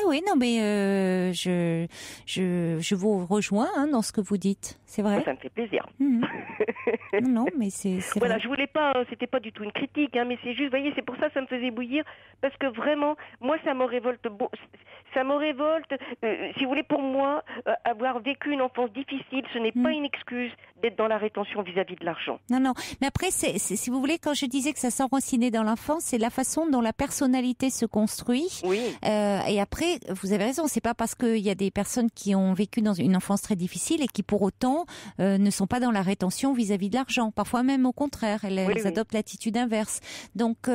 Oui, non, mais je vous rejoins dans ce que vous dites. C'est vrai. Ça me fait plaisir. Non, mais c'est voilà, vrai. je voulais pas, c'était pas du tout une critique, mais c'est juste, vous voyez, c'est pour ça que ça me faisait bouillir, parce que vraiment, moi, ça me révolte. Si vous voulez, pour moi, avoir vécu une enfance difficile, ce n'est pas une excuse d'être dans la rétention vis-à-vis de l'argent. Non, mais après, si vous voulez, quand je disais que ça s'enracinait dans l'enfance, c'est la façon dont la personnalité se construit. Oui. Et après, vous avez raison, c'est pas parce qu'il y a des personnes qui ont vécu dans une enfance très difficile et qui pour autant ne sont pas dans la rétention vis-à-vis de l'argent. Parfois même au contraire, elles adoptent l'attitude inverse. Donc,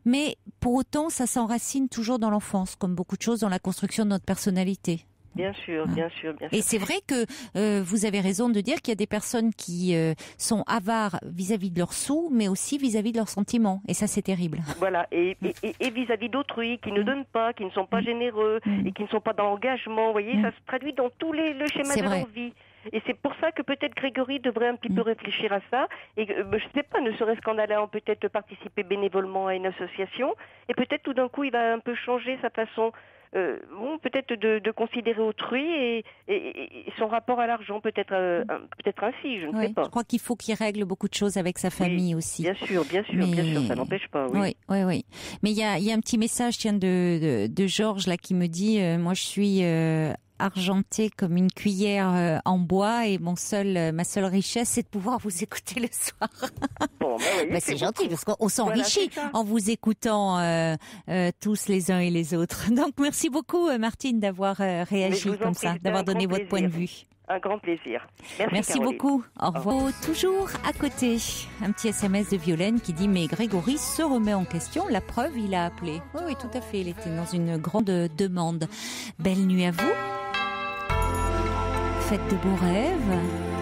mais pour autant, ça s'enracine toujours dans l'enfance, comme beaucoup de choses dans la construction de notre personnalité. Bien sûr, bien sûr. Et c'est vrai que vous avez raison de dire qu'il y a des personnes qui sont avares vis-à-vis de leurs sous, mais aussi vis-à-vis de leurs sentiments. Et ça, c'est terrible. Voilà, et vis-à-vis d'autrui, qui ne donnent pas, qui ne sont pas généreux, et qui ne sont pas dans l'engagement. Vous voyez, ça se traduit dans tous le schéma de leur vie. Et c'est pour ça que peut-être Grégory devrait un petit peu réfléchir à ça. Et je ne sais pas, ne serait-ce qu'en allant peut-être participer bénévolement à une association. Et peut-être tout d'un coup, il va un peu changer sa façon... peut-être de considérer autrui et son rapport à l'argent, peut-être ainsi, je ne sais pas. Je crois qu'il faut qu'il règle beaucoup de choses avec sa famille aussi. Bien sûr, ça n'empêche pas. Oui. Mais il y a un petit message de Georges là qui me dit moi je suis argentée comme une cuillère en bois et ma seule richesse c'est de pouvoir vous écouter le soir. Bon, c'est gentil parce qu'on s'enrichit en vous écoutant tous les uns et les autres. Donc merci beaucoup Martine d'avoir réagi comme ça, d'avoir donné votre point de vue. Un grand plaisir. Merci Caroline. beaucoup. Au revoir. Toujours à côté, un petit SMS de Violaine qui dit « Mais Grégory se remet en question. La preuve, il a appelé. » Oui, tout à fait. Il était dans une grande demande. Belle nuit à vous. Faites de beaux rêves.